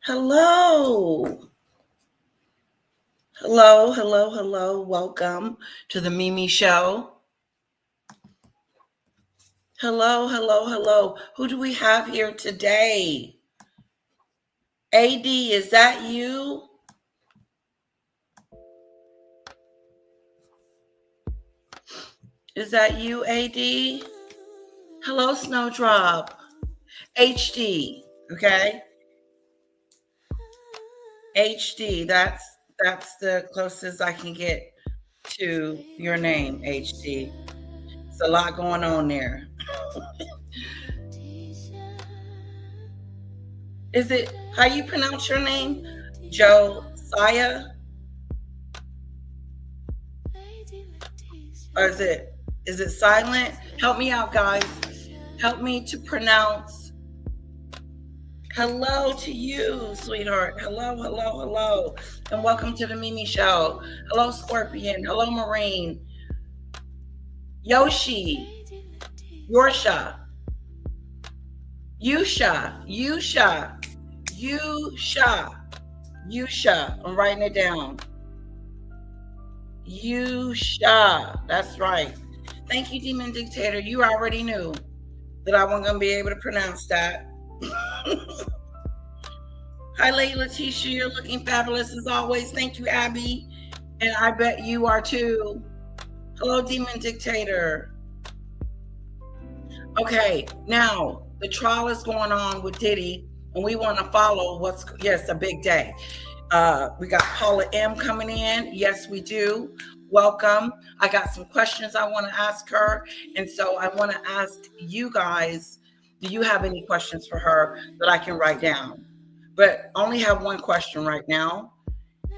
Hello. Hello, hello, hello. Welcome to the Mimi Show. Hello, hello, hello. Who do we have here today? AD, is that you? Is that you, AD? Hello, Snowdrop. HD, okay? HD, that's the closest I can get to your name, HD. It's a lot going on there. Is it how you pronounce your name? Josiah? Or is it silent? Help me out, guys. Help me to pronounce. Hello to you, sweetheart. Hello, hello, hello. And welcome to the Mimi Show. Hello, Scorpion. Hello, Marine. Yoshi. Yorsha. Yusha. Yusha. Yusha. Yusha. I'm writing it down. Yusha. That's right. Thank you, Demon Dictator. You already knew that I wasn't going to be able to pronounce that. Hi, Lady Letitia. You're looking fabulous as always. Thank you, Abby. And I bet you are too. Hello, Demon Dictator. Okay, now the trial is going on with Diddy, and we want to follow yes, a big day. We got Paula M coming in. Yes, we do. Welcome. I got some questions I want to ask her. And so I want to ask you guys, do you have any questions for her that I can write down? But only have one question right now.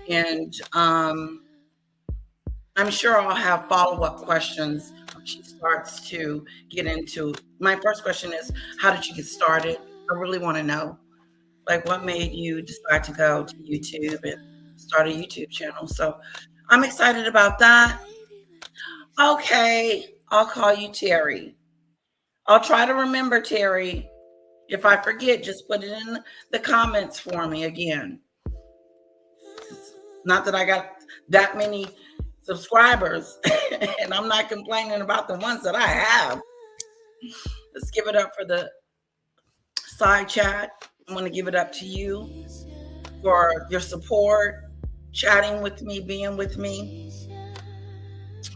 And I'm sure I'll have follow-up questions when she starts to get into. My first question is, how did you get started? I really want to know. Like, what made you decide to go to YouTube and start a YouTube channel? So I'm excited about that. Okay, I'll call you Terry. I'll try to remember, Terry. If I forget, just put it in the comments for me again. Not that I got that many subscribers, and I'm not complaining about the ones that I have. Let's give it up for the side chat. I want to give it up to you for your support, chatting with me, being with me.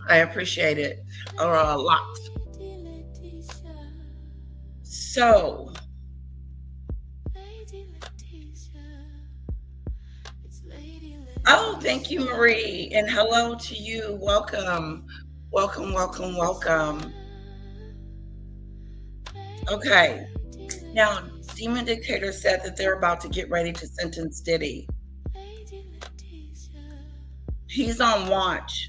I appreciate it a lot. So, oh, thank you, Marie. And hello to you. Welcome. Welcome, welcome, welcome. Okay. Now, Demon Dictator said that they're about to get ready to sentence Diddy. He's on watch.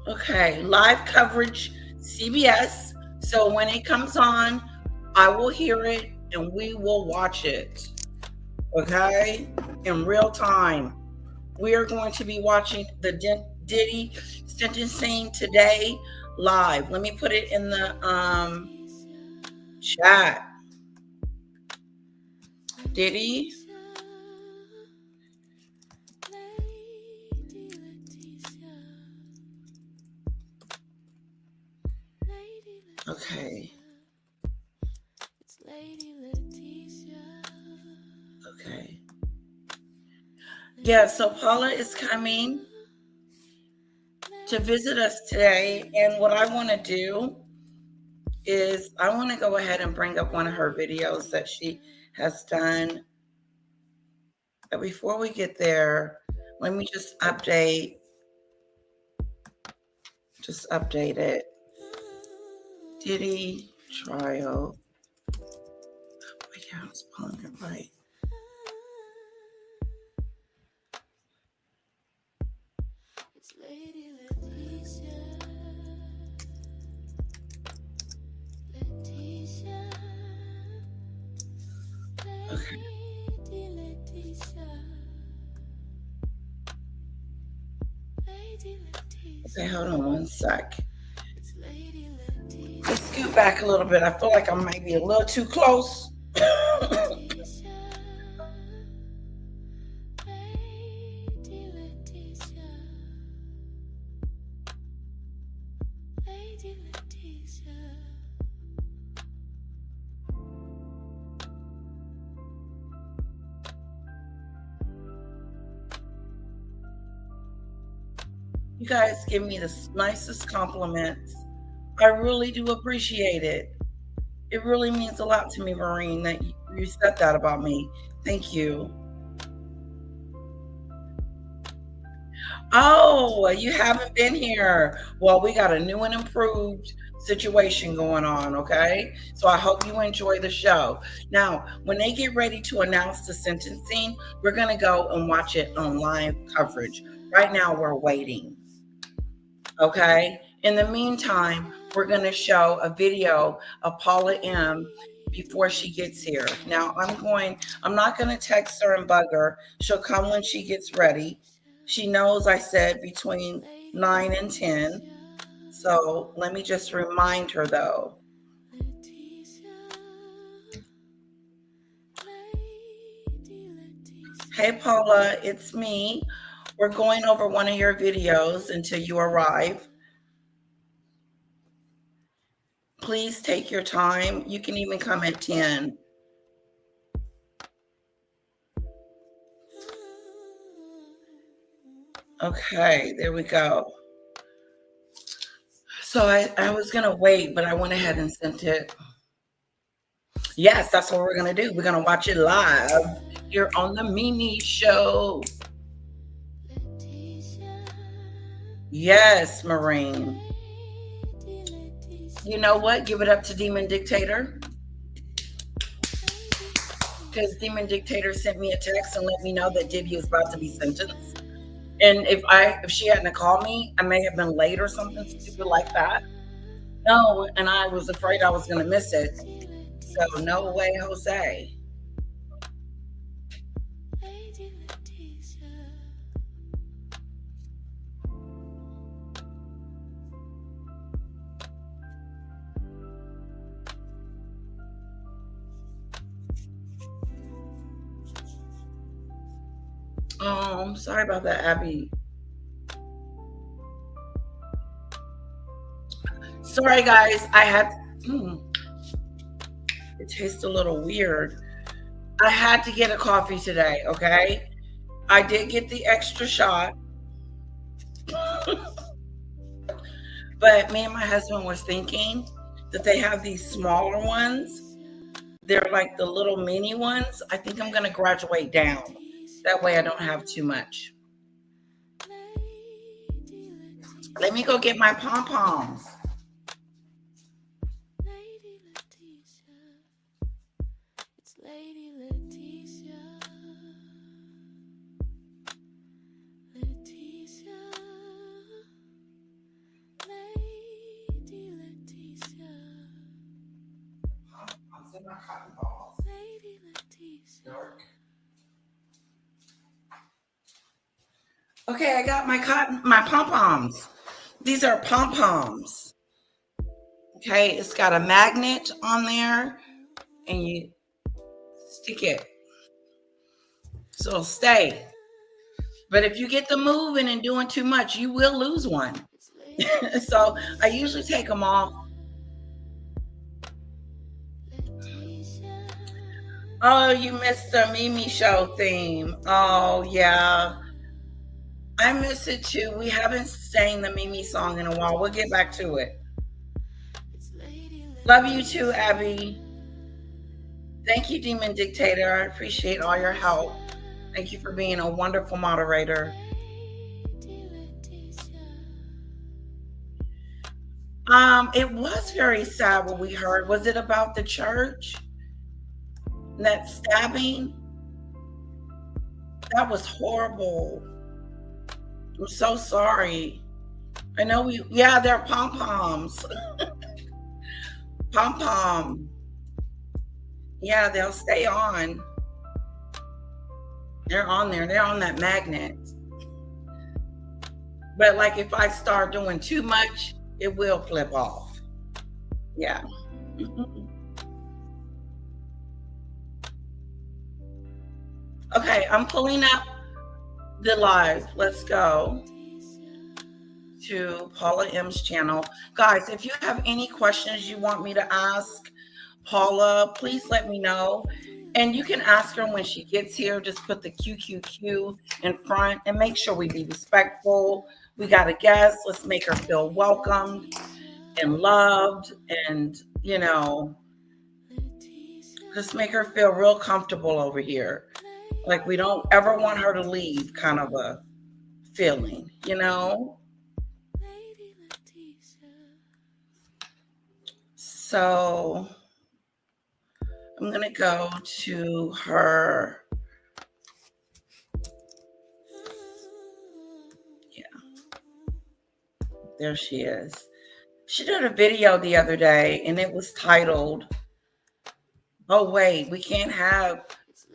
Okay, live coverage, CBS. So when it comes on, I will hear it and we will watch it. Okay, in real time. We are going to be watching the Diddy sentencing today live. Let me put it in the chat. Diddy. Okay. Okay. Yeah, so Paula is coming to visit us today. And what I want to do is I want to go ahead and bring up one of her videos that she has done. But before we get there, let me just update it. Diddy trial. Wait, I was pulling it right. Okay. Okay, hold on one sec. Let's scoot back a little bit. I feel like I might be a little too close. You guys give me the nicest compliments. I really do appreciate it. It really means a lot to me, Maureen, that you said that about me. Thank you. Oh, you haven't been here. Well, we got a new and improved situation going on, okay? So I hope you enjoy the show. Now, when they get ready to announce the sentencing, we're going to go and watch it on live coverage. Right now, we're waiting, okay? In the meantime, we're going to show a video of Paula M before she gets here. Now, I'm not going to text her and bug her. She'll come when she gets ready. She knows I said between 9 and 10. So let me just remind her though. Hey, Paula, it's me. We're going over one of your videos until you arrive. Please take your time. You can even come at 10. Okay, there we go. So I was going to wait, but I went ahead and sent it. Yes, that's what we're going to do. We're going to watch it live here on the Mimi Show. Yes, Marine. You know what? Give it up to Demon Dictator. Because Demon Dictator sent me a text and let me know that Diddy was about to be sentenced. And if she hadn't called me, I may have been late or something stupid like that. No, and I was afraid I was going to miss it. So no way, Jose. Oh, I'm sorry about that, Abby. Sorry, guys. It tastes a little weird. I had to get a coffee today, okay? I did get the extra shot. But me and my husband was thinking that they have these smaller ones. They're like the little mini ones. I think I'm going to graduate down. That way I don't have too much. Let me go get my pom-poms. My cotton balls. Dark. Okay, I got my pom-poms. These are pom-poms. Okay, it's got a magnet on there and you stick it. So it'll stay. But if you get them moving and doing too much, you will lose one. So I usually take them off. Oh, you missed the Mimi Show theme. Oh, yeah. I miss it too. We haven't sang the Mimi song in a while. We'll get back to it. Love you too, Abby. Thank you, Demon Dictator. I appreciate all your help. Thank you for being a wonderful moderator. It was very sad what we heard. Was it about the church? That stabbing? That was horrible. I'm so sorry. I know they're pom-poms. Pom-pom. Yeah, they'll stay on. They're on there. They're on that magnet. But like if I start doing too much, it will flip off. Yeah. Okay, I'm pulling up the live. Let's go to Paula M's channel. Guys, if you have any questions you want me to ask Paula, please let me know. And you can ask her when she gets here. Just put the QQQ in front and make sure we be respectful. We got a guest. Let's make her feel welcomed and loved and, just make her feel real comfortable over here. Like we don't ever want her to leave, kind of a feeling. So I'm going to go to her. Yeah. There she is. She did a video the other day and it was titled, "Oh, wait, we can't have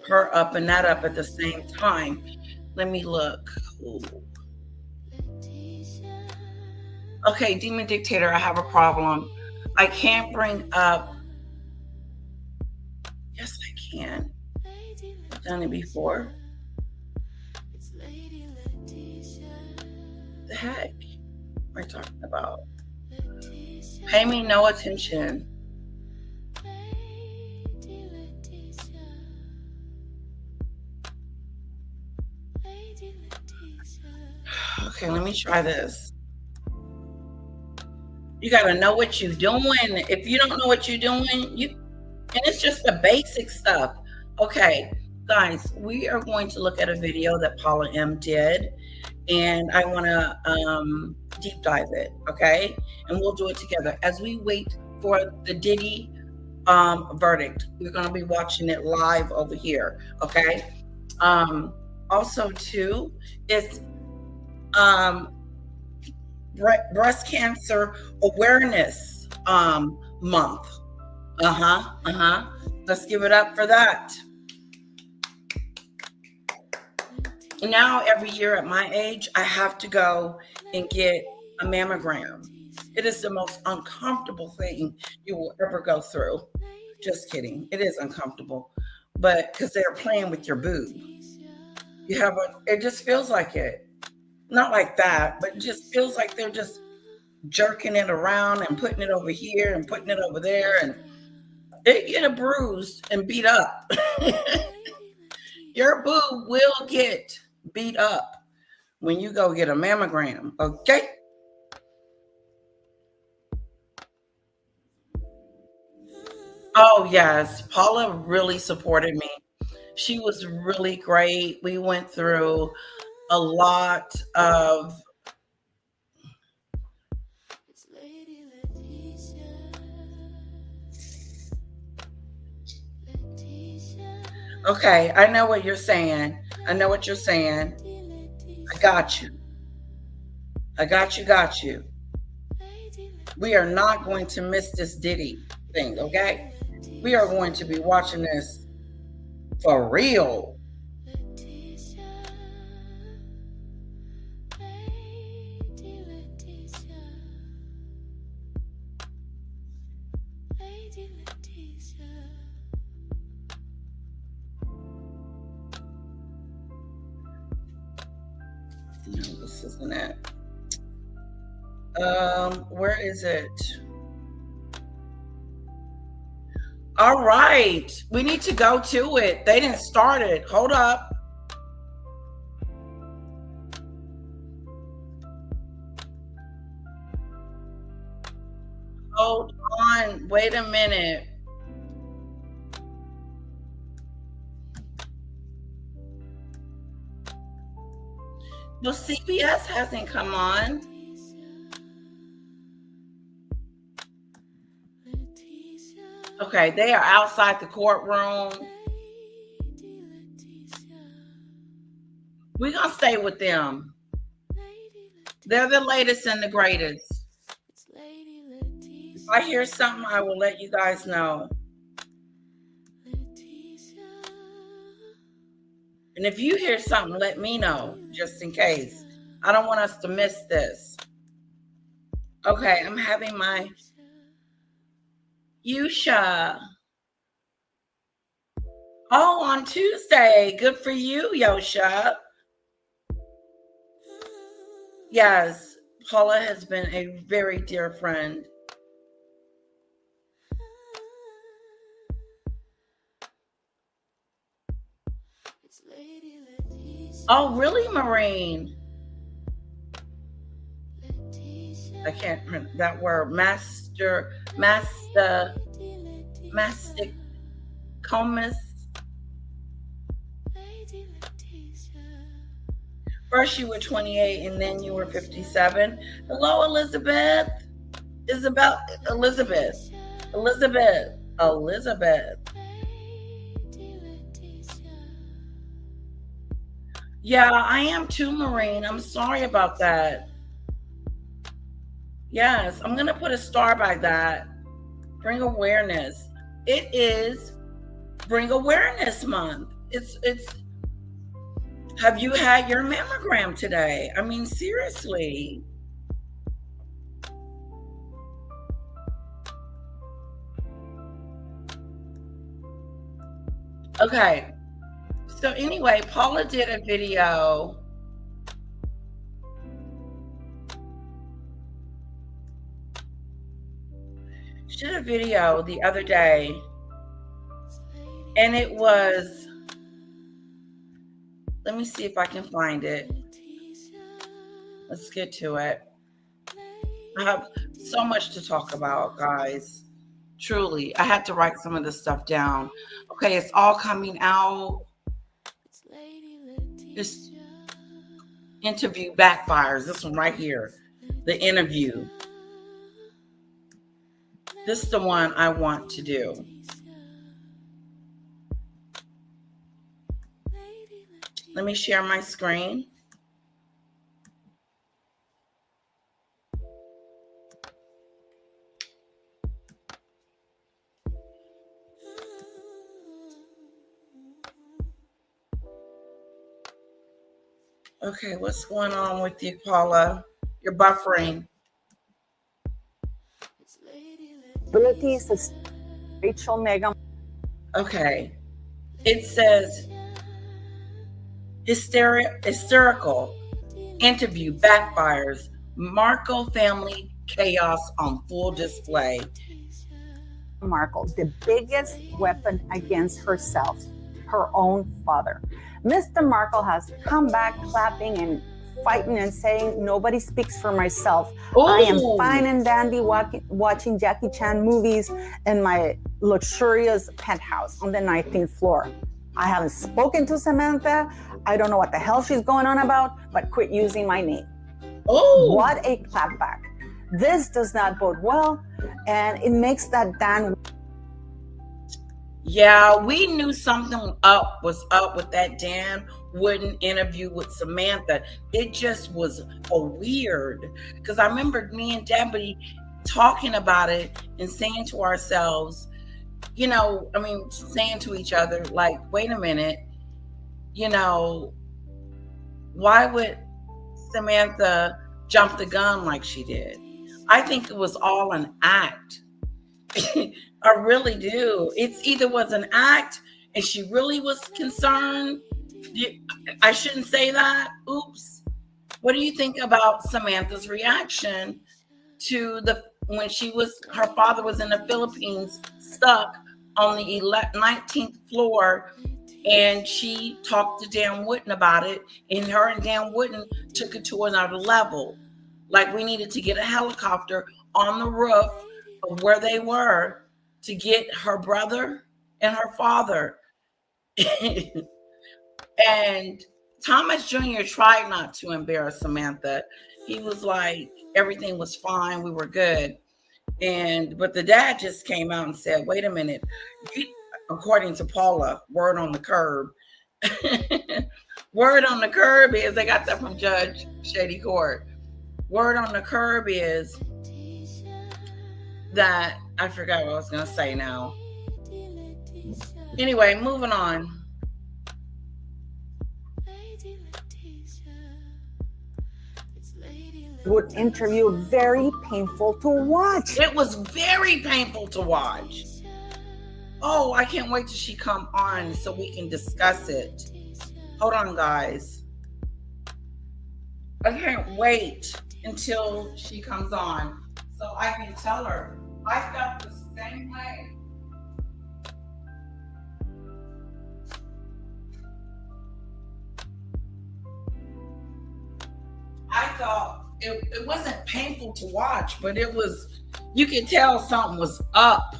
her up and that up at the same time." Let me look. Ooh. Okay, Demon Dictator, I have a problem. I can't bring up. Yes, I can. I've done it before. The heck am I talking about? Pay me no attention. Okay, let me try this. You gotta know what you're doing. If you don't know what you're doing, and it's just the basic stuff. Okay, guys, we are going to look at a video that Paula M did, and I want to deep dive it. Okay, and we'll do it together as we wait for the Diddy verdict. We're going to be watching it live over here. Okay. Also, too, it's breast cancer awareness month. Let's give it up for that. Now, every year at my age, I have to go and get a mammogram. It is the most uncomfortable thing you will ever go through. Just kidding. It is uncomfortable, but because they're playing with your boob, it just feels like it. Not like that, but it just feels like they're just jerking it around and putting it over here and putting it over there, and they get it bruised and beat up. Your boob will get beat up when you go get a mammogram, okay? Oh, yes. Paula really supported me. She was really great. We went through a lot of. Okay, I know what you're saying. I know what you're saying. I got you. Got you. We are not going to miss this Diddy thing, okay? We are going to be watching this for real. No, this isn't it. Where is it? All right. We need to go to it. They didn't start it. Hold up. Hold on. Wait a minute. No, CBS hasn't come on. Okay, they are outside the courtroom. We're going to stay with them. They're the latest and the greatest. If I hear something, I will let you guys know. And if you hear something, let me know just in case. I don't want us to miss this. Okay, I'm having my Yusha. Oh, on Tuesday. Good for you, Yosha. Yes, Paula has been a very dear friend. Oh, really, Maureen? I can't remember that word. Mastic, comus. First you were 28 and then you were 57. Hello, Elizabeth. Elizabeth. Yeah, I am too, Maureen. I'm sorry about that. Yes, I'm going to put a star by that. Bring awareness. It is Bring Awareness Month. It's Have you had your mammogram today? I mean, seriously. Okay. So anyway, Paula did a video. She did a video the other day, and it was, let me see if I can find it. Let's get to it. I have so much to talk about, guys. Truly, I had to write some of this stuff down. Okay, it's all coming out. This interview backfires. This one right here. The interview. This is the one I want to do. Let me share my screen. Okay, what's going on with you, Paula? You're buffering. Abilities is Rachel Mega. Okay. It says hysterical interview backfires. Markle family chaos on full display. Markle, the biggest weapon against herself, her own father. Mr. Markle has come back clapping and fighting and saying, nobody speaks for myself. Ooh. I am fine and dandy watching Jackie Chan movies in my luxurious penthouse on the 19th floor. I haven't spoken to Samantha. I don't know what the hell she's going on about, but quit using my name. Oh, what a clapback. This does not bode well, and it makes that Dan. Yeah, we knew something was up with that Dan Wooden interview with Samantha. It just was a weird, because I remember me and Debbie talking about it and saying to ourselves, saying to each other, like, wait a minute, why would Samantha jump the gun like she did? I think it was all an act. I really do. It's either was an act and she really was concerned. I shouldn't say that. Oops. What do you think about Samantha's reaction to when her father was in the Philippines, stuck on the 19th floor, and she talked to Dan Wooden about it, and her and Dan Wooden took it to another level. Like, we needed to get a helicopter on the roof of where they were to get her brother and her father. And Thomas Jr. tried not to embarrass Samantha. He was like, everything was fine, we were good. But the dad just came out and said, wait a minute, according to Paula, word on the curb. Word on the curb is, they got that from Judge Shady Court. Word on the curb is that, I forgot what I was going to say now. Anyway, moving on. would interview very painful to watch. It was very painful to watch. Oh, I can't wait till she come on so we can discuss it. Hold on, guys. I can't wait until she comes on so I can tell her. I felt the same way. I thought it wasn't painful to watch, but it was, you could tell something was up.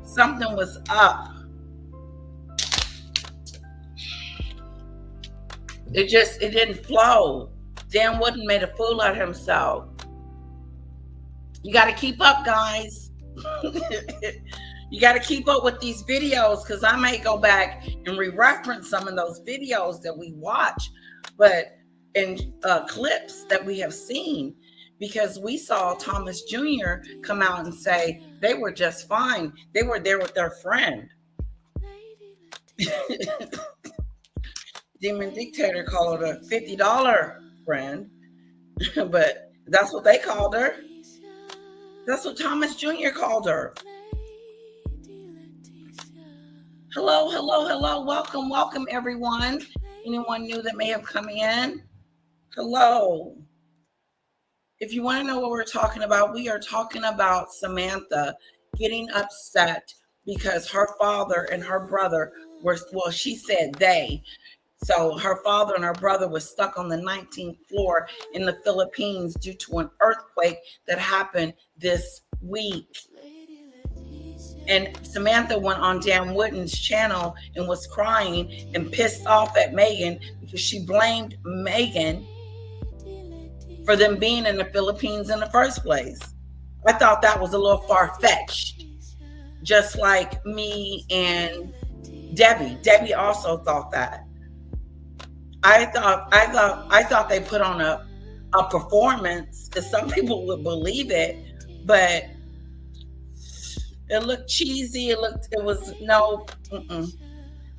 Something was up. It didn't flow. Dan Wooden made a fool out of himself. You got to keep up, guys. You got to keep up with these videos, because I may go back and re-reference some of those videos that we watch, but in clips that we have seen, because we saw Thomas Jr. come out and say they were just fine. They were there with their friend. Demon Dictator called her a $50 friend, but that's what they called her. That's what Thomas Jr. called her. Hello, hello, hello. Welcome, welcome, everyone. Anyone new that may have come in? Hello. If you want to know what we're talking about, we are talking about Samantha getting upset because her father and her brother were, well, she said they. So her father and her brother was stuck on the 19th floor in the Philippines due to an earthquake that happened this week. And Samantha went on Dan Wooden's channel and was crying and pissed off at Megan because she blamed Megan for them being in the Philippines in the first place. I thought that was a little far-fetched, just like me and Debbie. Debbie also thought that. I thought they put on a performance, because some people would believe it, but it looked cheesy. It was no.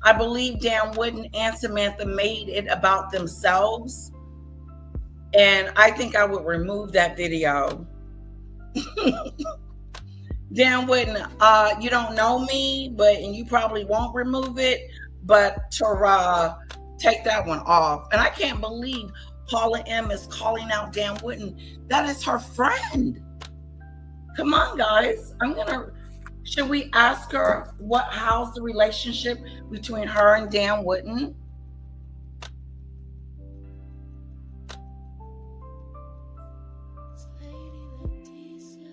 I believe Dan Wooden and Samantha made it about themselves, and I think I would remove that video. Dan Wooden, you don't know me, and you probably won't remove it, but to take that one off. And I can't believe Paula M is calling out Dan Wooden. That is her friend. Come on, guys. Should we ask her how's the relationship between her and Dan Wooden?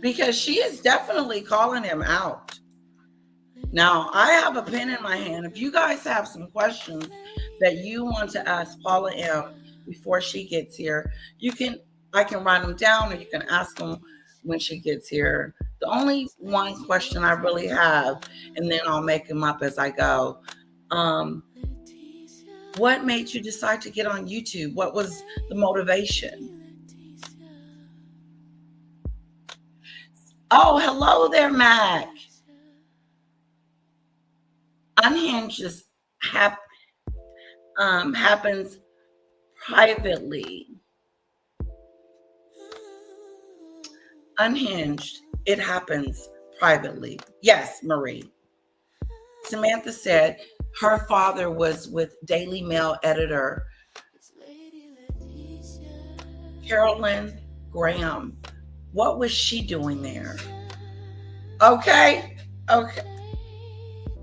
Because she is definitely calling him out. Now, I have a pen in my hand. If you guys have some questions that you want to ask Paula M before she gets here, I can write them down, or you can ask them when she gets here. The only one question I really have, and then I'll make them up as I go. What made you decide to get on YouTube? What was the motivation? Oh, hello there, Mac. Unhinged happens privately. Unhinged, it happens privately. Yes, Marie. Samantha said her father was with Daily Mail editor Carolyn Graham. What was she doing there? Okay.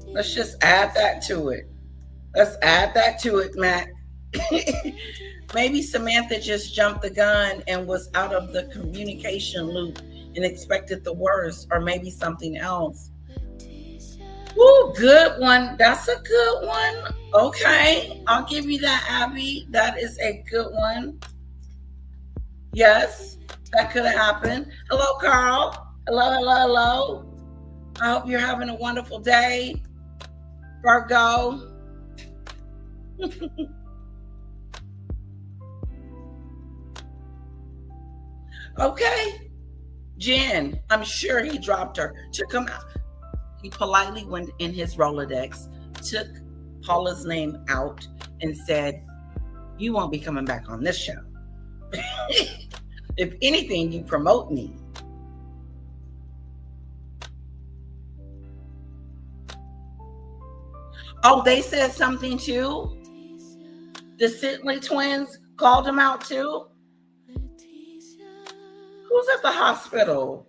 Let's just add that to it. Matt. Maybe Samantha just jumped the gun and was out of the communication loop and expected the worst, or maybe something else. Woo, good one. That's a good one. Okay, I'll give you that, Abby. That is a good one. Yes, that could have happened. Hello, Carl. Hello. I hope you're having a wonderful day, Virgo. Okay. Jen, I'm sure he dropped her to come out. He politely went in his Rolodex, took Paula's name out, and said, "You won't be coming back on this show." If anything, you promote me. Oh, they said something too. The Sitley twins called them out too. Who's at the hospital?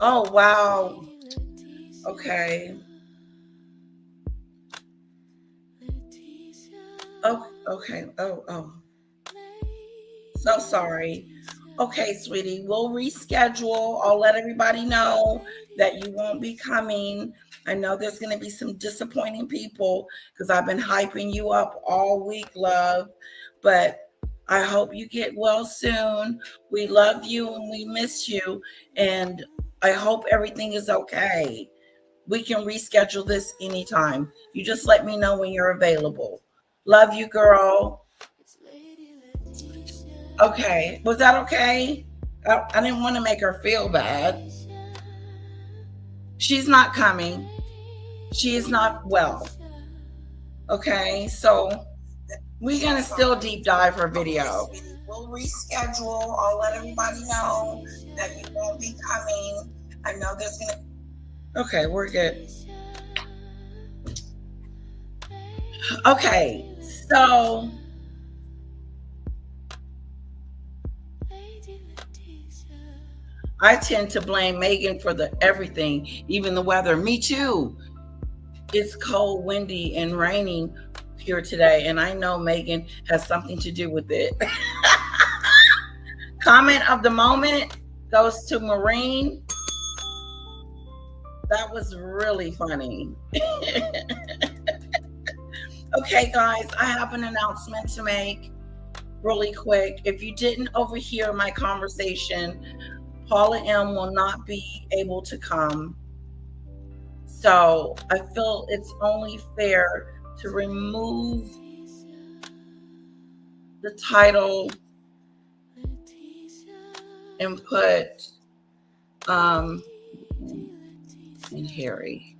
Oh, wow. Okay. Oh, okay. Oh. So sorry. Okay, sweetie, we'll reschedule. I'll let everybody know that you won't be coming. I know there's going to be some disappointing people because I've been hyping you up all week, love. But I hope you get well soon. We love you and we miss you. And I hope everything is okay. We can reschedule this anytime. You just let me know when you're available. Love you, girl. Okay. Was that okay? I didn't want to make her feel bad. She's not coming. She is not well. Okay. So we're going to still deep dive her video. We'll reschedule. I'll let everybody know that you won't be coming. I know there's going to. Okay. We're good. Okay. So. I tend to blame Megan for everything, even the weather. Me too. It's cold, windy, and raining here today, and I know Megan has something to do with it. Comment of the moment goes to Maureen. That was really funny. Okay, guys, I have an announcement to make really quick. If you didn't overhear my conversation, Paula M will not be able to come. So I feel it's only fair to remove the title and put and Harry.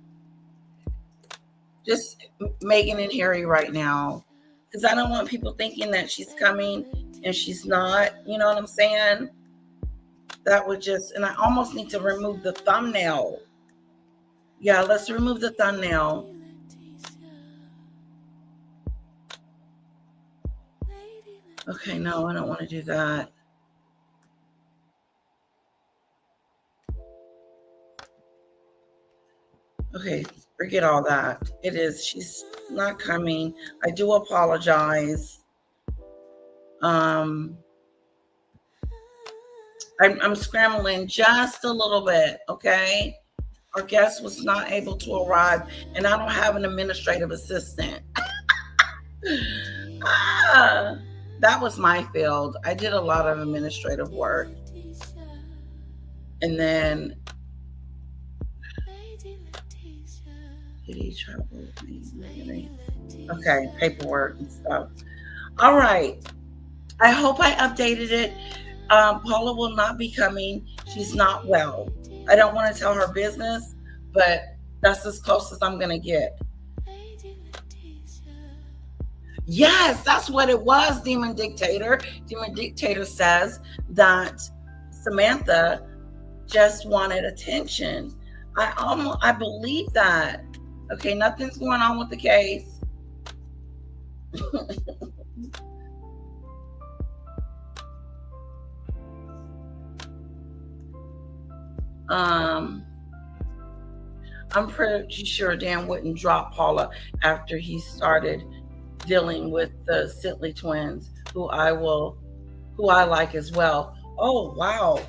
Just Megan and Harry right now. Because I don't want people thinking that she's coming and she's not. You know what I'm saying? That would just, and I almost need to remove the thumbnail. Yeah, let's remove the thumbnail. Okay, no, I don't want to do that. Okay, forget all that. It is, she's not coming. I do apologize. I'm scrambling just a little bit, okay? Our guest was not able to arrive, and I don't have an administrative assistant. That was my field. I did a lot of administrative work. And then did he travel with me? Okay, paperwork and stuff. All right. I hope I updated it. Paula will not be coming. She's not well. I don't want to tell her business, but that's as close as I'm going to get. Yes, that's what it was, Demon Dictator. Demon Dictator says that Samantha just wanted attention. I believe that. Okay, nothing's going on with the case. I'm pretty sure Dan wouldn't drop Paula after he started dealing with the Sitley twins, who I like as well. Oh, wow.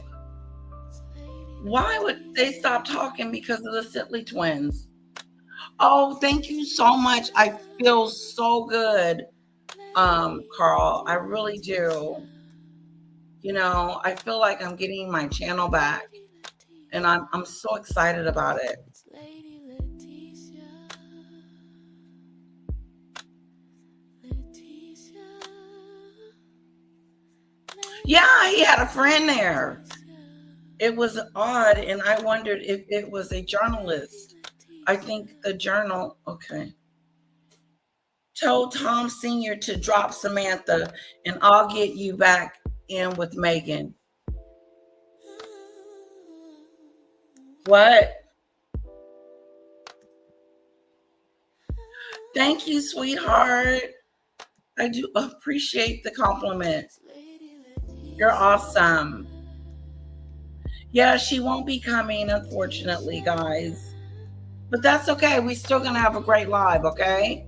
Why would they stop talking because of the Sitley twins? Oh, thank you so much. I feel so good, Carl. I really do. You know, I feel like I'm getting my channel back, and I'm so excited about it. Yeah, he had a friend there. It was odd, and I wondered if it was a journalist. I think the journal, okay. Told Tom Sr. to drop Samantha and I'll get you back in with Megan. What? Thank you, sweetheart. I do appreciate the compliment. You're awesome. Yeah, she won't be coming, unfortunately, guys. But that's okay. We're still going to have a great live, okay?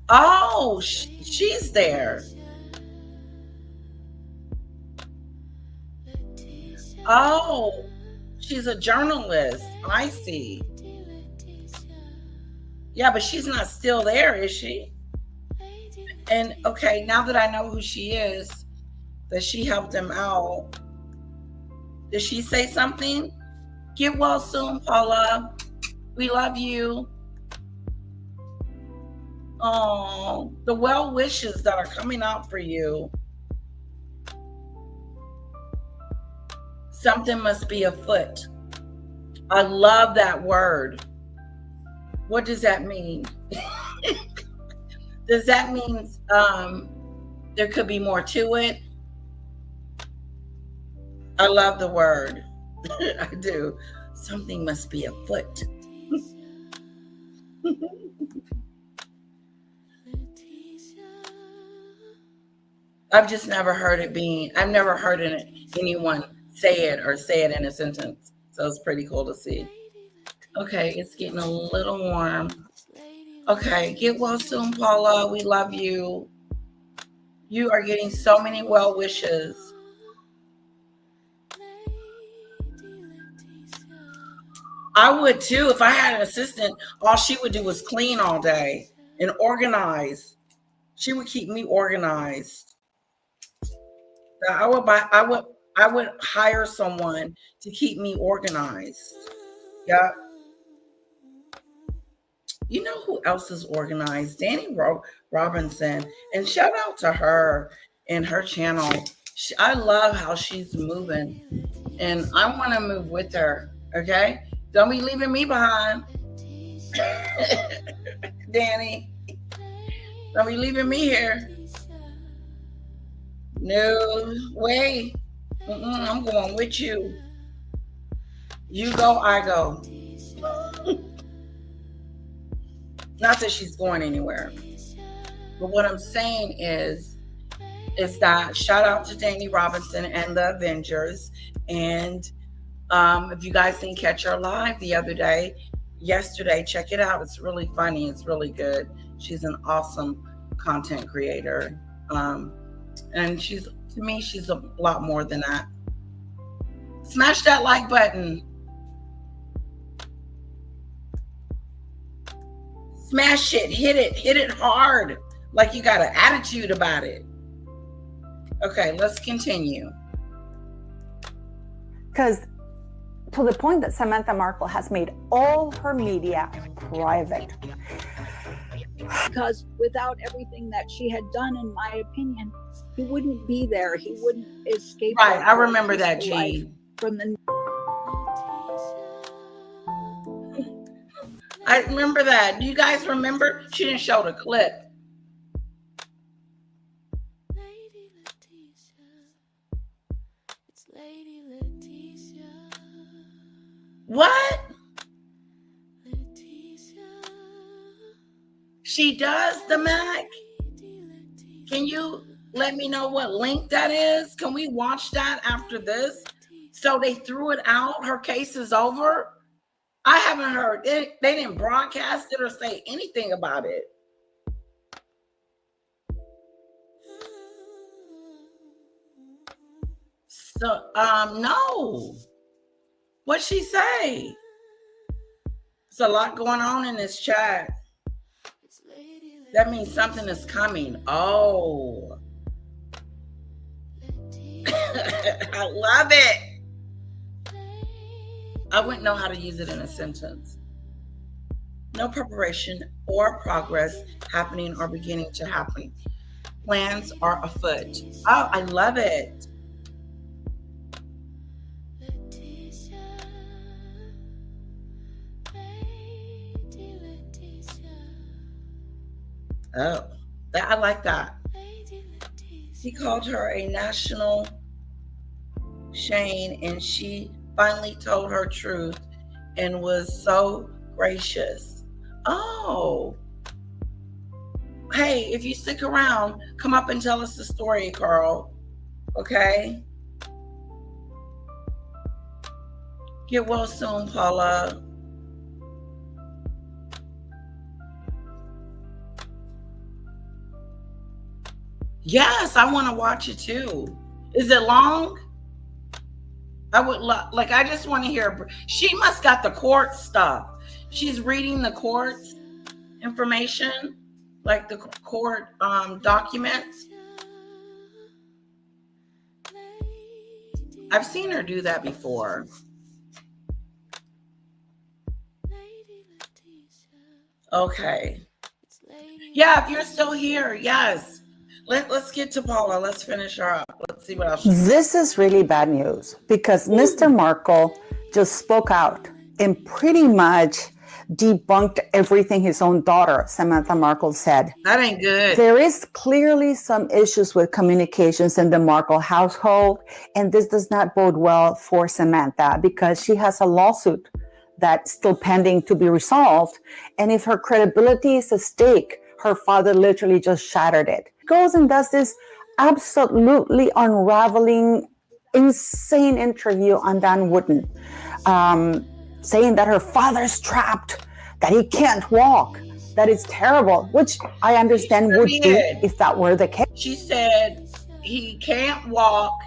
Oh, she's there. Oh, she's a journalist. I see. Yeah, but she's not still there, is she? And okay, now that I know who she is, that she helped him out, did she say something? Get well soon, Paula. We love you. Oh, the well wishes that are coming out for you. Something must be afoot. I love that word. What does that mean? Does that mean there could be more to it? I love the word. I do. Something must be afoot. I've just never heard it being, I've never heard anyone say it or say it in a sentence. So it's pretty cool to see. Okay, it's getting a little warm. Okay, get well soon, Paula. We love you. You are getting so many well wishes. I would too. If I had an assistant, all she would do was clean all day and organize. She would keep me organized. I would hire someone to keep me organized. Yeah. You know who else is organized? Danny Robinson. And shout out to her and her channel. I love how she's moving. And I want to move with her. Okay? Don't be leaving me behind. Danny. Don't be leaving me here. No way. I'm going with you. You go, I go. Not that she's going anywhere. But what I'm saying is that shout out to Danny Robinson and the Avengers. And if you guys didn't catch her live the other day, yesterday, check it out. It's really funny. It's really good. She's an awesome content creator. And to me, she's a lot more than that. Smash that like button. Smash it, hit it hard, like you got an attitude about it. Okay, let's continue. Because to the point that Samantha Markle has made all her media private. Because without everything that she had done, in my opinion, he wouldn't be there. He wouldn't escape. Right, I remember that, G. From the I remember that. Do you guys remember? She didn't show the clip. What? She does, the Mac? Can you let me know what link that is? Can we watch that after this? So they threw it out. Her case is over. I haven't heard. They didn't broadcast it or say anything about it. So, no. What'd she say? There's a lot going on in this chat. That means something is coming. Oh. I love it. I wouldn't know how to use it in a sentence. No preparation or progress happening or beginning to happen. Plans are afoot. Oh, I love it. Oh, I like that. He called her a national Shane, and she finally told her truth and was so gracious. Oh, hey, if you stick around, come up and tell us the story, Carl. Okay? Get well soon, Paula. Yes, I want to watch it too. Is it long? I would like. I just want to hear. She must got the court stuff. She's reading the court information, like the court documents. I've seen her do that before. Okay. Yeah, if you're still here, yes. Let's get to Paula. Let's finish her up. Let's see what else. This is really bad news because Mr. Markle just spoke out and pretty much debunked everything his own daughter, Samantha Markle, said. That ain't good. There is clearly some issues with communications in the Markle household, and this does not bode well for Samantha because she has a lawsuit that's still pending to be resolved. And if her credibility is at stake, her father literally just shattered it. Goes and does this absolutely unraveling, insane interview on Dan Wooden, saying that her father's trapped, that he can't walk, that it's terrible, which I understand would be if that were the case. She said he can't walk,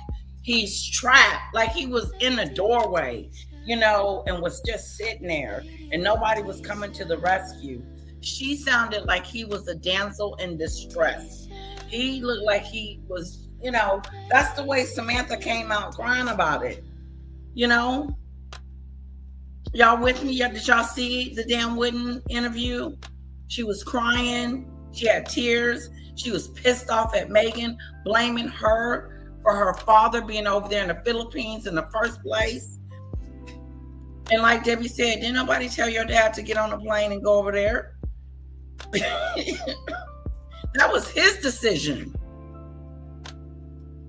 he's trapped, like he was in a doorway, you know, and was just sitting there and nobody was coming to the rescue. She sounded like he was a damsel in distress. He looked like he was, you know, that's the way Samantha came out crying about it, you know? Y'all with me? Did y'all see the Dan Wooden interview? She was crying. She had tears. She was pissed off at Megan, blaming her for her father being over there in the Philippines in the first place. And like Debbie said, didn't nobody tell your dad to get on a plane and go over there? That was his decision.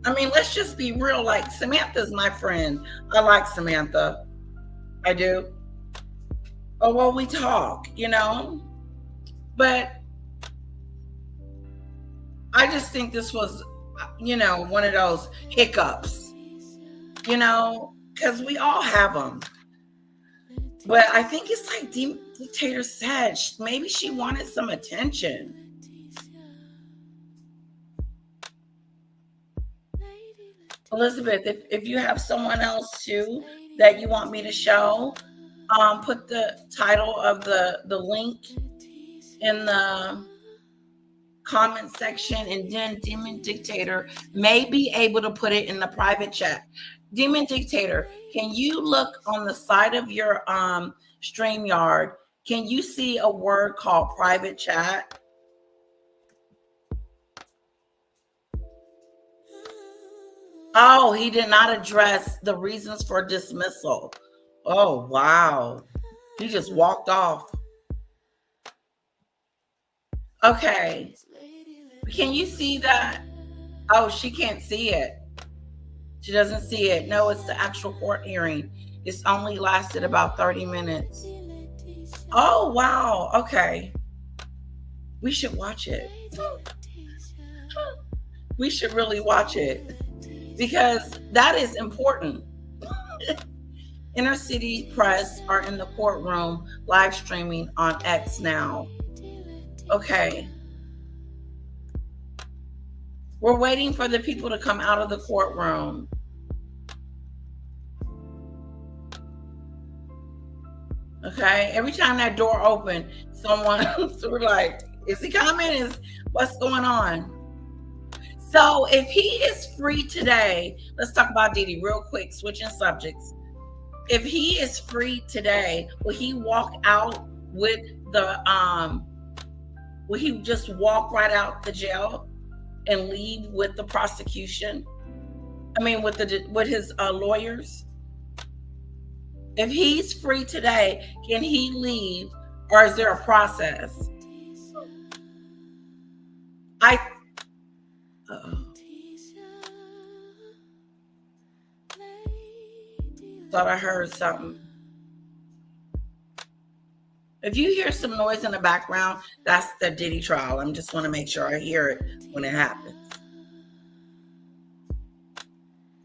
I mean, let's just be real. Like, Samantha's my friend. I like Samantha. I do. Oh, well, we talk, you know? But I just think this was, you know, one of those hiccups, you know, because we all have them. But I think it's like Dictator said, maybe she wanted some attention. Elizabeth, if you have someone else too that you want me to show, put the title of the link in the comment section, and then Demon Dictator may be able to put it in the private chat. Demon Dictator, can you look on the side of your StreamYard? Can you see a word called private chat? Oh, he did not address the reasons for dismissal. Oh, wow. He just walked off. Okay. Can you see that? Oh, she can't see it. She doesn't see it. No, it's the actual court hearing. It's only lasted about 30 minutes. Oh, wow. Okay. We should watch it. We should really watch it because that is important. Inner City Press are in the courtroom live streaming on X now. Okay. We're waiting for the people to come out of the courtroom. Okay. Every time that door opened, someone, so we're like, is he coming? What's going on? So if he is free today, let's talk about Diddy real quick, switching subjects. If he is free today, will he walk out with the, will he just walk right out the jail and leave with the prosecution? I mean, with his lawyers? If he's free today, can he leave, or is there a process? I uh-oh. Thought I heard something. If you hear some noise in the background, that's the Diddy trial. I just want to make sure I hear it when it happens.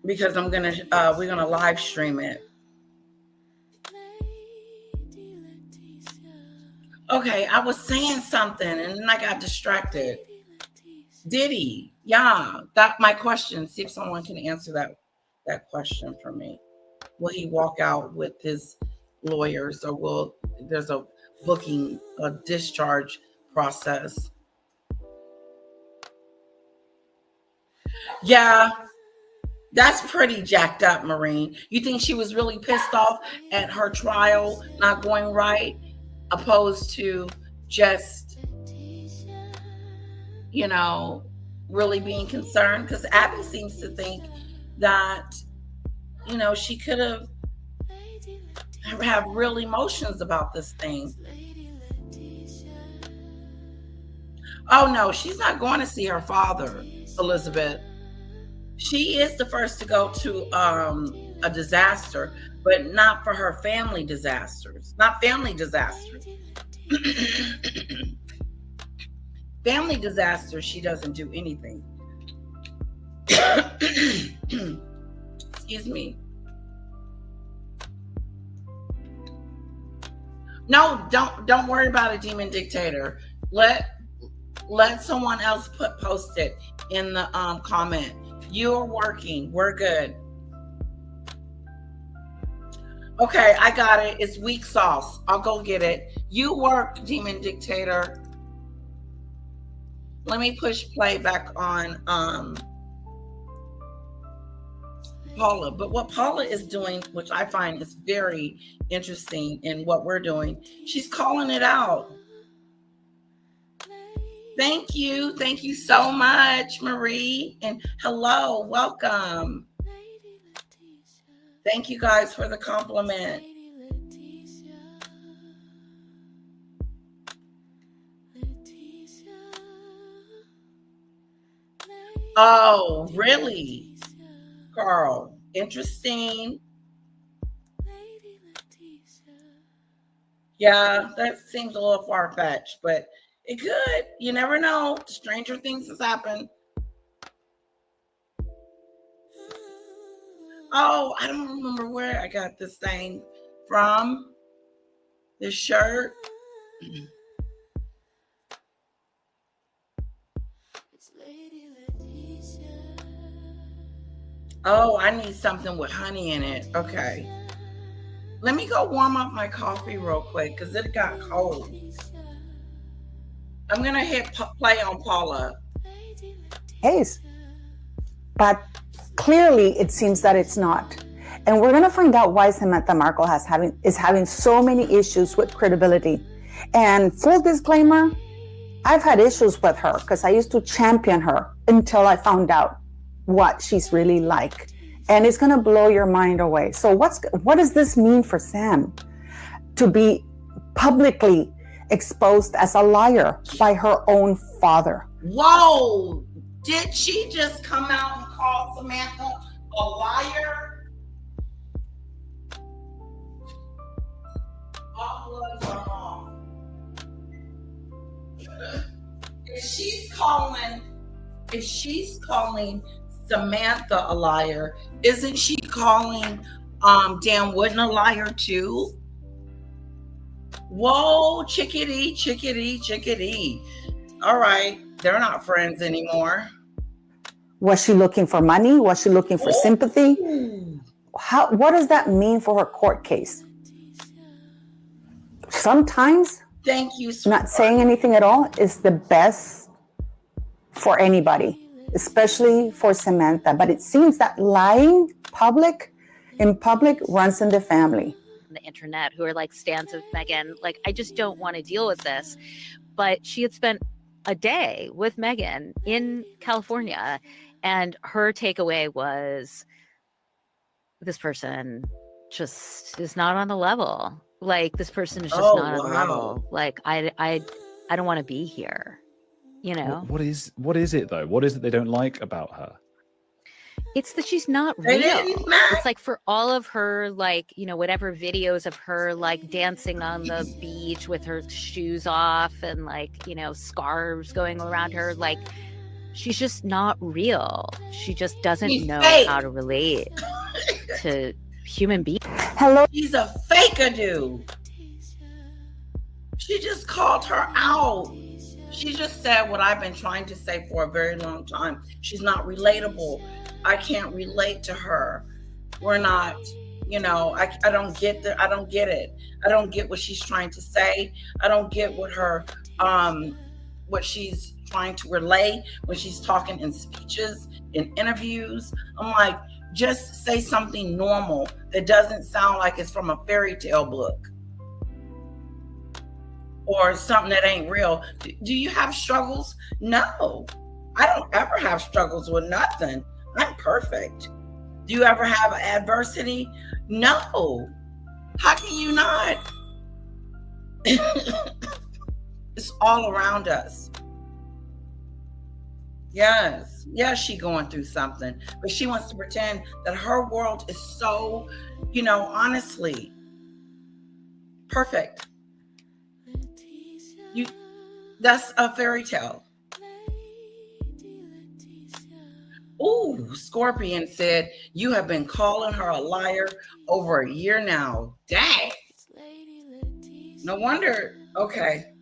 Because we're gonna live stream it. Okay, I was saying something and then I got distracted. Diddy, yeah, that my question. See if someone can answer that question for me. Will he walk out with his lawyers, or will there's a discharge process? Yeah, that's pretty jacked up, Marine. You think she was really pissed off at her trial not going right, opposed to just, really being concerned? Because Abby seems to think that, she could have real emotions about this thing. Oh no, she's not going to see her father, Elizabeth. She is the first to go to a disaster, but not for her family disasters. Not family disasters. Family disasters, she doesn't do anything. Excuse me. No, don't worry about a demon dictator. Let someone else post it in the comment. You're working. We're good. Okay, I got it. It's weak sauce. I'll go get it. You work, demon dictator. Let me push play back on Paula. But what Paula is doing, which I find is very interesting in what we're doing, she's calling it out. Thank you. Thank you so much, Marie. And hello, welcome. Thank you guys for the compliment. Oh, really? Carl, interesting. Yeah, that seems a little far-fetched, but it could. You never know. Stranger things has happened. Oh, I don't remember where I got this thing from. This shirt. Oh, I need something with honey in it. Okay. Let me go warm up my coffee real quick because it got cold. I'm going to hit play on Paula. Yes. But clearly it seems that it's not. And we're going to find out why Samantha Markle is having so many issues with credibility. And full disclaimer, I've had issues with her because I used to champion her until I found out what she's really like. And it's going to blow your mind away. So what does this mean for Sam to be publicly exposed as a liar by her own father? Whoa! Did she just come out and call Samantha a liar? All bloods are off. If she's calling Samantha a liar, isn't she calling Dan Wooden a liar too? Whoa, chickadee. All right, they're not friends anymore. Was she looking for money? Was she looking for sympathy? What does that mean for her court case? Sometimes, thank you, not saying anything at all is the best for anybody, especially for Samantha. But it seems that lying in public runs in the family. The internet who are like stans of Meghan, like, I just don't want to deal with this. But she had spent a day with Meghan in California, and her takeaway was, this person just is not on the level. Like, this person is just not on the level. Like, I don't want to be here. You know, What is it though? What is it they don't like about her? it's that she's not They real. didn't match. It's like for all of her, like, you know, whatever videos of her like dancing on the beach with her shoes off and like, you know, scarves going around her, like she's just not real. She just doesn't She's know fake. how to relate to human beings. Hello. She's a faker, dude. She just called her out. She just said what I've been trying to say for a very long time. She's not relatable. I can't relate to her. We're not, you know, I don't get I don't get it. I don't get what she's trying to say. I don't get what her what she's trying to relay when she's talking in speeches, in interviews. I'm like, just say something normal that doesn't sound like it's from a fairy tale book or something that ain't real. Do you have struggles? No, I don't ever have struggles with nothing. I'm perfect. Do you ever have adversity? No. How can you not? It's all around us. Yes, she going through something, but she wants to pretend that her world is so, you know, honestly perfect. That's a fairy tale. Ooh, Scorpion said, you have been calling her a liar over a year now. Dang. No wonder. Okay.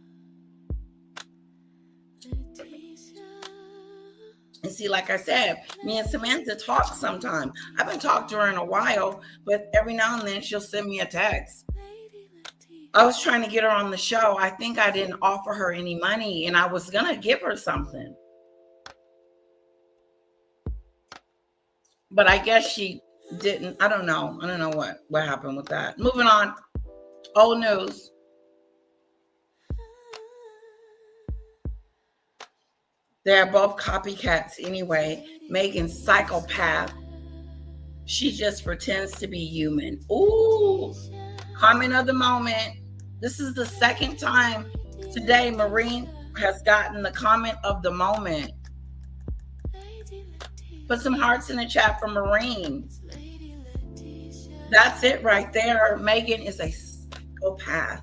And see, like I said, me and Samantha talk sometime. I haven't talked to her in a while, but every now and then she'll send me a text. I was trying to get her on the show. I think I didn't offer her any money, and I was going to give her something. But I guess she didn't. I don't know. I don't know what happened with that. Moving on. Old news. They're both copycats anyway. Megan's psychopath. She just pretends to be human. Ooh. Comment of the moment. This is the second time today Marine has gotten the comment of the moment. Put some hearts in the chat for Marine. That's it right there. Megan is a psychopath.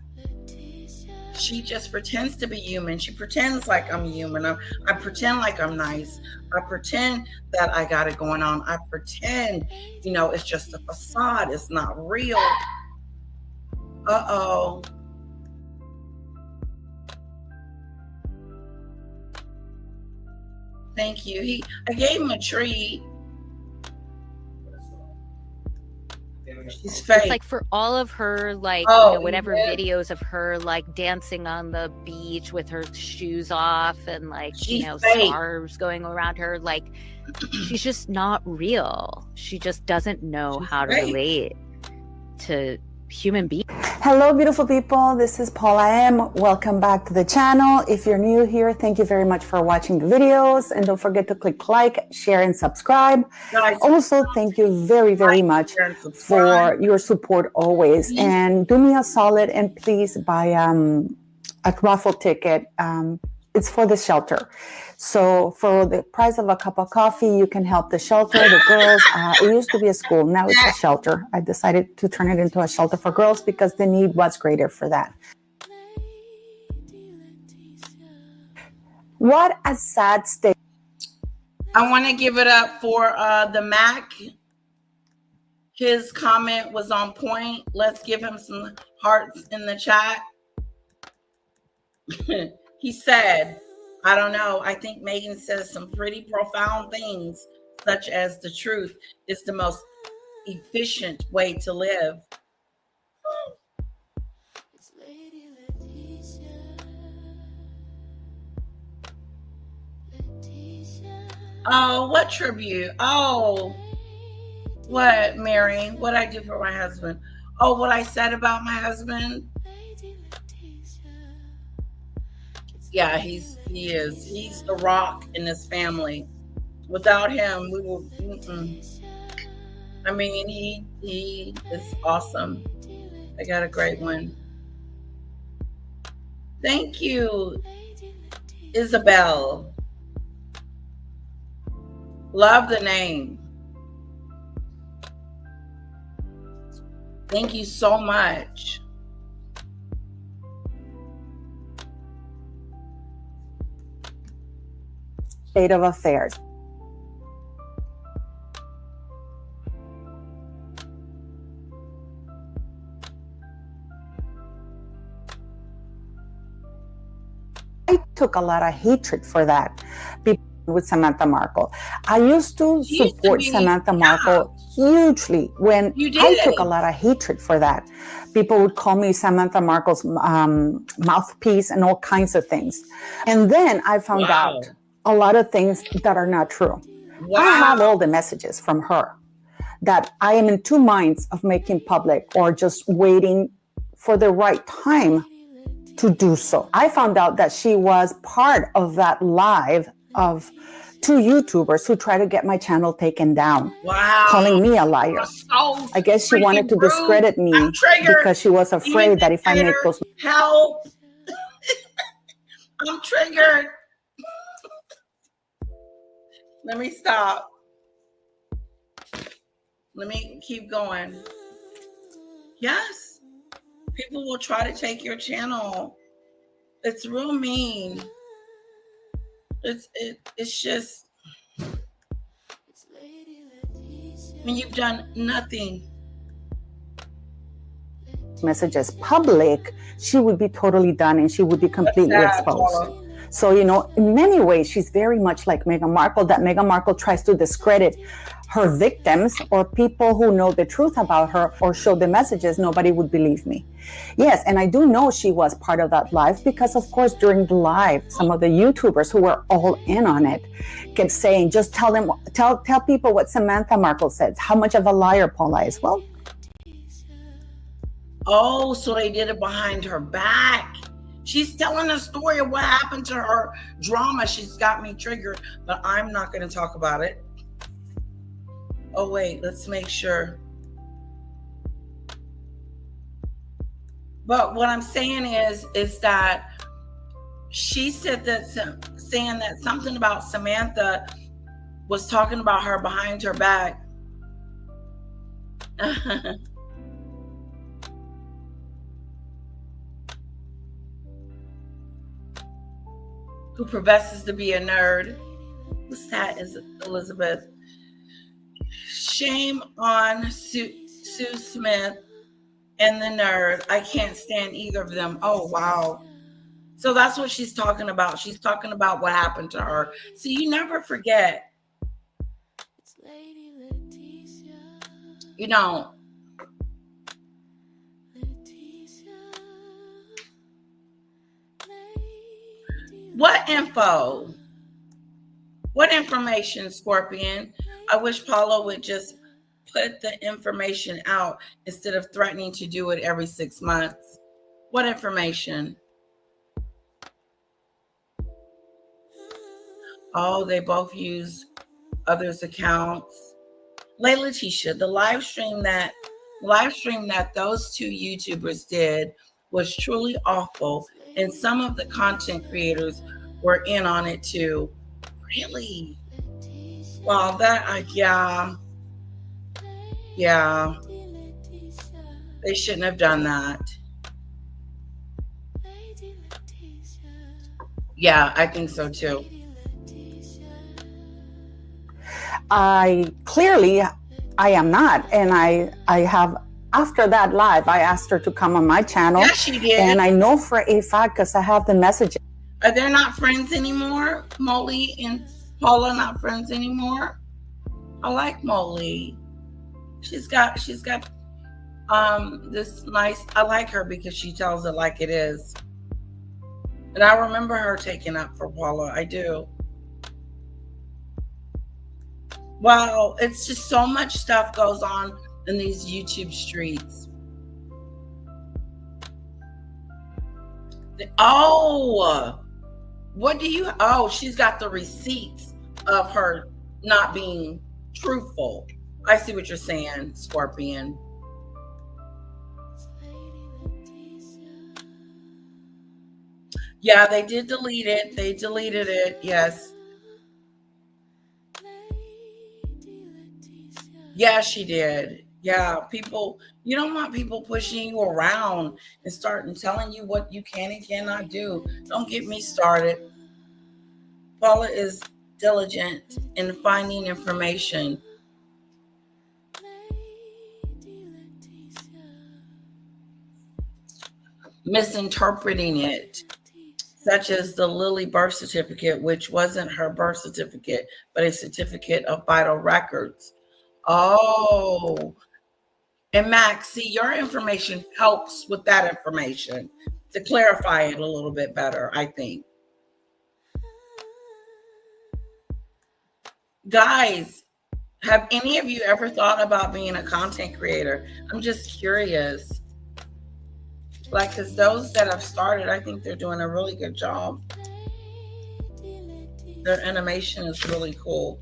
She just pretends to be human. She pretends like I'm human. I pretend like I'm nice. I pretend that I got it going on. I pretend, you know, it's just a facade. It's not real. Uh-oh. Thank you. I gave him a treat. She's fake. It's like for all of her, like, Oh, you know, whatever yeah. videos of her like dancing on the beach with her shoes off and like, She's you know, fake. scarves going around her, like she's just not real. She just doesn't know She's how to fake. relate to human beings. Hello, beautiful people. This is Paula M. Welcome back to the channel. If you're new here, thank you very much for watching the videos. And don't forget to click like, share, and subscribe. Guys, Also, thank you very, very much share, and subscribe. for your support always. Please. And do me a solid and please buy a raffle ticket. It's for the shelter. So for the price of a cup of coffee, you can help the shelter, the girls. It used to be a school. Now it's a shelter. I decided to turn it into a shelter for girls because the need was greater for that. What a sad state. I want to give it up for the Mac. His comment was on point. Let's give him some hearts in the chat. He said, I don't know. I think Megan says some pretty profound things, such as the truth is the most efficient way to live. Oh, what tribute? Oh, what, Mary? What I do for my husband? Oh, what I said about my husband? Yeah, he's the rock in this family. Without him, we will. I mean, he is awesome. I got a great one. Thank you. Isabel. Love the name. Thank you so much. State of affairs. I took a lot of hatred for that. People with Samantha Markle. I used to She used to support be- Samantha Markle hugely when You I did. took a lot of hatred for that. People would call me Samantha Markle's mouthpiece and all kinds of things. And then I found Wow. out a lot of things that are not true. Wow. I have all the messages from her that I am in two minds of making public or just waiting for the right time to do so. I found out that she was part of that live of two YouTubers who tried to get my channel taken down, Wow. calling me a liar. So I guess she freaking wanted to rude. discredit me I'm triggered. because she was afraid that if I make those... Help. I'm triggered. Let me stop. Let me keep going. Yes. People will try to take your channel. It's real mean. It's just when you've done nothing. messages public, she would be totally done and she would be completely That's sad, exposed. Paula. So, you know, in many ways, she's very much like Meghan Markle, that Meghan Markle tries to discredit her victims or people who know the truth about her or show the messages. Nobody would believe me. Yes, and I do know she was part of that live because, of course, during the live, some of the YouTubers who were all in on it kept saying, just tell people what Samantha Markle said, how much of a liar Paula is. Well, oh, so they did it behind her back. She's telling a story of what happened to her drama. She's got me triggered, but I'm not going to talk about it. Oh, wait, let's make sure. But what I'm saying is that she said that, saying that something about Samantha was talking about her behind her back. Who professes to be a nerd. What's that? Is Elizabeth? Shame on Sue Smith and the nerd. I can't stand either of them. Oh, wow. So that's what she's talking about. She's talking about what happened to her. So you never forget. You know, what info? What information, Scorpion? I wish Paula would just put the information out instead of threatening to do it every 6 months. What information? Oh, they both use others' accounts. Layla Tisha, the live stream that those two YouTubers did was truly awful, and some of the content creators were in on it too. Really? Well, that yeah. They shouldn't have done that. Yeah, I think so too. I am not, and I have, after that live, I asked her to come on my channel. Yes, she did. And I know for a fact because I have the messages. Are they not friends anymore? Molly and Paula not friends anymore? I like Molly. She's got this nice, I like her because she tells it like it is. And I remember her taking up for Paula. I do. Wow, it's just so much stuff goes on in these YouTube streets. She's got the receipts of her not being truthful. I see what you're saying, Scorpion. Yeah, they did delete it. They deleted it. Yes. Yeah, she did. Yeah, people, you don't want people pushing you around and starting telling you what you can and cannot do. Don't get me started. Paula is diligent in finding information, misinterpreting it, such as the Lily birth certificate, which wasn't her birth certificate, but a certificate of vital records. Oh, and Max, see, your information helps with that information to clarify it a little bit better, I think. Guys, have any of you ever thought about being a content creator? I'm just curious. Like, because those that have started, I think they're doing a really good job. Their animation is really cool.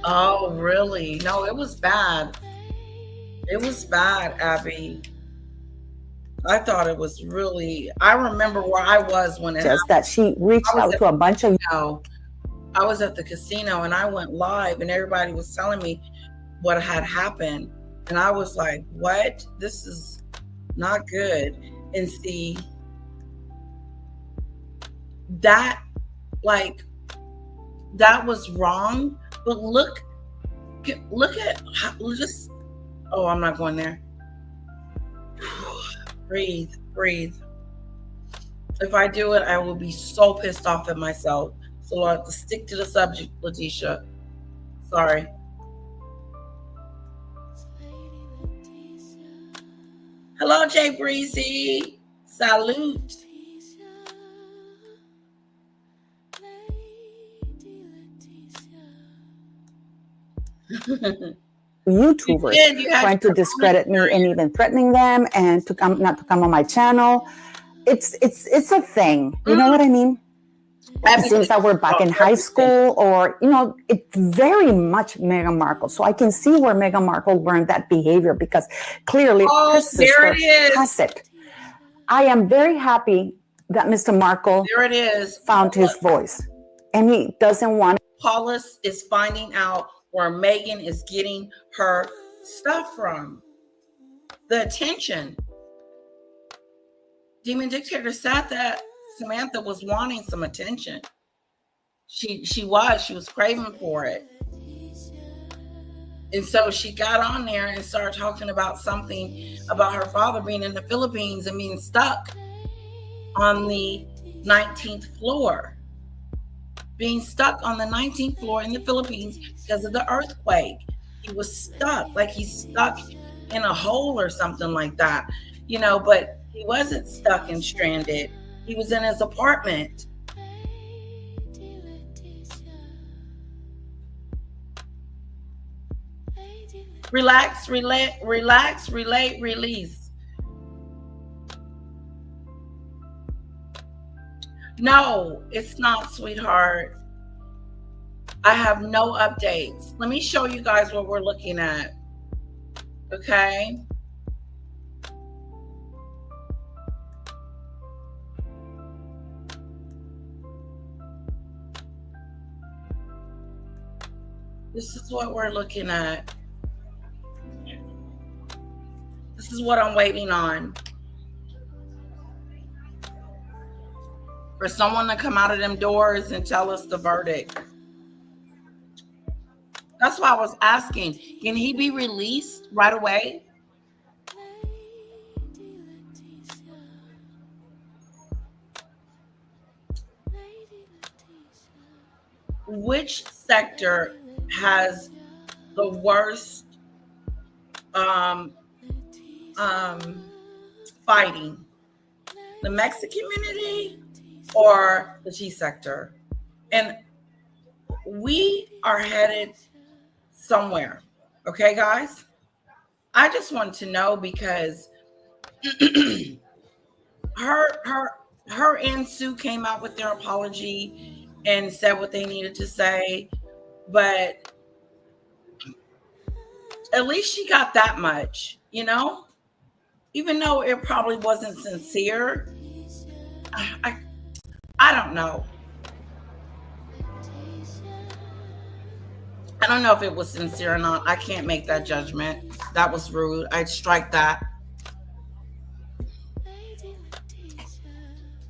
Oh, really? No, it was bad. It was bad, Abby. I thought it was really. I remember where I was when it happened. Just that she reached out to a bunch of. I was at the casino and I went live, and everybody was telling me what had happened, and I was like, "What? This is not good." And see, that that was wrong. But look at just. Oh, I'm not going there. Breathe. If I do it, I will be so pissed off at myself. So I'll have to stick to the subject, Letitia. Sorry. Hello, Jay Breezy. Salute. YouTubers trying to discredit me and even threatening them and not to come on my channel. It's a thing. You know what I mean? It seems that we're back in high school, or it's very much Meghan Markle. So I can see where Meghan Markle learned that behavior, because clearly her sister has it. I am very happy that Mr. Markle found his voice, and he doesn't want. Paulus is finding out where Meghan is getting her stuff from. The attention. Demon Dictator said that Samantha was wanting some attention. She was craving for it. And so she got on there and started talking about something about her father being in the Philippines and being stuck on the 19th floor. Being stuck on the 19th floor in the Philippines because of the earthquake. He was stuck, like he's stuck in a hole or something like that, but he wasn't stuck and stranded. He was in his apartment. Relax, relate, release. No, it's not, sweetheart. I have no updates. Let me show you guys what we're looking at. Okay. This is what we're looking at. This is what I'm waiting on. For someone to come out of them doors and tell us the verdict. That's why I was asking, can he be released right away? Which sector has the worst fighting? The Mexican community or the G sector? And we are headed somewhere. Okay, guys? I just want to know, because her and Sue came out with their apology and said what they needed to say. but at least she got that much, you know? Even though it probably wasn't sincere. I, I don't know. I don't know if it was sincere or not. I can't make that judgment. That was rude. I'd strike that.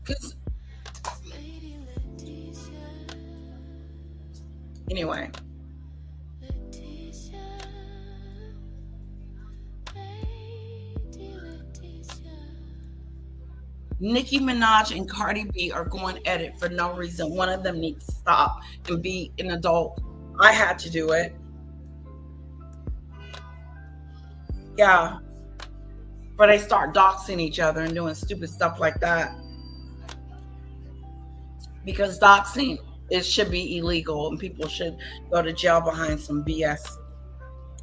'Cause anyway. Nicki Minaj and Cardi B are going at it for no reason. One of them needs to stop and be an adult. I had to do it. Yeah. But they start doxing each other and doing stupid stuff like that. Because doxing, it should be illegal and people should go to jail behind some BS.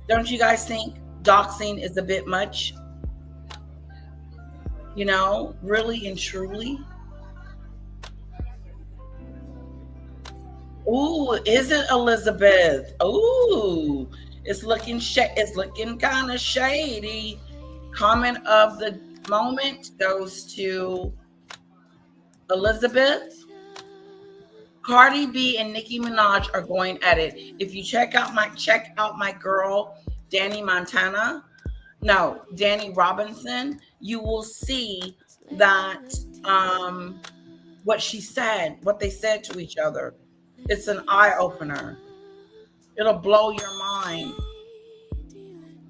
Don't you guys think doxing is a bit much? You know, really and truly. Ooh, is it Elizabeth? Ooh, it's looking kind of shady. Comment of the moment goes to Elizabeth. Cardi B and Nicki Minaj are going at it. If you check out my girl Danny Robinson, you will see that what they said to each other. It's an eye opener. It'll blow your mind.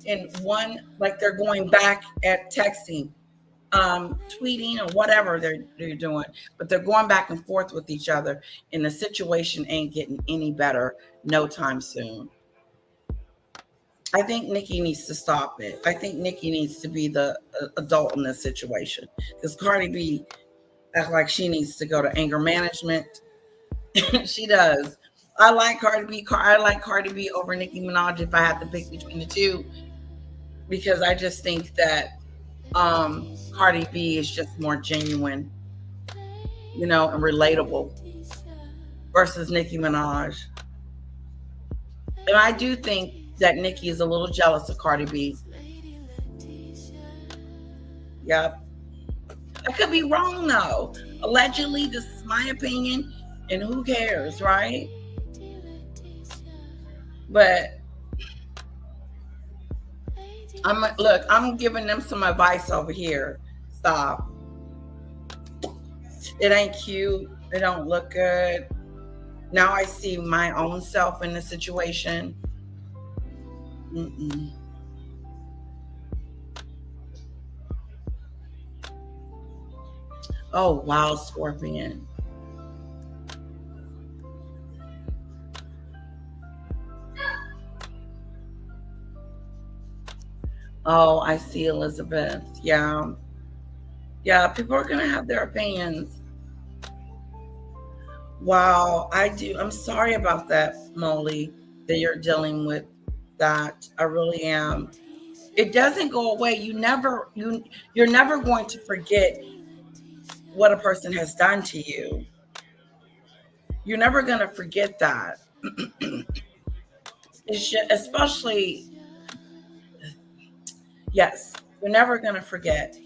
In one, like they're going back at texting, tweeting or whatever they're doing, but they're going back and forth with each other, and the situation ain't getting any better no time soon. I think Nicki needs to stop it. I think Nicki needs to be the adult in this situation, because Cardi B acts like she needs to go to anger management. She does. I like Cardi B. I like Cardi B over Nicki Minaj if I had to pick between the two, because I just think that Cardi B is just more genuine, you know, and relatable versus Nicki Minaj. And I do think that Nicki is a little jealous of Cardi B. Yep. I could be wrong though. Allegedly, this is my opinion, and who cares, right? But I'm giving them some advice over here. Stop. It ain't cute. It don't look good. Now I see my own self in the situation. Mm-mm. Oh, wow, Scorpion. Oh, I see, Elizabeth. Yeah. Yeah, people are going to have their opinions. Wow, I do. I'm sorry about that, Molly, that you're dealing with that. I really am. It doesn't go away. You're never going to forget what a person has done to you. You're never going to forget that. It's just, especially, yes, you're never going to forget.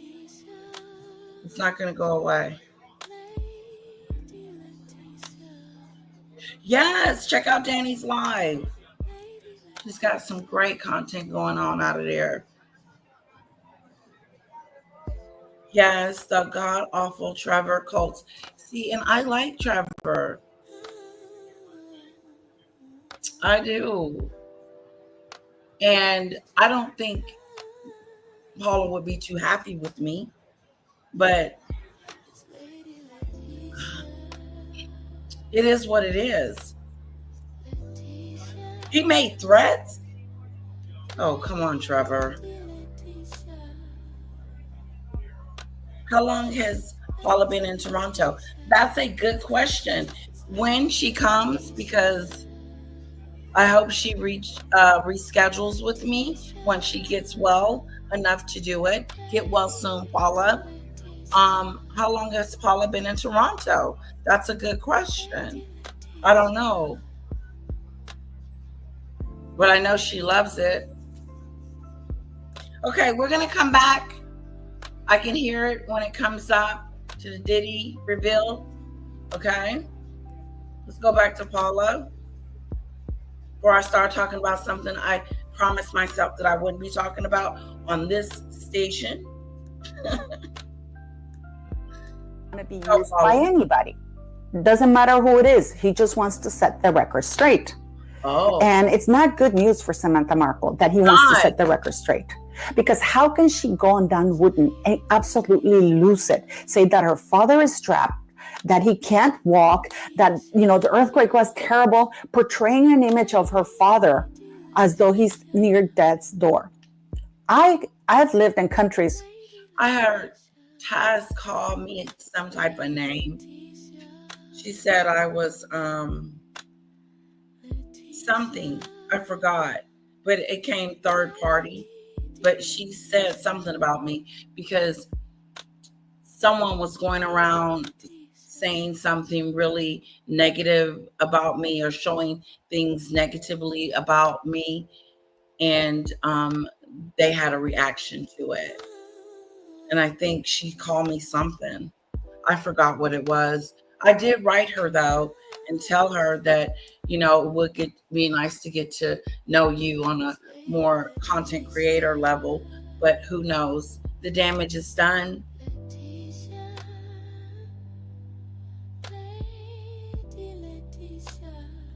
It's not going to go away. Yes, check out Danny's live. She's got some great content going on out of there. Yes, the god awful Trevor Colts. See, and I like Trevor. I do. And I don't think Paula would be too happy with me, but it is what it is. He made threats. Oh, come on, Trevor. How long has Paula been in Toronto? That's a good question. When she comes, because I hope she reschedules with me when she gets well enough to do it. Get well soon, Paula. How long has Paula been in Toronto? That's a good question. I don't know. but I know she loves it. Okay, we're going to come back. I can hear it when it comes up to the Diddy reveal. Okay, let's go back to Paula. Before I start talking about something I promised myself that I wouldn't be talking about on this station. To be used by anybody. Doesn't matter who it is. He just wants to set the record straight. Oh. And it's not good news for Samantha Markle that he wants to set the record straight. Because how can she go on Don Wooden and absolutely lose it? Say that her father is strapped, that he can't walk, that, you know, the earthquake was terrible, portraying an image of her father as though he's near death's door. I've lived in countries. I heard Taz call me some type of name. She said I was something. I forgot. But it came third party. But she said something about me because someone was going around saying something really negative about me or showing things negatively about me. And they had a reaction to it. And I think she called me something. I forgot what it was. I did write her, though, and tell her that, you know, it would be nice to get to know you on a more content creator level. But who knows? The damage is done.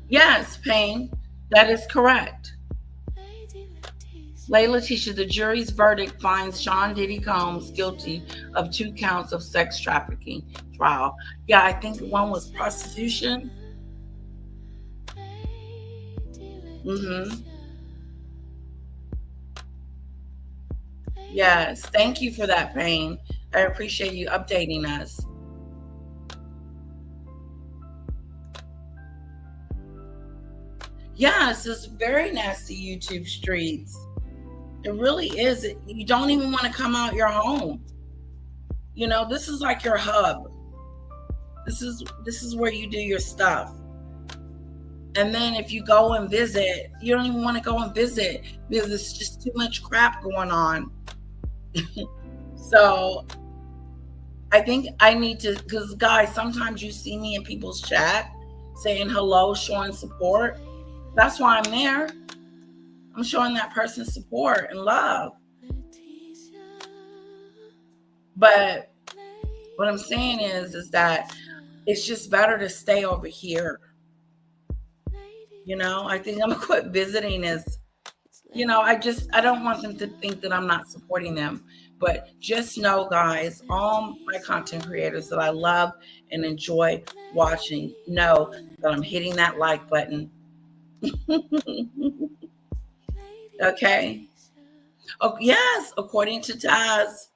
Yes, Payne, that is correct. Lady Letitia, the jury's verdict finds Sean Diddy Combs guilty of 2 counts of sex trafficking trial. Yeah, I think one was prostitution. Yes, thank you for that, Payne. I appreciate you updating us. Yes, it's very nasty YouTube streets. It really is. You don't even want to come out your home. You know, this is like your hub. This is where you do your stuff. And then if you go and visit, you don't even want to go and visit because there's just too much crap going on. So I think I need to, because guys, sometimes you see me in people's chat saying hello, showing support. That's why I'm there. I'm showing that person support and love. But what I'm saying is that it's just better to stay over here. You know, I think I'm gonna quit visiting as, you know, I don't want them to think that I'm not supporting them. But just know, guys, all my content creators that I love and enjoy watching know that I'm hitting that like button. Okay. Oh, yes, according to Taz.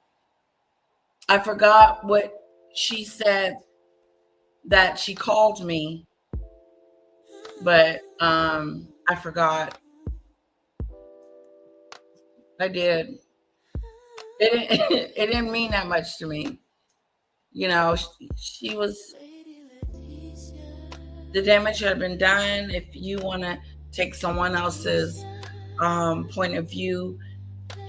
I forgot what she said that she called me, but I forgot. I did. It didn't mean that much to me. You know, she was, the damage had been done. If you want to take someone else's point of view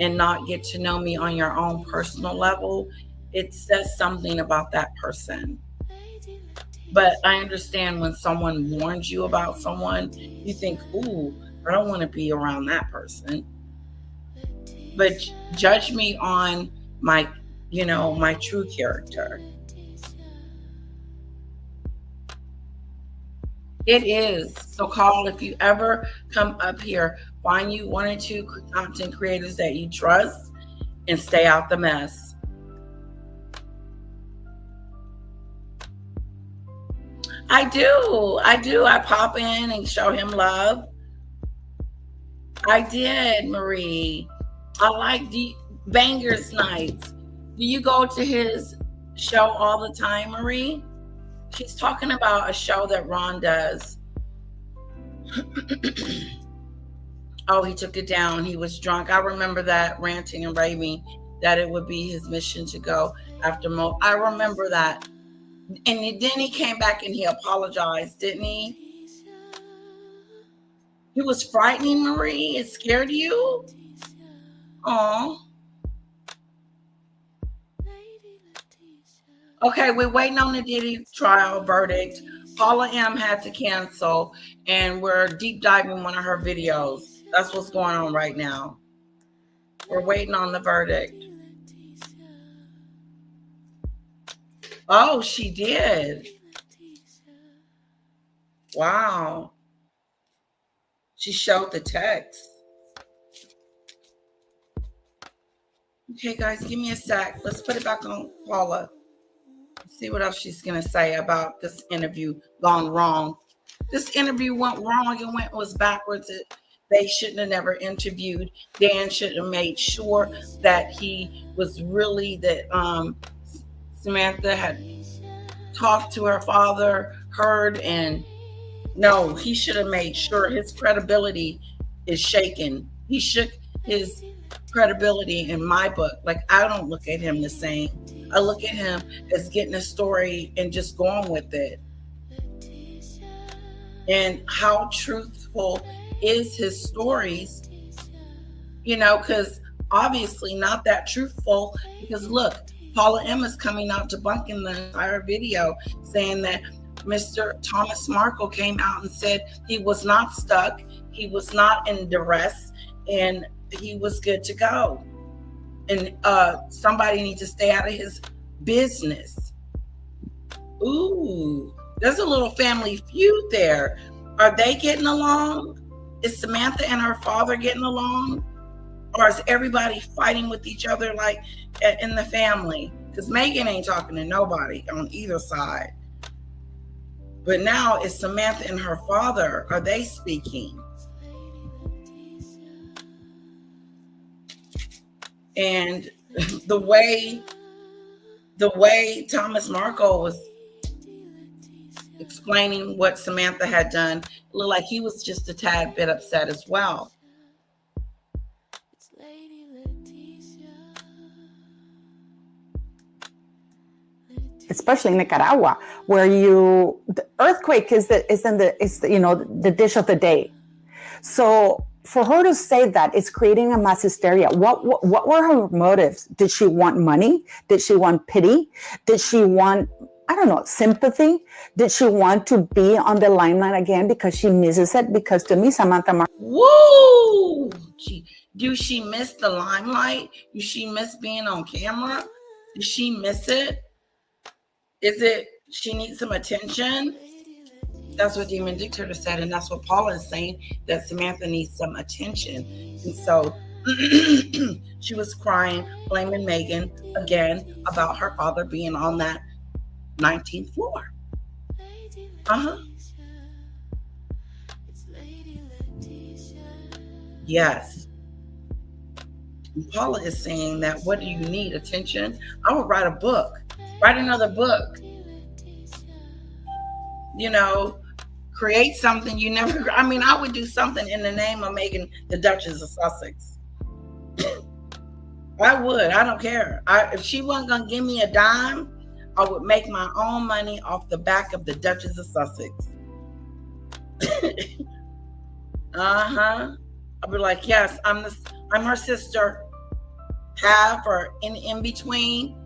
and not get to know me on your own personal level, it says something about that person. But I understand when someone warns you about someone, you think, ooh, I don't want to be around that person. But judge me on my, you know, my true character. It is. So Carl, if you ever come up here, find you 1 or 2 content creators that you trust and stay out the mess. I do. I pop in and show him love. I did, Marie. I like the Bangers Nights. Do you go to his show all the time, Marie? She's talking about a show that Ron does. Oh, he took it down. He was drunk. I remember that, ranting and raving that it would be his mission to go after Mo. I remember that. And then he came back and he apologized, didn't he? It was frightening, Marie. It scared you? Oh. Okay, we're waiting on the Diddy trial verdict. Paula M had to cancel, and we're deep diving one of her videos. That's what's going on right now. We're waiting on the verdict. Oh, she did. Wow. She showed the text. Okay, guys, give me a sec. Let's put it back on Paula. See what else she's gonna say about this interview gone wrong. This interview went wrong. It was backwards. They shouldn't have never interviewed. Dan should have made sure that he was really that Samantha had talked to her father, heard, and no, he should have made sure his credibility is shaken. He shook his credibility in my book. Like, I don't look at him the same. I look at him as getting a story and just going with it. And how truthful is his stories, because obviously not that truthful, because look, Paula M is coming out debunking the entire video, saying that Mr. Thomas Markle came out and said he was not stuck, he was not in duress, and he was good to go. And somebody needs to stay out of his business. Ooh, there's a little family feud there. Are they getting along? Is Samantha and her father getting along? Or is everybody fighting with each other like in the family? Because Megan ain't talking to nobody on either side. But now it's Samantha and her father. Are they speaking? And the way Thomas Markle was explaining what Samantha had done, it looked like he was just a tad bit upset as well. Especially in Nicaragua, where the earthquake is the dish of the day. So for her to say that, it's creating a mass hysteria. What were her motives? Did she want money? Did she want pity? Did she want, I don't know, sympathy? Did she want to be on the limelight again because she misses it? Because to me, Samantha Woo! Do she miss the limelight? Do she miss being on camera? Does she miss it? Is it she needs some attention? That's what Demon Dictator said, and that's what Paula is saying, that Samantha needs some attention. And so she was crying, blaming Megan again about her father being on that 19th floor. Yes. And Paula is saying that, what do you need? Attention? I would write a book. Write another book. Create something you never. I would do something in the name of Megan the Duchess of Sussex. I would. I don't care. If she wasn't going to give me a dime, I would make my own money off the back of the Duchess of Sussex. I'd be like, yes, I'm her sister. Half or in between.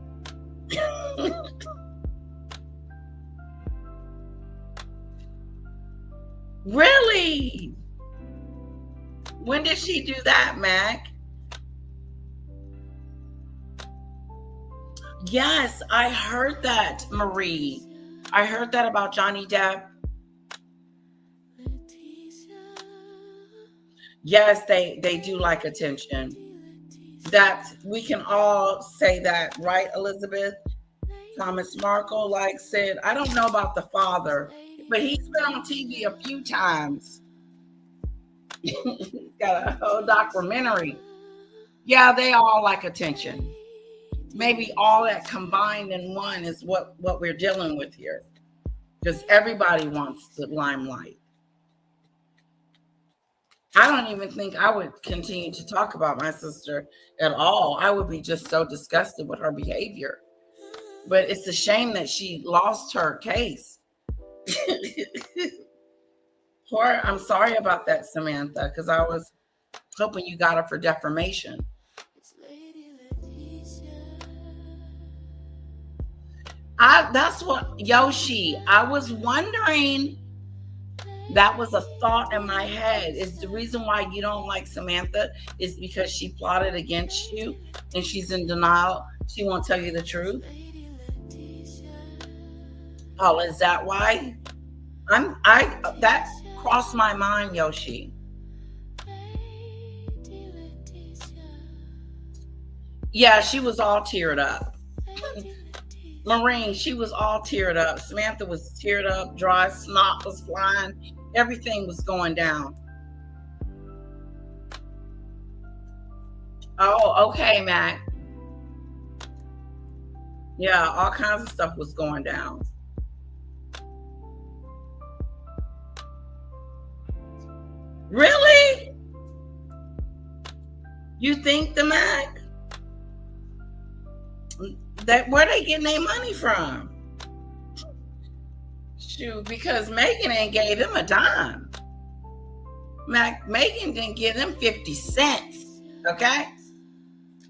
Really? When did she do that, Mac? Yes, I heard that, Marie. I heard that about Johnny Depp. Yes, they do like attention. That we can all say that, right, Elizabeth? Thomas Markle said, I don't know about the father, but he's been on TV a few times. He's got a whole documentary. Yeah, they all like attention. Maybe all that combined in one is what we're dealing with here. Because everybody wants the limelight. I don't even think I would continue to talk about my sister at all. I would be just so disgusted with her behavior. But it's a shame that she lost her case. Poor, I'm sorry about that, Samantha, because I was hoping you got her for defamation. That's what, Yoshi, I was wondering, that was a thought in my head. Is the reason why you don't like Samantha is because she plotted against you and she's in denial. She won't tell you the truth. Paula, is that why? That crossed my mind, Yoshi. Yeah, she was all teared up. Maureen, she was all teared up. Samantha was teared up, dry snot was flying. Everything was going down. Oh, okay, Mac. Yeah, all kinds of stuff was going down. Really? You think the Mac? That where they getting their money from? Shoot, because Megan ain't gave them a dime. Megan didn't give them 50 cents. Okay?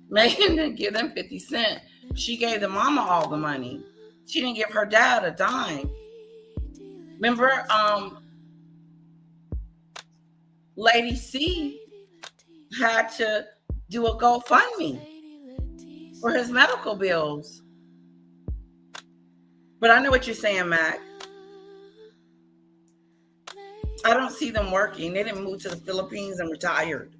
Megan didn't give them 50 cents. She gave the mama all the money. She didn't give her dad a dime. Remember, Lady C had to do a GoFundMe for his medical bills. But I know what you're saying, Mac. I don't see them working. They didn't move to the Philippines and retired.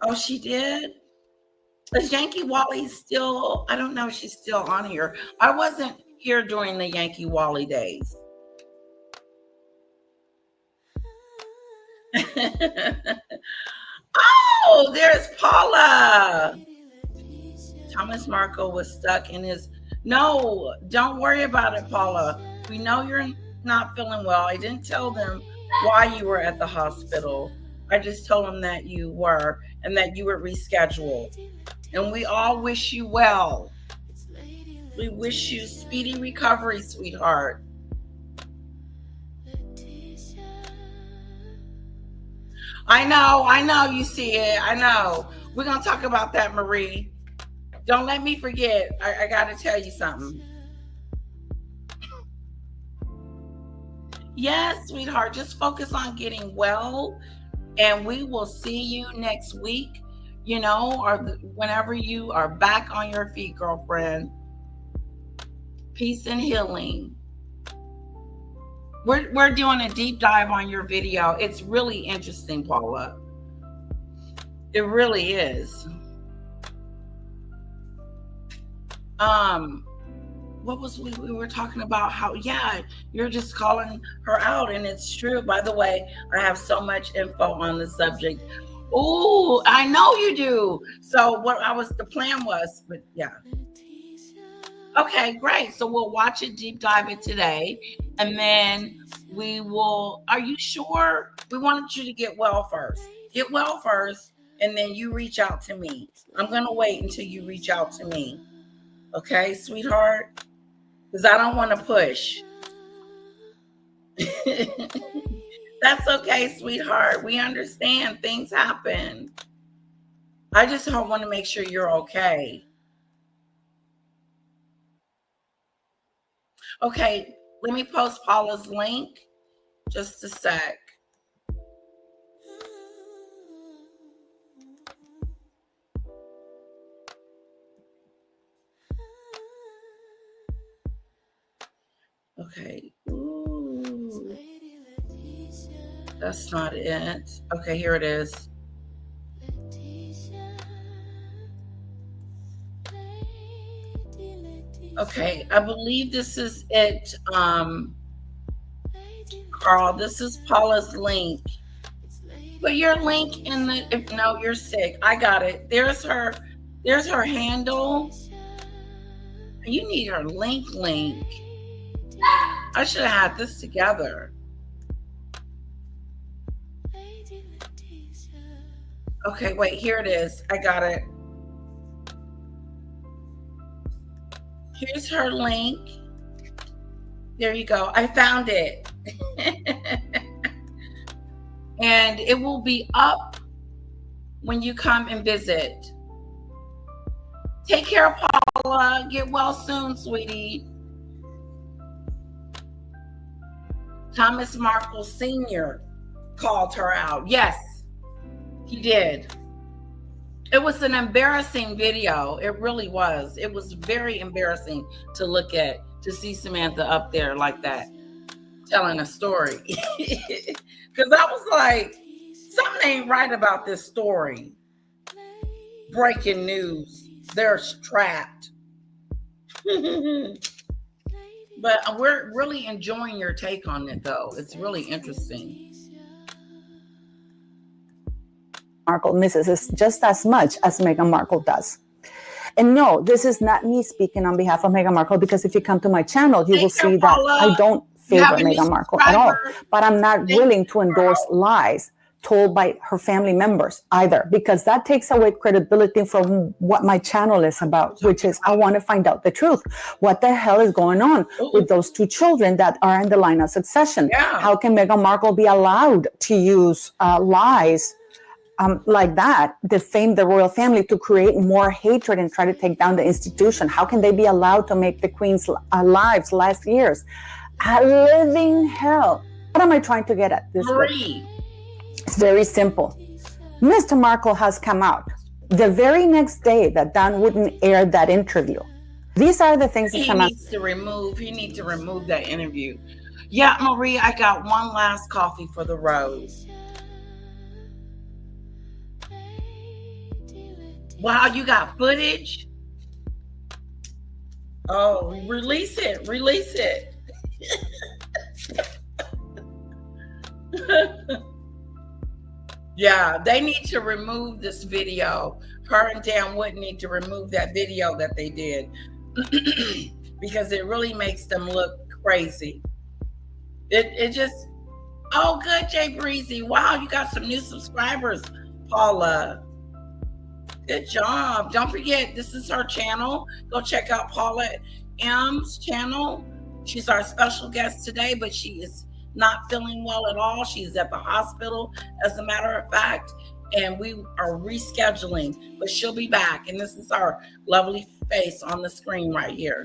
Oh, she did? Is Yankee Wally still? I don't know if she's still on here. I wasn't here during the Yankee Wally days. Oh, there's Paula. Thomas Marco was stuck in his... No, don't worry about it, Paula. We know you're not feeling well. I didn't tell them why you were at the hospital. I just told them that you were and that you were rescheduled. And we all wish you well. We wish you speedy recovery, sweetheart. I know you see it. I know. We're going to talk about that, Marie. Don't let me forget. I got to tell you something. Yes, sweetheart. Just focus on getting well. And we will see you next week, or whenever you are back on your feet, girlfriend. Peace and healing. We're doing a deep dive on your video. It's really interesting, Paula. It really is. What was we were talking about? How, yeah, you're just calling her out, and it's true. By the way, I have so much info on the subject. Oh, I know you do. So the plan was, but yeah. Okay, great. So we'll watch it, deep dive it today, and then we will. Are you sure? We wanted you to get well first. Get well first, and then you reach out to me. I'm gonna wait until you reach out to me. Okay, sweetheart? Because I don't want to push. That's okay, sweetheart. We understand things happen. I just want to make sure you're okay. Okay, let me post Paula's link. Just a sec. Okay. Ooh. That's not it. Okay, here it is. Okay, I believe this is it. Carl, this is Paula's link. Put your link in the... No, you're sick. I got it. There's her handle. You need her link. I should have had this together. Okay, wait, here it is. I got it. Here's her link. There you go. I found it. And it will be up when you come and visit. Take care, Paula. Get well soon, sweetie. Thomas Markle Sr. called her out. Yes, he did. It was an embarrassing video. It really was. It was very embarrassing to look at, to see Samantha up there like that, telling a story. Because I was like, something ain't right about this story. Breaking news. They're trapped. But we're really enjoying your take on it, though. It's really interesting. Markle misses this just as much as Meghan Markle does. And no, this is not me speaking on behalf of Meghan Markle, because if you come to my channel, you will see that I don't favor Meghan Markle at all. But I'm not willing to endorse lies told by her family members either, because that takes away credibility from what my channel is about, which is I want to find out the truth. What the hell is going on with those two children that are in the line of succession? How can Meghan Markle be allowed to use lies like that, defame the royal family, to create more hatred and try to take down the institution? How can they be allowed to make the Queen's lives last years a living hell? What am I trying to get at this week? It's very simple. Mr. Markle has come out the very next day that Don Wooden aired that interview. These are the things that he needs to remove that interview. Yeah, Marie, I got one last coffee for the road. Wow, you got footage? Oh, release it. Yeah, they need to remove this video. Her and Dan Wood need to remove that video that they did because it really makes them look crazy. It just, oh, good, Jay Breezy. Wow, you got some new subscribers, Paula. Good job. Don't forget, this is her channel. Go check out Paula M's channel. She's our special guest today, but she is not feeling well at all. She's at the hospital, as a matter of fact, and we are rescheduling, but she'll be back. And this is our lovely face on the screen right here,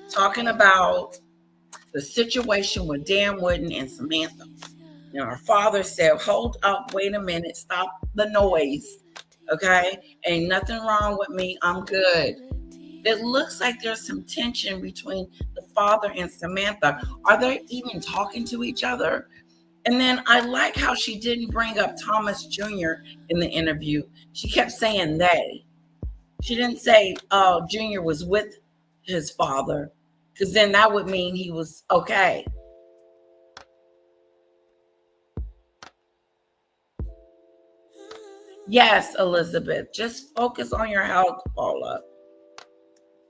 talking about the situation with Dan Wooden and Samantha. And our father said, hold up, wait a minute, stop the noise. Okay, ain't nothing wrong with me. I'm good. It looks like there's some tension between the father and Samantha. Are they even talking to each other? And then I like how she didn't bring up Thomas Jr. in the interview. She kept saying they. She didn't say, oh, Jr. was with his father, because then that would mean he was okay. Yes, Elizabeth. Just focus on your health, Paula.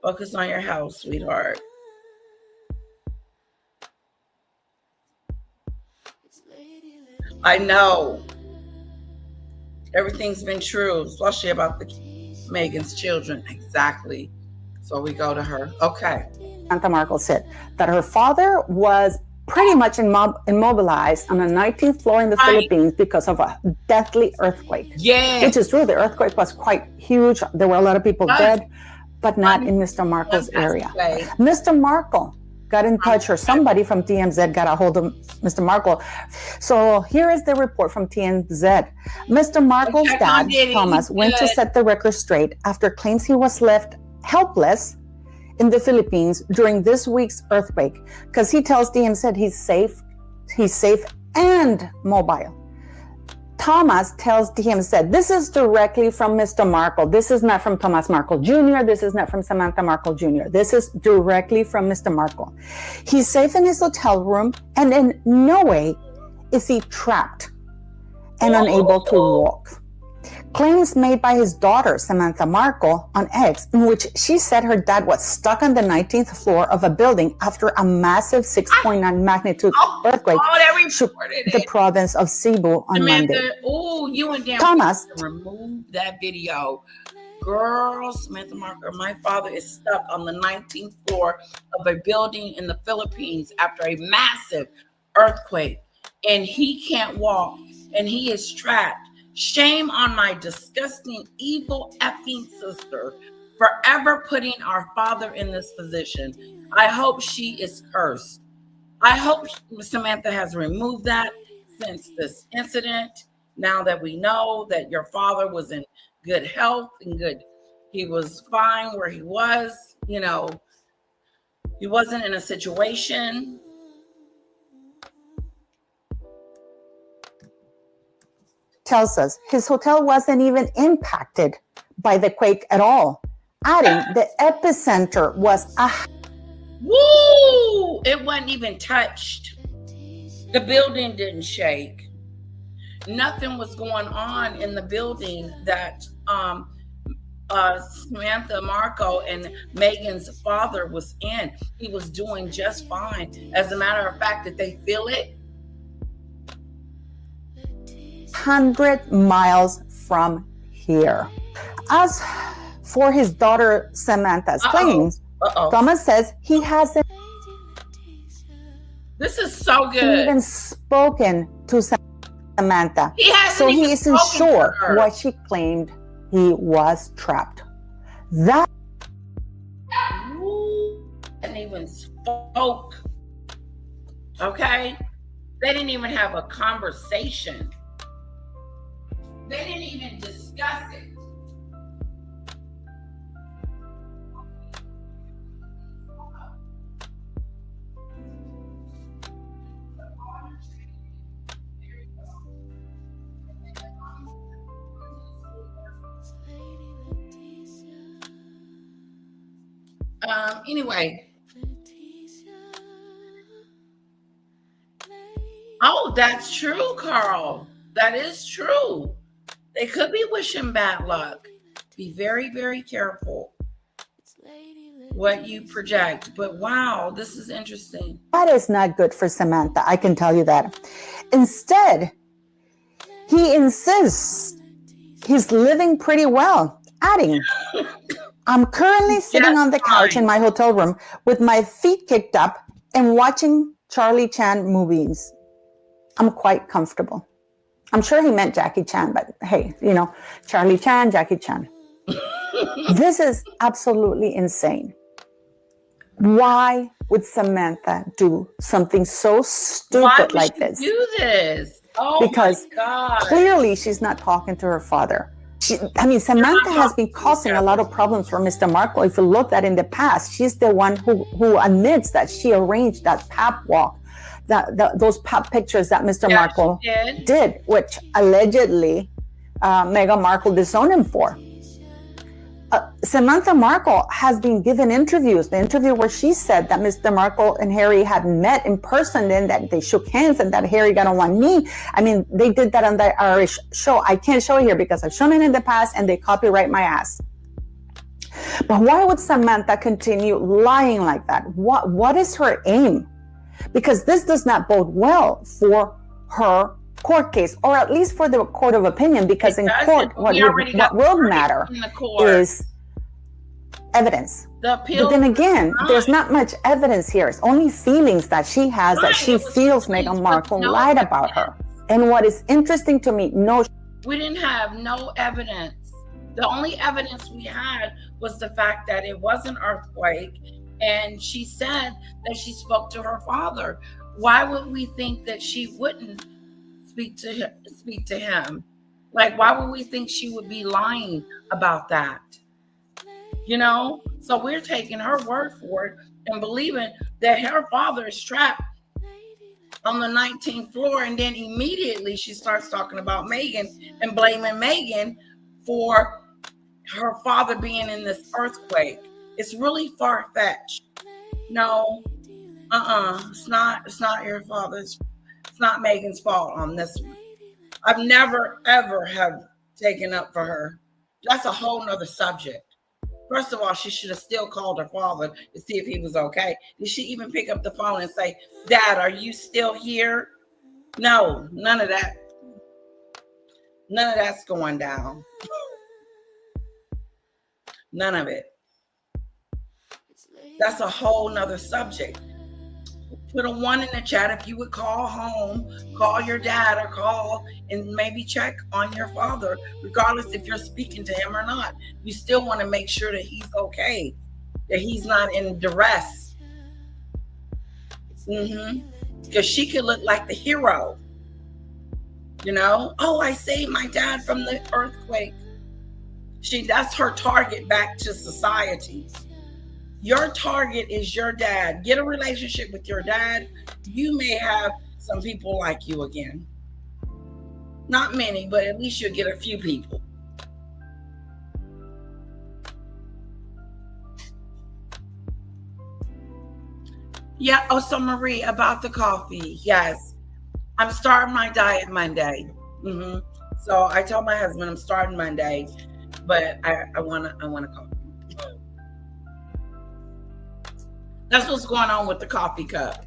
Focus on your health, sweetheart. I know. Everything's been true, especially about the Meghan's children. Exactly. So we go to her. Okay. Samantha Markle said that her father was pretty much immobilized on the 19th floor in the Philippines because of a deathly earthquake. Yeah. Which is true. The earthquake was quite huge. There were a lot of people dead, but not in Mr. Markle's area. Mr. Markle got in touch, or somebody from TMZ got a hold of Mr. Markle. So here is the report from TMZ. Mr. Markle's dad, Thomas, went to set the record straight after claims he was left helpless in the Philippines during this week's earthquake, because he tells TMZ he's safe and mobile. Thomas tells TMZ, this is directly from Mr. Markle. This is not from Thomas Markle Jr. This is not from Samantha Markle Jr. This is directly from Mr. Markle. He's safe in his hotel room, and in no way is he trapped and unable to walk. Claims made by his daughter, Samantha Markle, on X, in which she said her dad was stuck on the 19th floor of a building after a massive 6.9 magnitude earthquake shook the province of Cebu on Monday. Oh, you and Dan Thomas remove that video. Girl, Samantha Marco, my father is stuck on the 19th floor of a building in the Philippines after a massive earthquake, and he can't walk, and he is trapped. Shame on my disgusting, evil effing sister for ever putting our father in this position. I hope she is cursed. I hope Samantha has removed that since this incident. Now that we know that your father was in good health and good, he was fine where he was, he wasn't in a situation. Tells us his hotel wasn't even impacted by the quake at all, adding the epicenter was Woo! It wasn't even touched. The building didn't shake. Nothing was going on in the building that Samantha Marco and Megan's father was in. He was doing just fine. As a matter of fact, did they feel it? 100 miles from here. As for his daughter Samantha's claims, Thomas says he hasn't This is so good. even spoken to Samantha. He hasn't So even he isn't spoken to sure her. why she claimed he was trapped. That And even spoke. Okay? They didn't even have a conversation. They didn't even discuss it. Anyway. Oh, that's true, Carl. That is true. They could be wishing bad luck. Be very, very careful what you project. But wow, this is interesting. That is not good for Samantha, I can tell you that. Instead, he insists he's living pretty well, adding, I'm currently sitting on the couch in my hotel room with my feet kicked up and watching Charlie Chan movies. I'm quite comfortable. I'm sure he meant Jackie Chan, but hey, Charlie Chan, Jackie Chan. This is absolutely insane. Why would Samantha do something so stupid like this? Do this? Oh, because my God. Clearly she's not talking to her father. Samantha has been causing a lot of problems for Mr. Marco. If you look at in the past, she's the one who admits that she arranged that pap walk, those pap pictures that Mr. Marco did, which allegedly Meghan Markle disowned him for. Samantha Markle has been given interviews. The interview where she said that Mr. Markle and Harry had met in person and that they shook hands and that Harry got on one knee. I mean, they did that on the Irish show. I can't show it here because I've shown it in the past and they copyright my ass. But why would Samantha continue lying like that? What is her aim? Because this does not bode well for her court case, or at least for the court of opinion, because in court, what will matter is evidence. But then again, there's not much evidence here. It's only feelings that she has, that she feels Meghan Markle lied about her. And what is interesting to me, we didn't have no evidence. The only evidence we had was the fact that it was an earthquake, and she said that she spoke to her father. Why would we think that she wouldn't speak to him? Like, why would we think she would be lying about that? So we're taking her word for it and believing that her father is trapped on the 19th floor, and then immediately she starts talking about Meghan and blaming Meghan for her father being in this earthquake. It's really far-fetched. No, it's not your father's. It's not Megan's fault on this one. I've never, ever have taken up for her. That's a whole nother subject. First of all, she should have still called her father to see if he was okay. Did she even pick up the phone and say, Dad, are you still here? No, none of that. None of that's going down. None of it. That's a whole nother subject. Put a 1 in the chat if you would call home, call your dad, or call and maybe check on your father, regardless if you're speaking to him or not. You still want to make sure that he's okay, that he's not in duress. Because she could look like the hero. You know, oh, I saved my dad from the earthquake. That's her target back to society. Your target is your dad. Get a relationship with your dad. You may have some people like you again. Not many, but at least you'll get a few people. Yeah. Oh, so Marie, about the coffee. Yes. I'm starting my diet Monday. So I told my husband I'm starting Monday, but I want a coffee. That's what's going on with the coffee cup.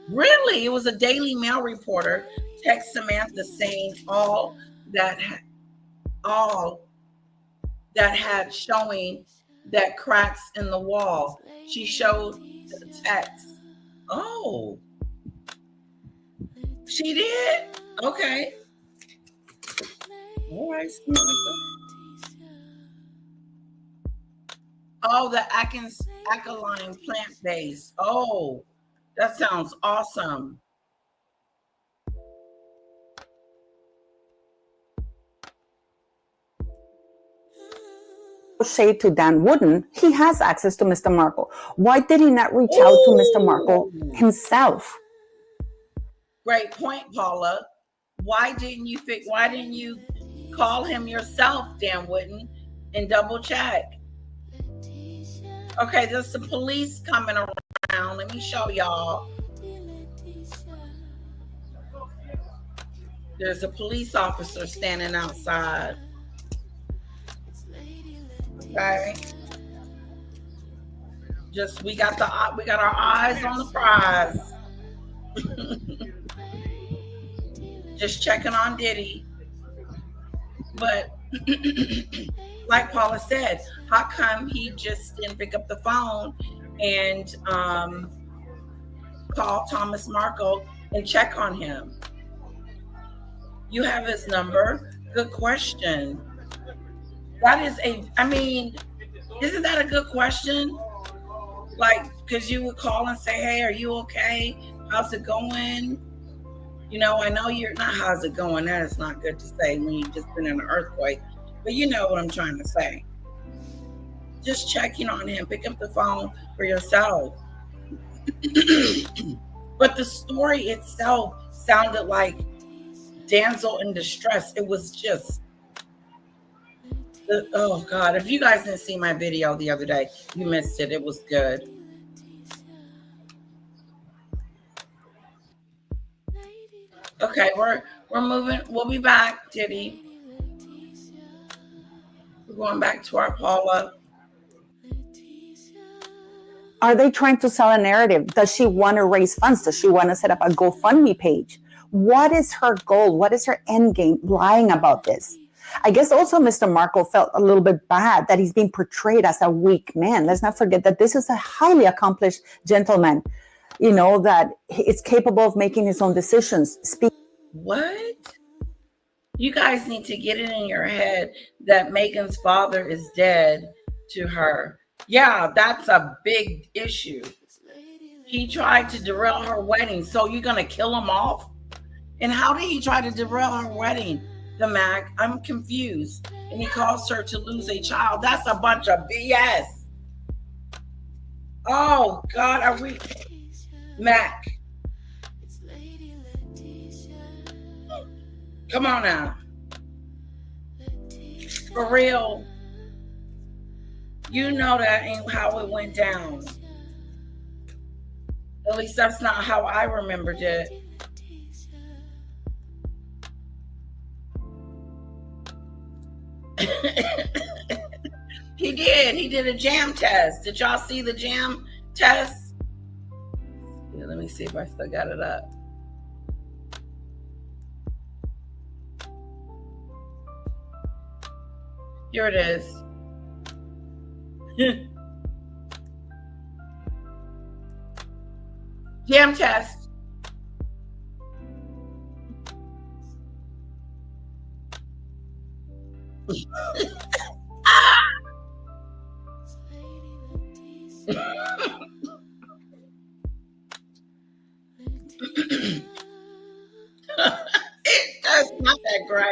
Really? It was a Daily Mail reporter text Samantha saying all that had showing that cracks in the wall. She showed the text. Oh, she did? Okay. All right, Samantha. Oh, the alkaline plant-based. Oh, that sounds awesome. Shade to Dan Wooden, he has access to Mr. Markle. Why did he not reach out to Mr. Markle himself? Great point, Paula. Why didn't you call him yourself, Dan Wooden, and double check? Okay, there's some police coming around. Let me show y'all. There's a police officer standing outside. Okay. We got our eyes on the prize. Just checking on Diddy. But like Paula said, how come he just didn't pick up the phone and call Thomas Markle and check on him? You have his number. Good question. Isn't that a good question? Like, because you would call and say, hey, are you okay? How's it going? You know, I know you're not, how's it going? That is not good to say when you've just been in an earthquake. But you know what I'm trying to say. Just checking on him. Pick up the phone for yourself. But the story itself sounded like damsel in distress. It was just, oh God, if you guys didn't see my video the other day, you missed it. It was good. Okay, we're moving. We'll be back, Diddy. We're going back to our Paula. Are they trying to sell a narrative? Does she want to raise funds? Does she want to set up a GoFundMe page? What is her goal? What is her end game lying about this? I guess also Mr. Markle felt a little bit bad that he's being portrayed as a weak man. Let's not forget that this is a highly accomplished gentleman, you know, that is capable of making his own decisions. What? You guys need to get it in your head that Megan's father is dead to her. Yeah, that's a big issue. He tried to derail her wedding. So you're going to kill him off? And how did he try to derail her wedding? The Mac, I'm confused. And he caused her to lose a child. That's a bunch of BS. Oh, God, are we... Mac. Come on now. For real. You know that ain't how it went down. At least that's not how I remembered it. He did. He did a jam test. Did y'all see the jam test? Yeah, let me see if I still got it up. Here it is. Jam test. It's not that great.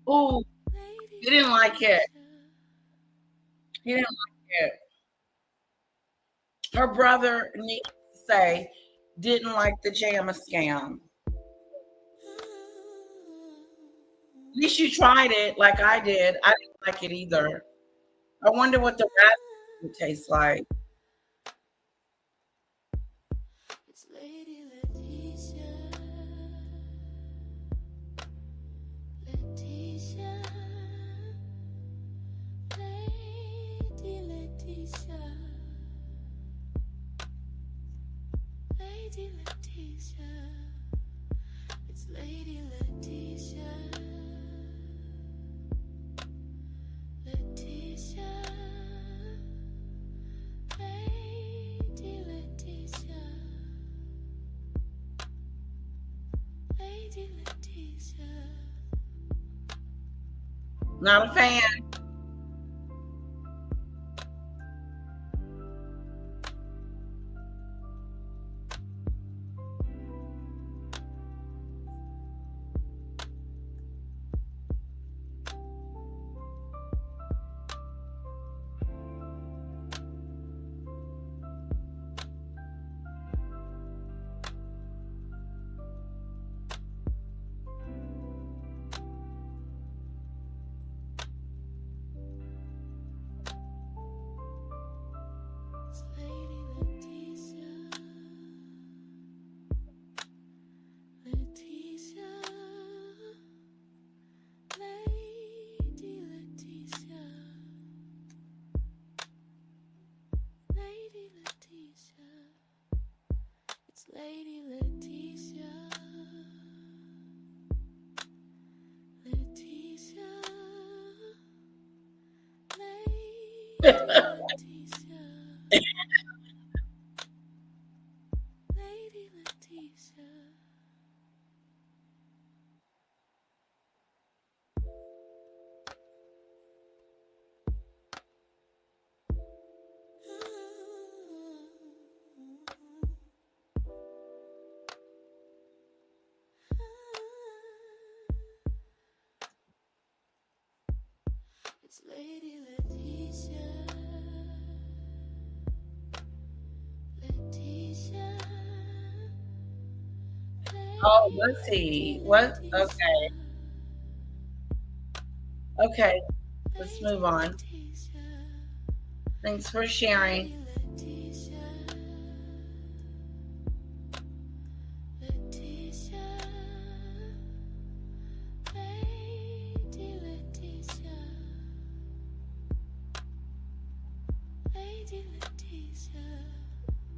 Oh, he didn't like it. He didn't like it. Her brother, needless to say, didn't like the jam scam. At least you tried it like I did. I didn't like it either. I wonder what the rest would taste like. Not a fan. Oh, let's see. What? Okay. Okay. Let's move on. Thanks for sharing.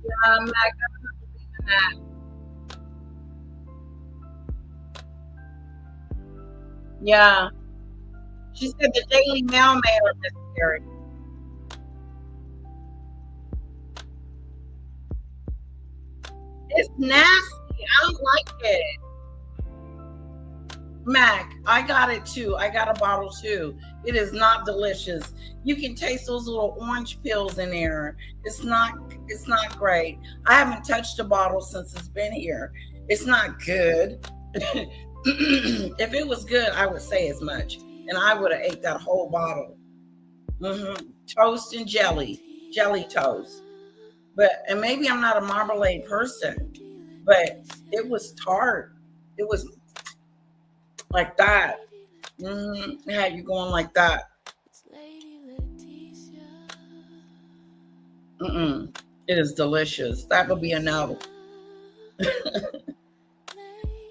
Yeah, I'm not believing that. Yeah. She said the Daily Mail made her miscarry. It's nasty. I don't like it. Mac, I got it too. I got a bottle too. It is not delicious. You can taste those little orange pills in there. It's not great. I haven't touched a bottle since it's been here. It's not good. If it was good, I would say as much. And I would have ate that whole bottle. Toast and jelly toast. And maybe I'm not a marmalade person, but it was tart. It was like that. It had you going like that. It is delicious. That would be a no.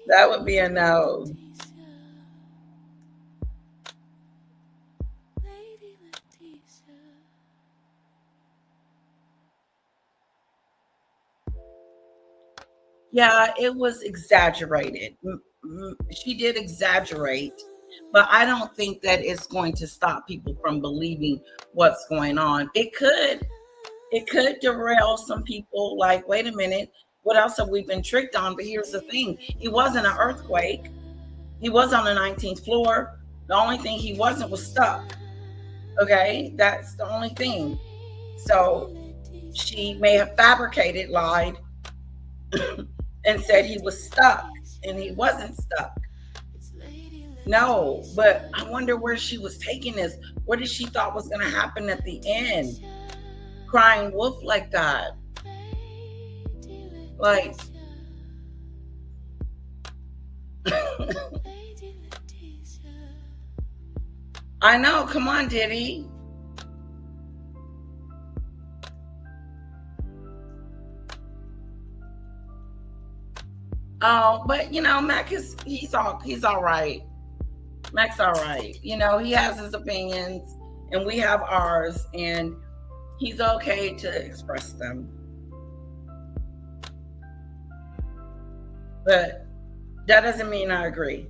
That would be a no. Yeah, it was exaggerated. She did exaggerate, but I don't think that it's going to stop people from believing what's going on. It could derail some people. Like, wait a minute, what else have we been tricked on? But here's the thing: he wasn't an earthquake. He was on the 19th floor. The only thing he wasn't was stuck. Okay, that's the only thing. So she may have fabricated, lied, and said he was stuck, and he wasn't stuck. No, but I wonder where she was taking this. What did she thought was going to happen at the end? Crying wolf like that. Like, I know. Come on, Diddy. Oh, but Mac he's all right. Mac's all right. He has his opinions and we have ours, and he's okay to express them. But that doesn't mean I agree.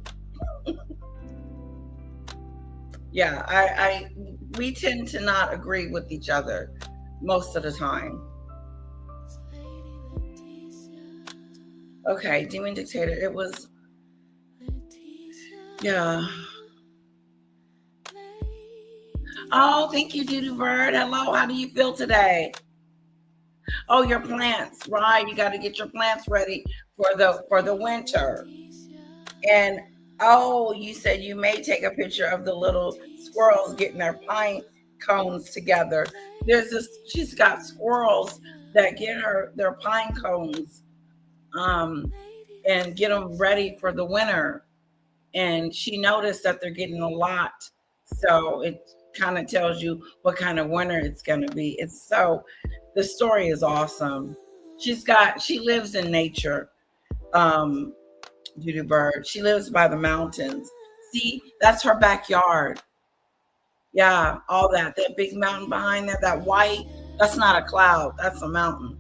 Yeah, we tend to not agree with each other most of the time. Okay, Demon Dictator. It was, yeah. Oh, thank you, Judy Bird. Hello, how do you feel today? Oh, your plants, right? You got to get your plants ready for the winter. And oh, you said you may take a picture of the little squirrels getting their pine cones together. She's got squirrels that get their pine cones and get them ready for the winter. And she noticed that they're getting a lot. So it kind of tells you what kind of winter it's going to be. The story is awesome. She lives in nature. Judy Bird. She lives by the mountains. See, that's her backyard. Yeah, all that big mountain behind that white, that's not a cloud, that's a mountain.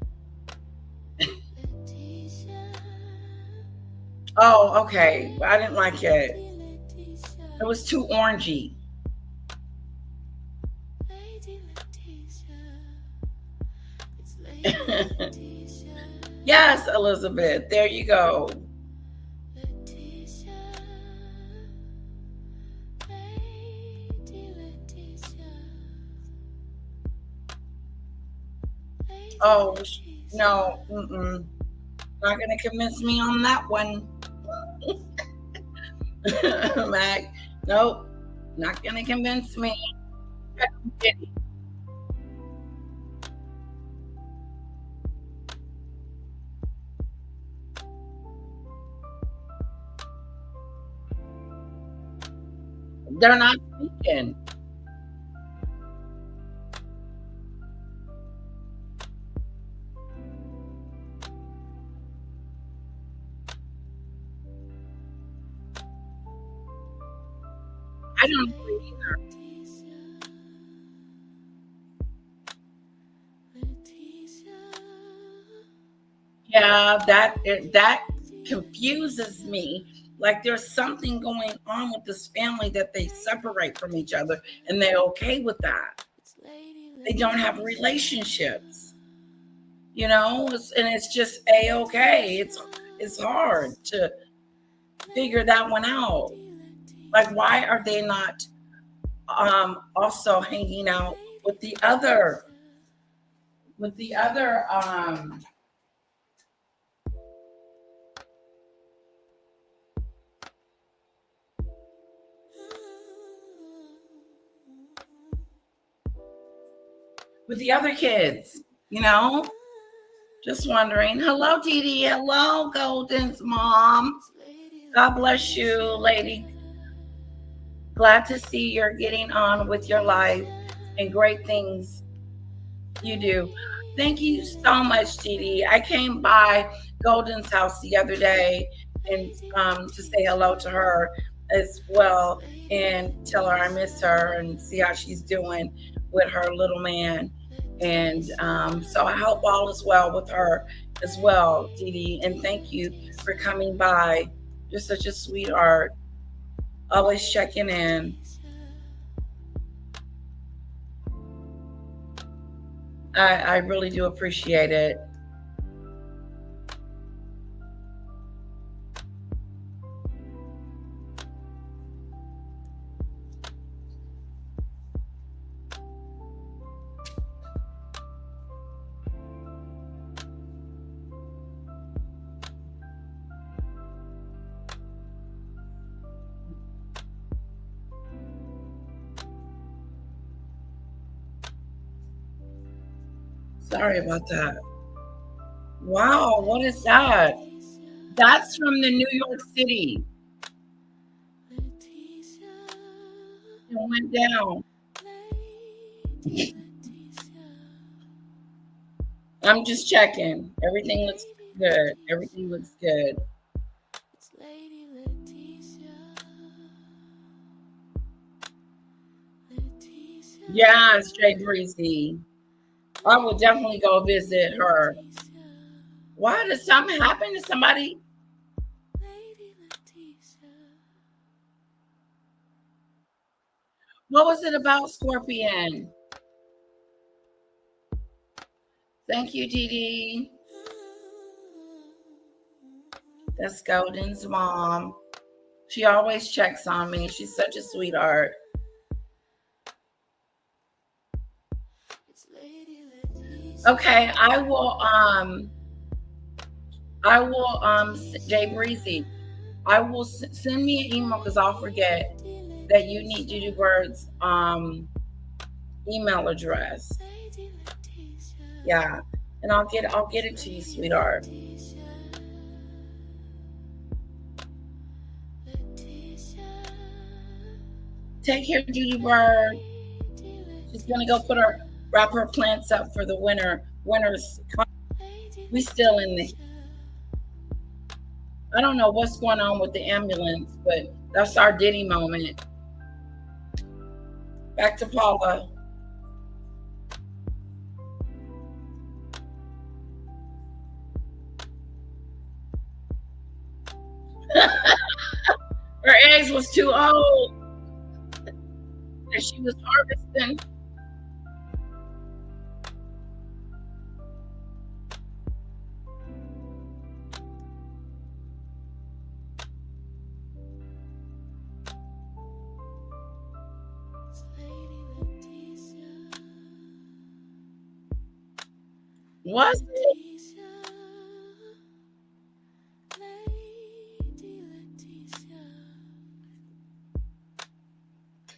Oh, okay. I didn't like it. It was too orangey. Yes, Elizabeth. There you go. Oh, no. Not going to convince me on that one. Mac, nope. Not going to convince me. They're not speaking. I don't agree either. Yeah, that confuses me. Like there's something going on with this family that they separate from each other, and they're okay with that. They don't have relationships, and it's just okay. It's hard to figure that one out. Like, why are they not also hanging out with the other kids, Just wondering. Hello, Didi. Hello, Golden's mom. God bless you, lady. Glad to see you're getting on with your life and great things you do. Thank you so much, Didi. I came by Golden's house the other day and to say hello to her as well and tell her I miss her and see how she's doing with her little man. And so I hope all is well with her as well, Didi. And thank you for coming by. You're such a sweetheart. Always checking in. I really do appreciate it. Sorry about that. Wow, what is that? That's from the New York City. It went down. I'm just checking. Everything looks good. Everything looks good. Yeah, straight breezy. I would definitely go visit her. Why did something happen to somebody? What was it about, Scorpion? Thank you, Didi. That's Golden's mom. She always checks on me. She's such a sweetheart. Okay, I will Jay Breezy, I will send me an email because I'll forget that you need Judy Bird's email address. Yeah, and I'll get it to you, sweetheart. Take care, Judy Bird. She's gonna go wrap her plants up for the winter's. We still in the. I don't know what's going on with the ambulance, but that's our Diddy moment. Back to Paula. Her eggs was too old. And she was harvesting. Was it?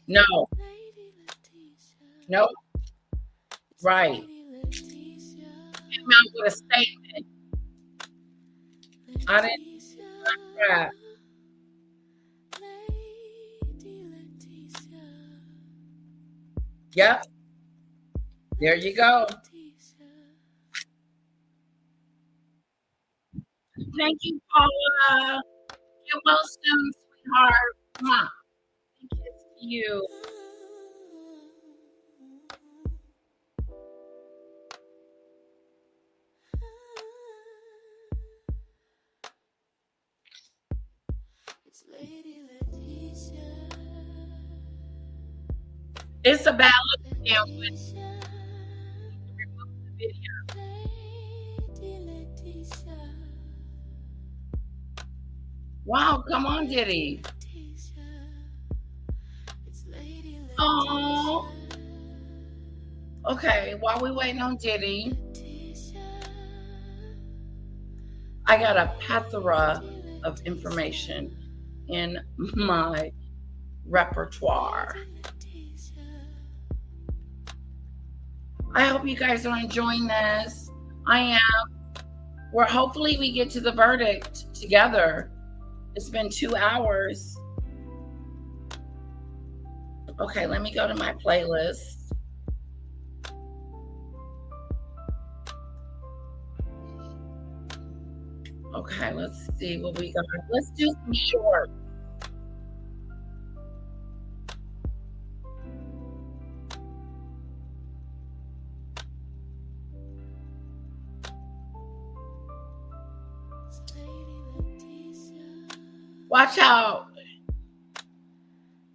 No. Nope. Right. Came out with a statement. I didn't rap. Yep. There you go. Thank you, Paula. Get well soon, sweetheart. Mwah. Kiss to you. It's a bad look down when remove the video. Wow, come on, Diddy. Oh. Okay, while we waiting on Diddy, I got a plethora of information in my repertoire. I hope you guys are enjoying this. I am. Hopefully we get to the verdict together. It's been 2 hours. Okay, let me go to my playlist. Okay, let's see what we got. Let's do some short.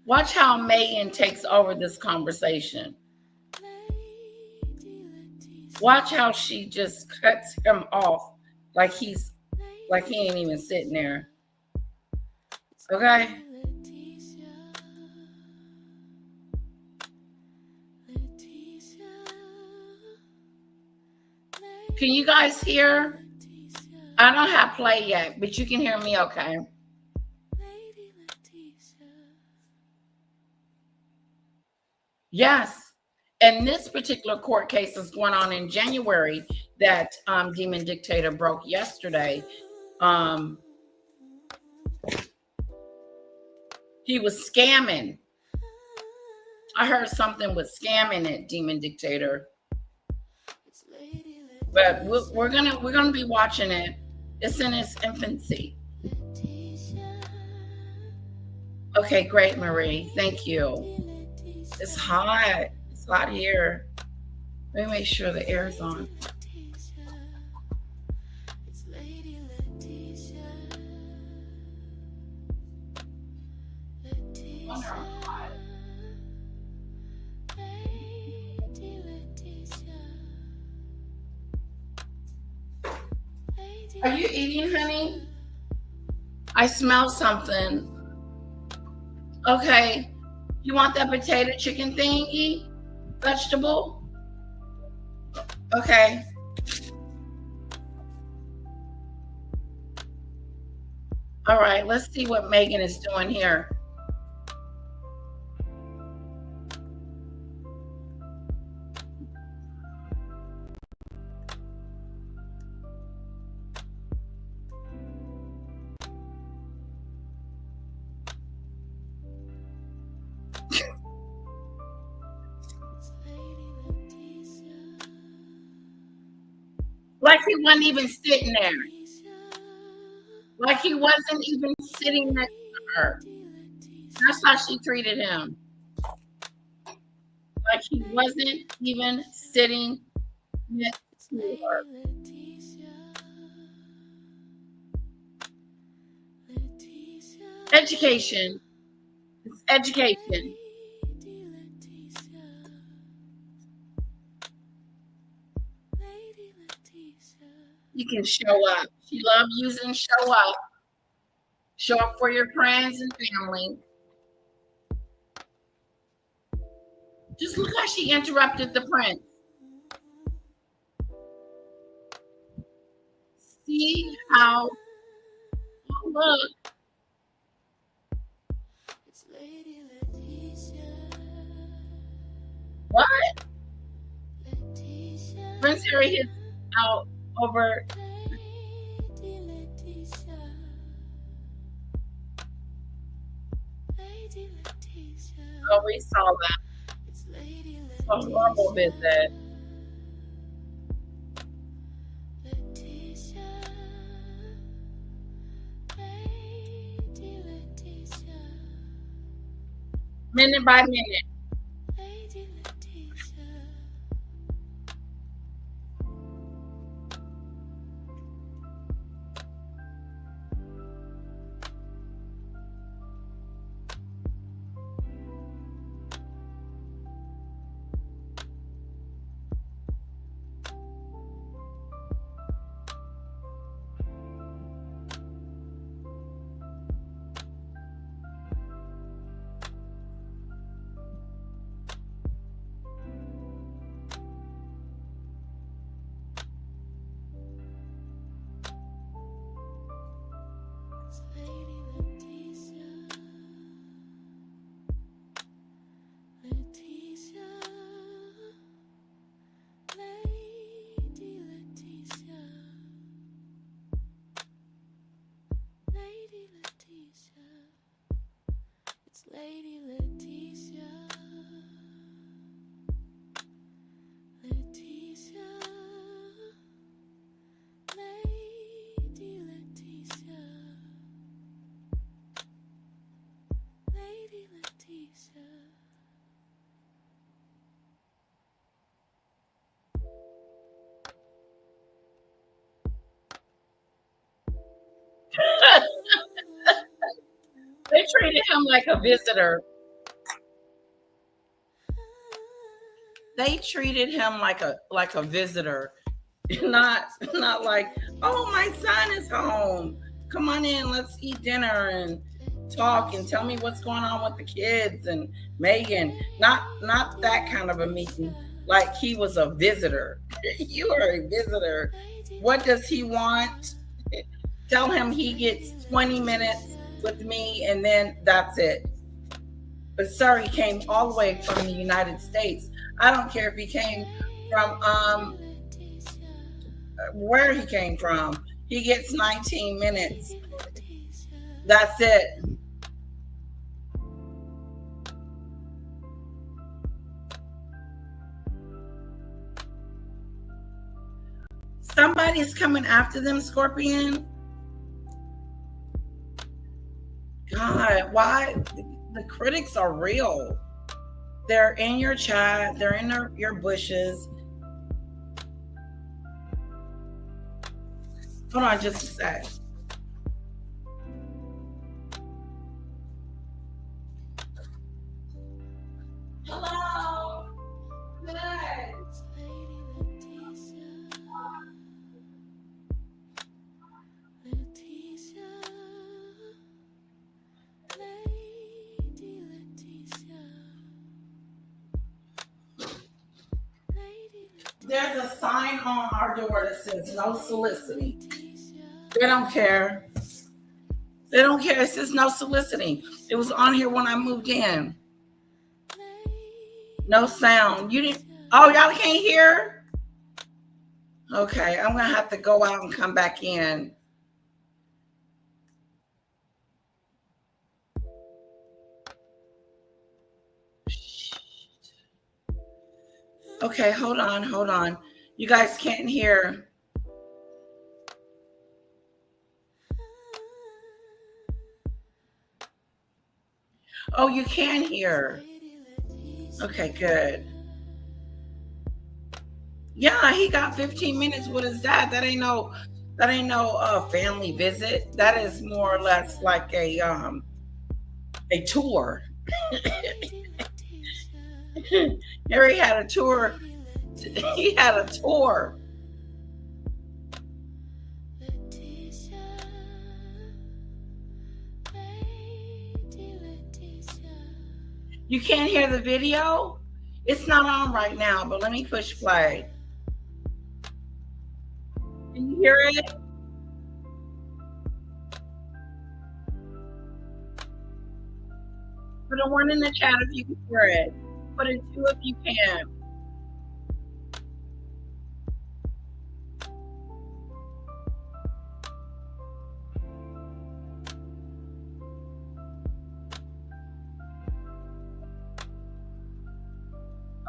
Watch how Megan takes over this conversation. Watch how she just cuts him off like he ain't even sitting there. Okay? Can you guys hear? I don't have play yet, but you can hear me okay. Yes. And this particular court case is going on in January that Demon Dictator broke yesterday. He was scamming. I heard something with scamming at Demon Dictator. But we're gonna be watching it. It's in its infancy. Okay, great, Marie. Thank you. It's hot. It's hot here. Let me make sure the air's on. Are you eating, honey? I smell something. Okay. You want that potato chicken thingy? Vegetable? Okay. All right, let's see what Megan is doing here. Like he wasn't even sitting there. Like he wasn't even sitting next to her. That's how she treated him. Like he wasn't even sitting next to her. Education. It's education. You can show up. She loved using show up. Show up for your friends and family. Just look how she interrupted the prince. See how, oh, look. What? Prince Harry is out over. Oh, we saw that. It's a horrible visit. Minute by minute. treated him like a visitor. They treated him like a visitor, not like, oh, my son is home. Come on in, let's eat dinner and talk and tell me what's going on with the kids and Megan. Not that kind of a meeting. Like he was a visitor. You are a visitor. What does he want? Tell him he gets 20 minutes with me and then that's it. But sir, he came all the way from the United States. I don't care if he came from where he came from. He gets 19 minutes. That's it. Somebody's coming after them, Scorpion. God, why? The critics are real. They're in your chat. They're in your bushes. Hold on just a sec. Hello. Good. There's a sign on our door that says no soliciting. They don't care. They don't care. It says no soliciting. It was on here when I moved in. No sound. You didn't. Oh, y'all can't hear? Okay, I'm going to have to go out and come back in. Okay, hold on. You guys can't hear. Oh, you can hear. Okay, good. Yeah, he got 15 minutes with his dad. That ain't no family visit. That is more or less like a tour. Harry had a tour. He had a tour. You can't hear the video? It's not on right now, but let me push play. Can you hear it? Put a 1 in the chat if you can hear it. Put a 2 if you can.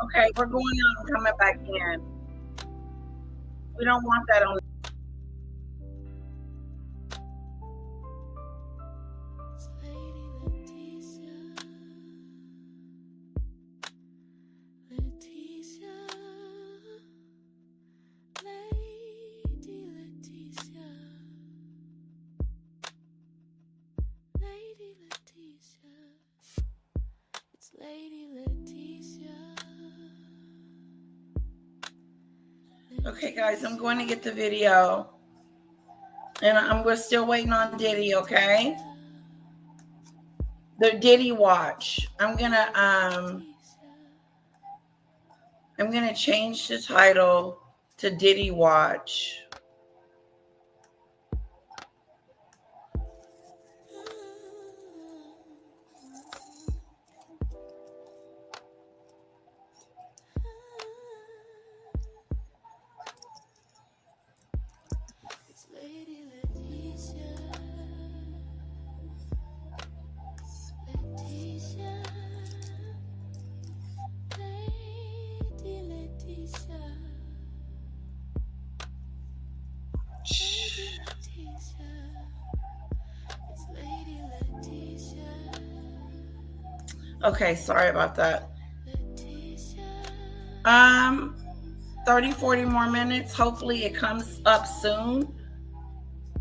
Okay, we're going out and coming back in. We don't want that on. Okay, guys, I'm going to get the video. And we're still waiting on Diddy, okay? The Diddy watch. I'm gonna change the title to Diddy Watch. Okay, sorry about that. 30, 40 more minutes. Hopefully it comes up soon.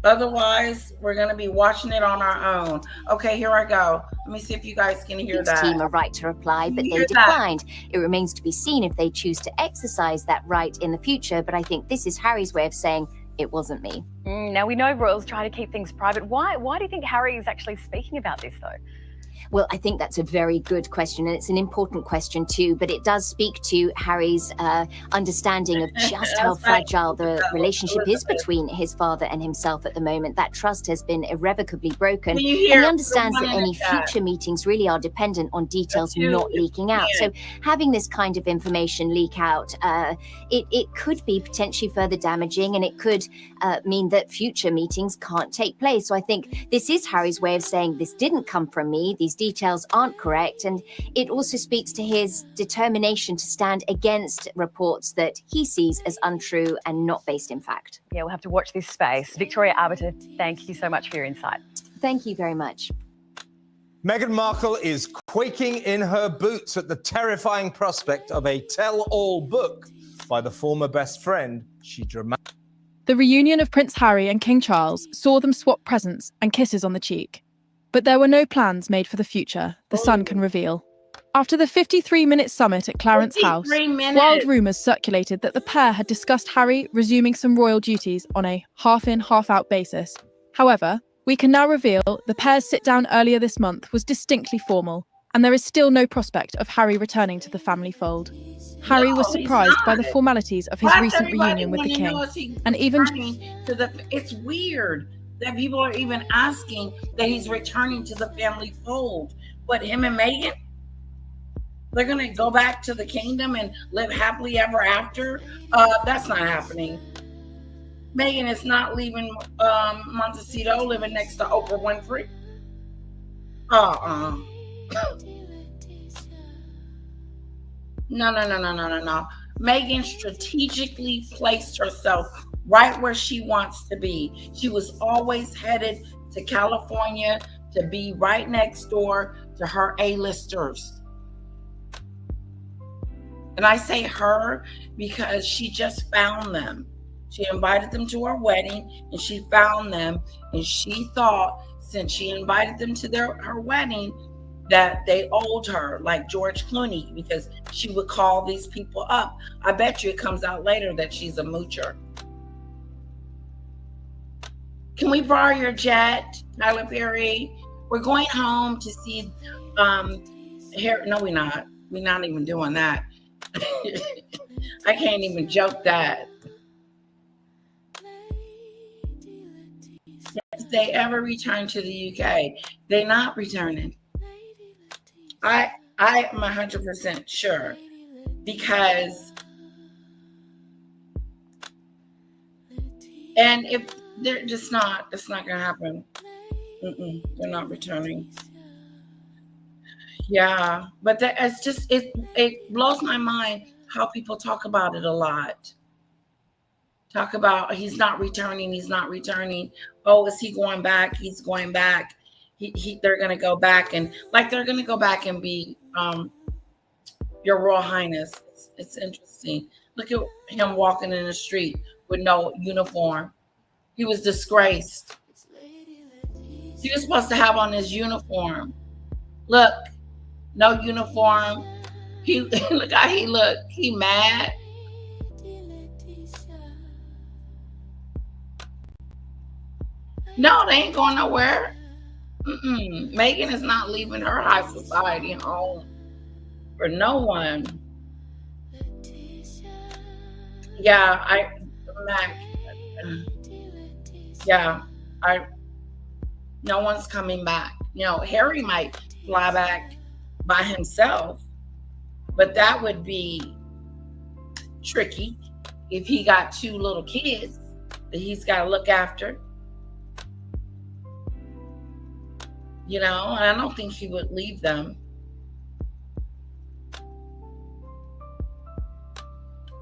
Otherwise, we're going to be watching it on our own. Okay, here I go. Let me see if you guys can hear that. Team a right to reply, but they declined. It remains to be seen if they choose to exercise that right in the future, but I think this is Harry's way of saying, it wasn't me. Now, we know royals try to keep things private. Why do you think Harry is actually speaking about this, though? Well, I think that's a very good question, and it's an important question too, but it does speak to Harry's understanding of just how fragile the relationship is between his father and himself at the moment. That trust has been irrevocably broken, and he understands that any future meetings really are dependent on details not leaking out. So having this kind of information leak out, it could be potentially further damaging, and it could mean that future meetings can't take place. So I think this is Harry's way of saying, this didn't come from me, these details aren't correct, and it also speaks to his determination to stand against reports that he sees as untrue and not based in fact. Yeah, we'll have to watch this space. Victoria Arbiter, thank you so much for your insight. Thank you very much. Meghan Markle is quaking in her boots at the terrifying prospect of a tell-all book by the former best friend she dramatically. The reunion of Prince Harry and King Charles saw them swap presents and kisses on the cheek. But there were no plans made for the future, the Sun can reveal. After the 53-minute summit at Clarence House, wild rumours circulated that the pair had discussed Harry resuming some royal duties on a half-in, half-out basis. However, we can now reveal the pair's sit-down earlier this month was distinctly formal, and there is still no prospect of Harry returning to the family fold. Harry was surprised by the formalities of his recent reunion with the king, and even... It's weird that people are even asking that he's returning to the family fold. But him and Meghan, they're going to go back to the kingdom and live happily ever after? That's not happening. Meghan is not leaving Montecito, living next to Oprah Winfrey. No. Meghan strategically placed herself right where she wants to be. She was always headed to California to be right next door to her A-listers. And I say her because she just found them. She invited them to her wedding and she found them, and she thought since she invited them to her wedding that they owed her, like George Clooney, because she would call these people up. I bet you it comes out later that she's a moocher. Can we borrow your jet, Tyler Perry? We're going home to see Harry. No, we're not. We're not even doing that. I can't even joke that. If they ever return to the UK, they're not returning. I am 100% sure, because and if they're just not, it's not gonna happen. They're not returning. Yeah, but it's just it blows my mind how people talk about it a lot. Talk about he's not returning. Oh, is he going back? He's going back. They're gonna go back, and like they're gonna go back and be Your Royal Highness. It's interesting. Look at him walking in the street with no uniform. He was disgraced. He was supposed to have on his uniform. Look, no uniform. Look how he looked. He mad. No, they ain't going nowhere. Meghan is not leaving her high society home for no one. No one's coming back. Harry might fly back by himself, but that would be tricky if he got 2 little kids that he's got to look after. And I don't think he would leave them.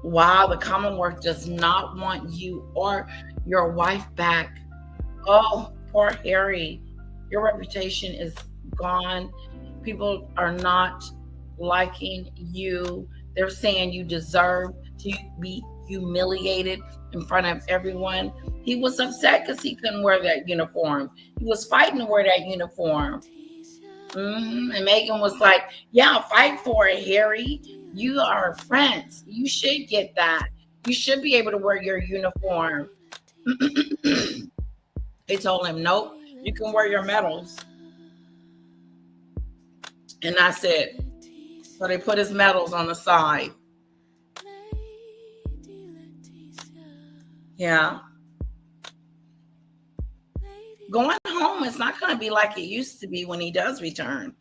Wow, the Commonwealth does not want you or your wife back. Oh, poor Harry. Your reputation is gone. People are not liking you. They're saying you deserve to be humiliated in front of everyone. He was upset because he couldn't wear that uniform. He was fighting to wear that uniform. And Meghan was like, yeah, fight for it, Harry. You are a prince. You should get that. You should be able to wear your uniform. They told him, nope, you can wear your medals. And that's it. So they put his medals on the side. Yeah. Going home is not going to be like it used to be when he does return.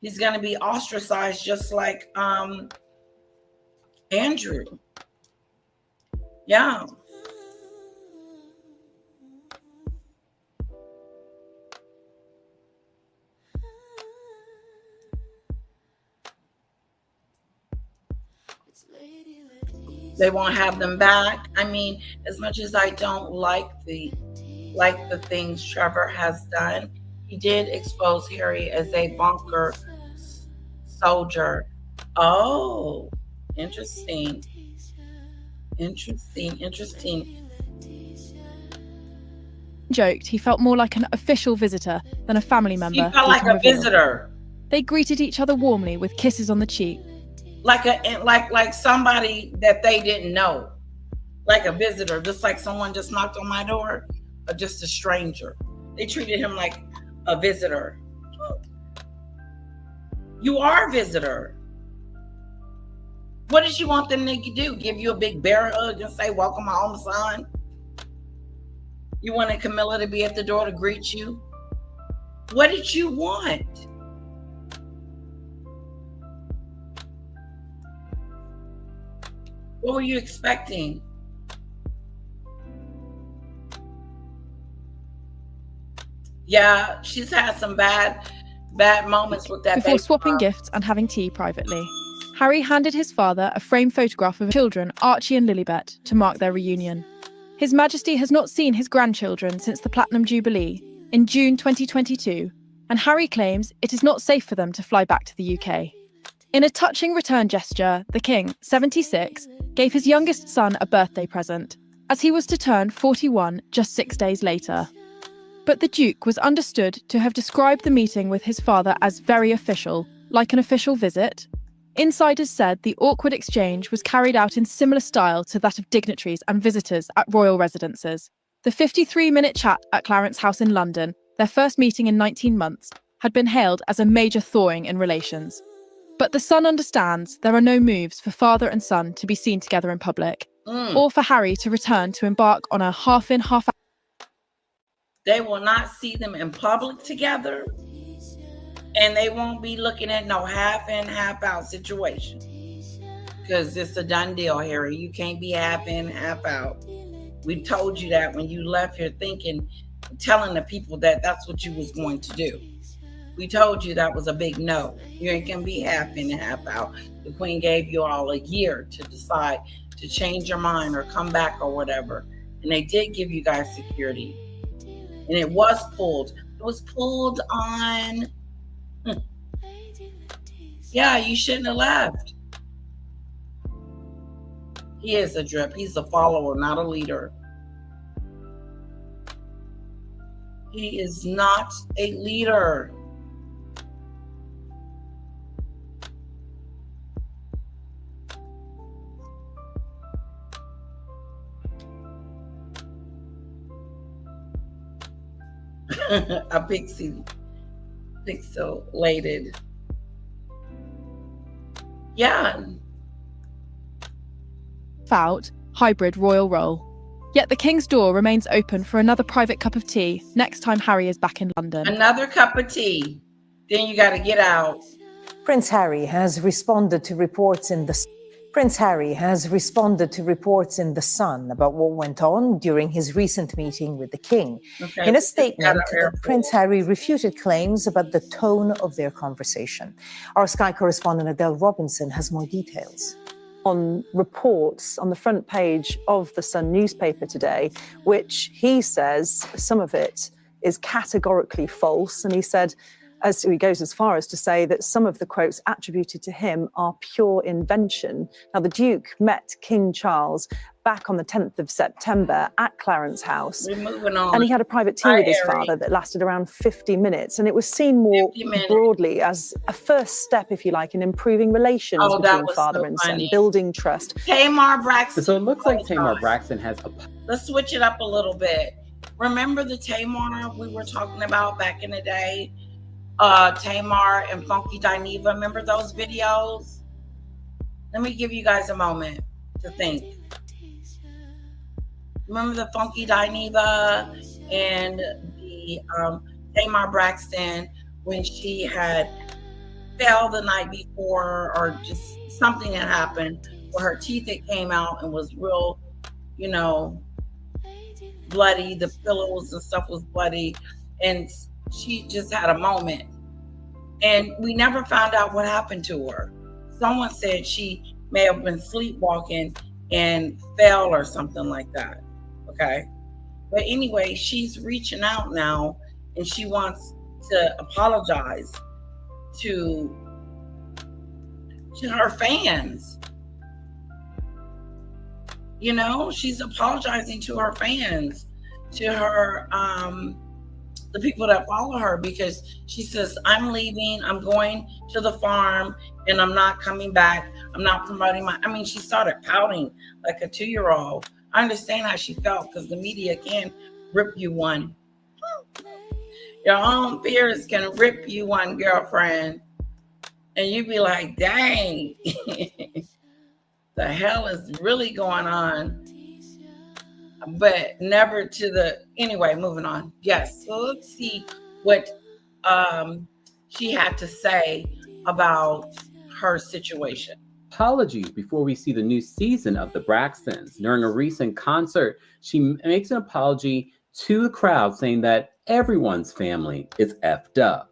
He's going to be ostracized just like Andrew. Yeah. They won't have them back. I mean, as much as I don't like the things Trevor has done, he did expose Harry as a bunker soldier. Oh, interesting. Joked he felt more like an official visitor than a family member. He felt like a visitor. They greeted each other warmly with kisses on the cheek. Like somebody that they didn't know. Like a visitor, just like someone just knocked on my door, or just a stranger. They treated him like a visitor. You are a visitor. What did you want them to do? Give you a big bear hug and say, welcome home, son? You wanted Camilla to be at the door to greet you? What did you want? What were you expecting? Yeah, she's had some bad moments with that. Before swapping gifts and having tea privately, Harry handed his father a framed photograph of children, Archie and Lilibet, to mark their reunion. His Majesty has not seen his grandchildren since the Platinum Jubilee in June 2022, and Harry claims it is not safe for them to fly back to the UK. In a touching return gesture, the King, 76, gave his youngest son a birthday present, as he was to turn 41 just 6 days later. But the Duke was understood to have described the meeting with his father as very official, like an official visit. Insiders said the awkward exchange was carried out in similar style to that of dignitaries and visitors at royal residences. The 53-minute chat at Clarence House in London, their first meeting in 19 months, had been hailed as a major thawing in relations. But the Sun understands there are no moves for father and son to be seen together in public, or for Harry to return to embark on a half-in, half-out. They will not see them in public together, and they won't be looking at no half-in, half-out situation. Because it's a done deal, Harry. You can't be half-in, half-out. We told you that when you left here telling the people that that's what you was going to do. We told you that was a big no. You ain't gonna be half in and half out. The Queen gave you all a year to decide to change your mind or come back or whatever. And they did give you guys security. And it was pulled. It was pulled on. Yeah, you shouldn't have left. He is a drip. He's a follower, not a leader. He is not a leader. A pixelated. Yeah. Out, hybrid royal role. Yet the King's door remains open for another private cup of tea next time Harry is back in London. Another cup of tea. Then you got to get out. Prince Harry has responded to reports in the Sun about what went on during his recent meeting with the King. Okay. In a statement, Prince Harry refuted claims about the tone of their conversation. Our Sky correspondent Adele Robinson has more details. On reports on the front page of the Sun newspaper today, which he says some of it is categorically false. And he said As he goes as far as to say that some of the quotes attributed to him are pure invention. Now, the Duke met King Charles back on the 10th of September at Clarence House. We're moving on. And he had a private tea with his Harry. father that lasted around 50 minutes. And it was seen more broadly as a first step, if you like, in improving relations between father and son, building trust. Tamar Braxton. So it looks like Tamar Braxton has a... Let's switch it up a little bit. Remember the Tamar we were talking about back in the day? Tamar and Funky Dineva. Remember those videos? Let me give you guys a moment to think. Remember the Funky Dineva and the Tamar Braxton when she had fell the night before, or just something had happened where her teeth had came out and was real, you know, bloody. The pillows and stuff was bloody, and she just had a moment. And we never found out what happened to her. Someone said she may have been sleepwalking and fell or something like that. Okay. But anyway, she's reaching out now and she wants to apologize to her fans. You know, she's apologizing to her fans, to her, the people that follow her, because she says, I'm leaving, I'm going to the farm, and I'm not coming back. I'm not promoting she started pouting like a 2-year-old. I understand how she felt, because the media can rip you one. Your own peers can rip you one, girlfriend. And you be like, dang, the hell is really going on? But never to the, anyway, moving on. Yes, so let's see what she had to say about her situation. Apologies before we see the new season of the Braxtons. During a recent concert, she makes an apology to the crowd, saying that everyone's family is effed up.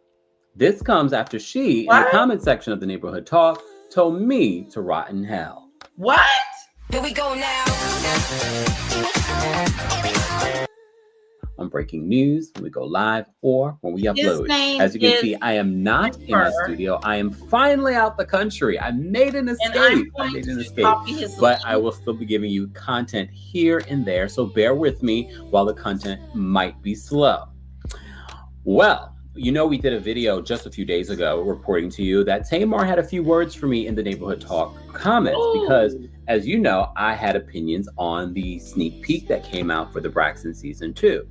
This comes after she, in the comment section of the Neighborhood Talk, told me to rot in hell. What? Here we go now. On breaking news, when we go live or when we upload. As you can see, I am not in my studio. I am finally out the country. I made an escape. But I will still be giving you content here and there. So bear with me while the content might be slow. Well, you know, we did a video just a few days ago reporting to you that Tamar had a few words for me in the Neighborhood Talk comments, because as you know, I had opinions on the sneak peek that came out for the Braxton season 2.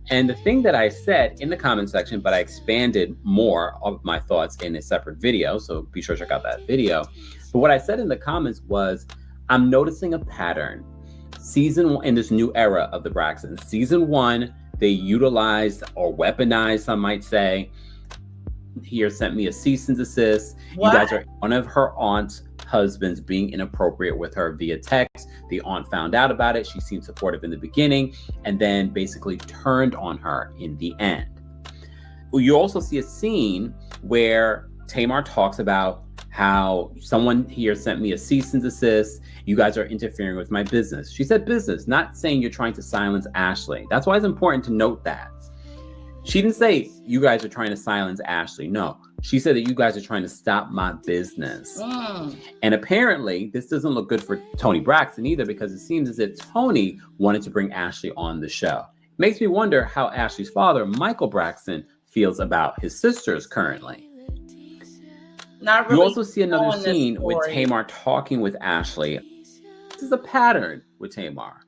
And the thing that I said in the comment section, but I expanded more of my thoughts in a separate video, so be sure to check out that video. But what I said in the comments was, I'm noticing a pattern. Season 1, in this new era of the Braxtons, season 1, they utilized or weaponized, some might say. Here sent me a cease and desist. What? You guys are one of her aunt's husbands being inappropriate with her via text. The aunt found out about it. She seemed supportive in the beginning and then basically turned on her in the end. You also see a scene where Tamar talks about how someone here sent me a cease and desist. You guys are interfering with my business. She said business, not saying you're trying to silence Ashley. That's why it's important to note that. She didn't say you guys are trying to silence Ashley. No, she said that you guys are trying to stop my business. And apparently this doesn't look good for Toni Braxton either, because it seems as if Toni wanted to bring Ashley on the show. It makes me wonder how Ashley's father, Michael Braxton, feels about his sisters currently. Not really. You also see another scene with Tamar talking with Ashley. This is a pattern with Tamar.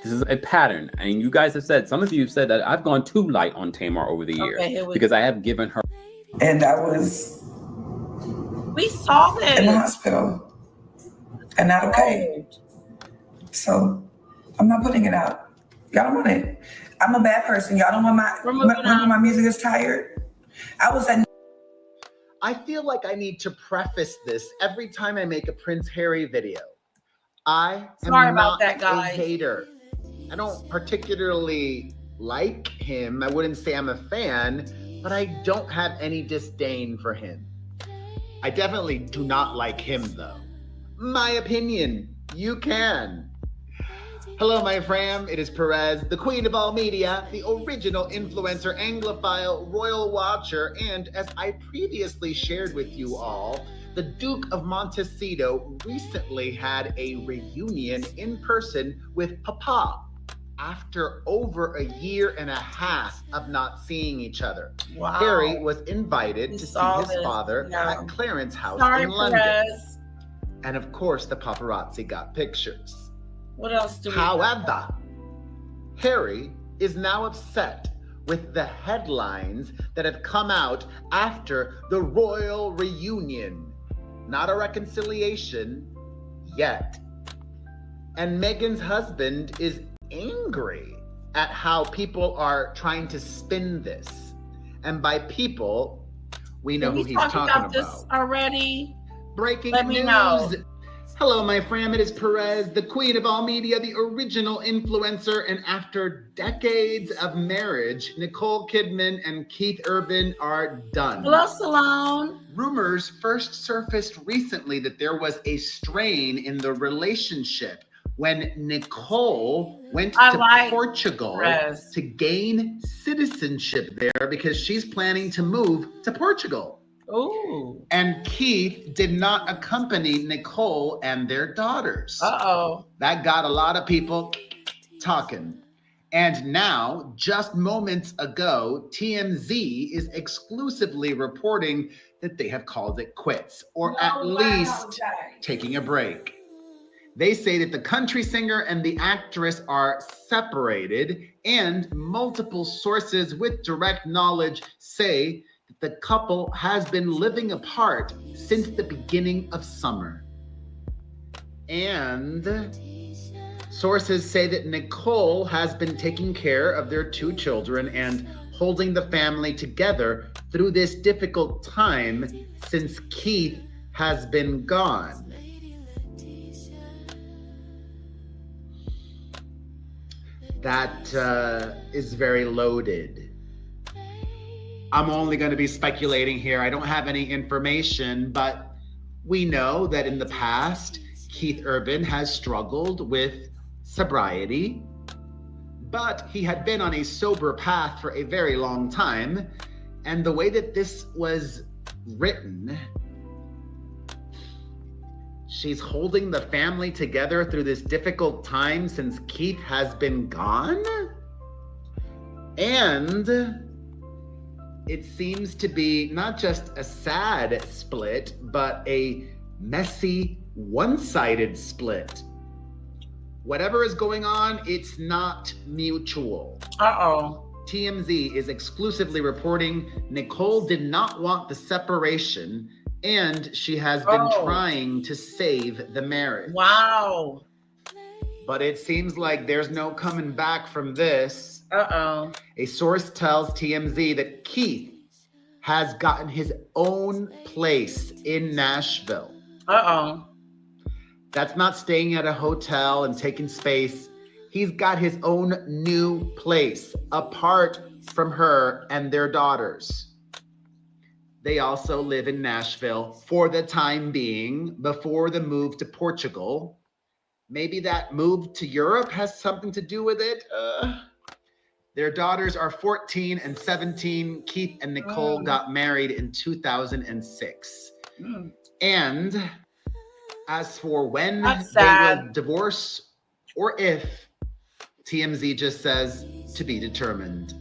This is a pattern. And you guys have said, some of you have said that I've gone too light on Tamar over the years because I have given her. And I was we saw that in the hospital and not okay. So I'm not putting it out. Y'all don't want it. I'm a bad person. Y'all don't want my music is tired. I was at. I feel like I need to preface this every time I make a Prince Harry video. I am not a hater. I don't particularly like him. I wouldn't say I'm a fan, but I don't have any disdain for him. I definitely do not like him though. My opinion, you can. Hello, my fam. It is Perez, the queen of all media, the original influencer, Anglophile, royal watcher, and as I previously shared with you all, the Duke of Montecito recently had a reunion in person with Papa after over a year and a half of not seeing each other. Wow. Harry was invited to see his father at Clarence House in London. Perez. And of course, the paparazzi got pictures. What else do we However, Harry is now upset with the headlines that have come out after the royal reunion. Not a reconciliation yet. And Meghan's husband is angry at how people are trying to spin this. And by people, we know who he's talking about. This already? Breaking Let news. me know. Hello, my fam. It is Perez, the queen of all media, the original influencer. And after decades of marriage, Nicole Kidman and Keith Urban are done. Hello, Salone. Rumors first surfaced recently that there was a strain in the relationship when Nicole went to Portugal to gain citizenship there because she's planning to move to Portugal. Ooh. And Keith did not accompany Nicole and their daughters. Uh-oh. That got a lot of people talking. And now, just moments ago, TMZ is exclusively reporting that they have called it quits, or at least taking a break. They say that the country singer and the actress are separated, and multiple sources with direct knowledge say the couple has been living apart since the beginning of summer. And sources say that Nicole has been taking care of their two children and holding the family together through this difficult time since Keith has been gone. That is very loaded. I'm only going to be speculating here. I don't have any information, but we know that in the past, Keith Urban has struggled with sobriety, but he had been on a sober path for a very long time. And the way that this was written, she's holding the family together through this difficult time since Keith has been gone. And it seems to be not just a sad split, but a messy, one-sided split. Whatever is going on, it's not mutual. Uh-oh. TMZ is exclusively reporting Nicole did not want the separation, and she has been trying to save the marriage. Wow. But it seems like there's no coming back from this. Uh-oh. A source tells TMZ that Keith has gotten his own place in Nashville. Uh-oh. That's not staying at a hotel and taking space. He's got his own new place apart from her and their daughters. They also live in Nashville for the time being before the move to Portugal. Maybe that move to Europe has something to do with it. Their daughters are 14 and 17. Keith and Nicole got married in 2006. And as for when they will divorce or if, TMZ just says to be determined.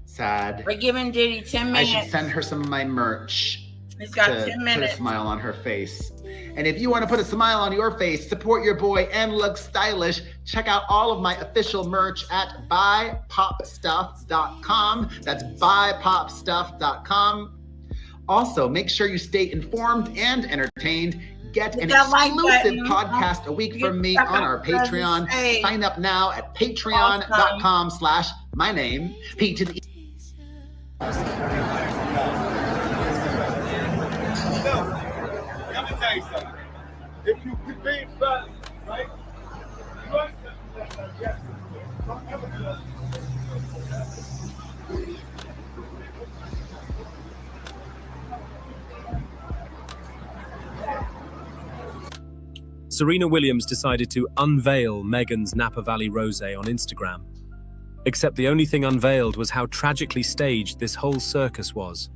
Sad. We're giving Diddy 10 minutes. I should send her some of my merch. He's got 10 Put minutes. a smile on her face. And if you want to put a smile on your face, support your boy, and look stylish, check out all of my official merch at buypopstuff.com. That's buypopstuff.com. Also, make sure you stay informed and entertained. Get an exclusive podcast a week from me on our Patreon. Sign up now at patreon.com/myname, P to the Let me tell you something. If you debate violence, right? You understand that, yes, don't ever do that. Serena Williams decided to unveil Meghan's Napa Valley Rosé on Instagram. Except the only thing unveiled was how tragically staged this whole circus was.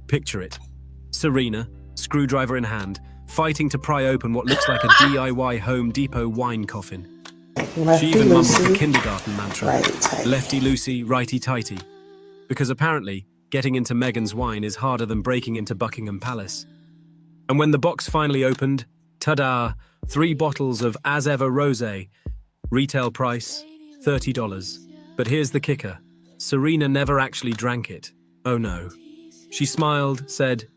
Picture it. Serena, screwdriver in hand, fighting to pry open what looks like a DIY Home Depot wine coffin. She even mumbled the kindergarten mantra, lefty loosey, righty tighty, because apparently getting into Meghan's wine is harder than breaking into Buckingham Palace. And when the box finally opened, ta-da, 3 bottles of As Ever Rosé, retail price $30. But here's the kicker, Serena never actually drank it. Oh no. She smiled, said,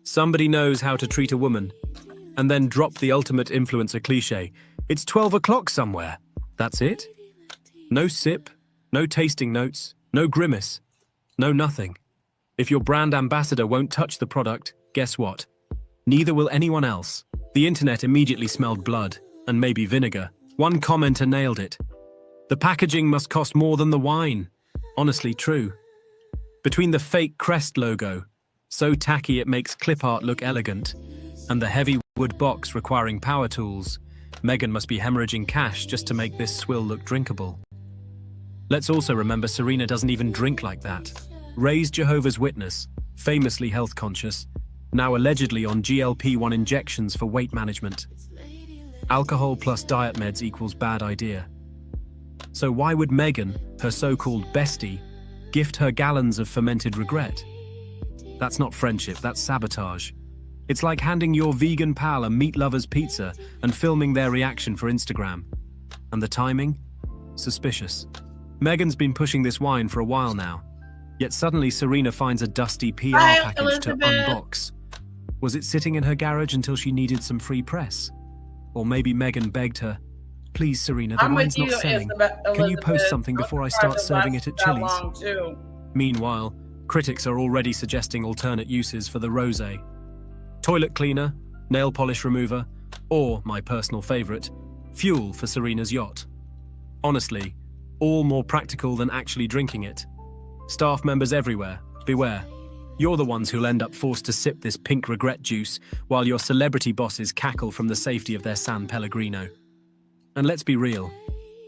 "Somebody knows how to treat a woman," and then dropped the ultimate influencer cliche, "It's 12 o'clock somewhere." That's it? No sip, no tasting notes, no grimace, no nothing. If your brand ambassador won't touch the product, guess what? Neither will anyone else. The internet immediately smelled blood, and maybe vinegar. One commenter nailed it. The packaging must cost more than the wine. Honestly true. Between the fake crest logo, so tacky it makes clip art look elegant, and the heavy wood box requiring power tools, Meghan must be hemorrhaging cash just to make this swill look drinkable. Let's also remember Serena doesn't even drink like that. Raised Jehovah's Witness, famously health conscious, now allegedly on GLP-1 injections for weight management. Alcohol plus diet meds equals bad idea. So why would Meghan, her so-called bestie, gift her gallons of fermented regret? That's not friendship, that's sabotage. It's like handing your vegan pal a meat lover's pizza and filming their reaction for Instagram. And the timing? Suspicious. Meghan's been pushing this wine for a while now, yet suddenly Serena finds a dusty PR package to unbox. Was it sitting in her garage until she needed some free press? Or maybe Meghan begged her, "Please, Serena, the wine's not selling. Can you post something before I start serving it at Chili's?" Meanwhile, critics are already suggesting alternate uses for the rosé. Toilet cleaner, nail polish remover, or, my personal favorite, fuel for Serena's yacht. Honestly, all more practical than actually drinking it. Staff members everywhere, beware. You're the ones who'll end up forced to sip this pink regret juice while your celebrity bosses cackle from the safety of their San Pellegrino. And let's be real,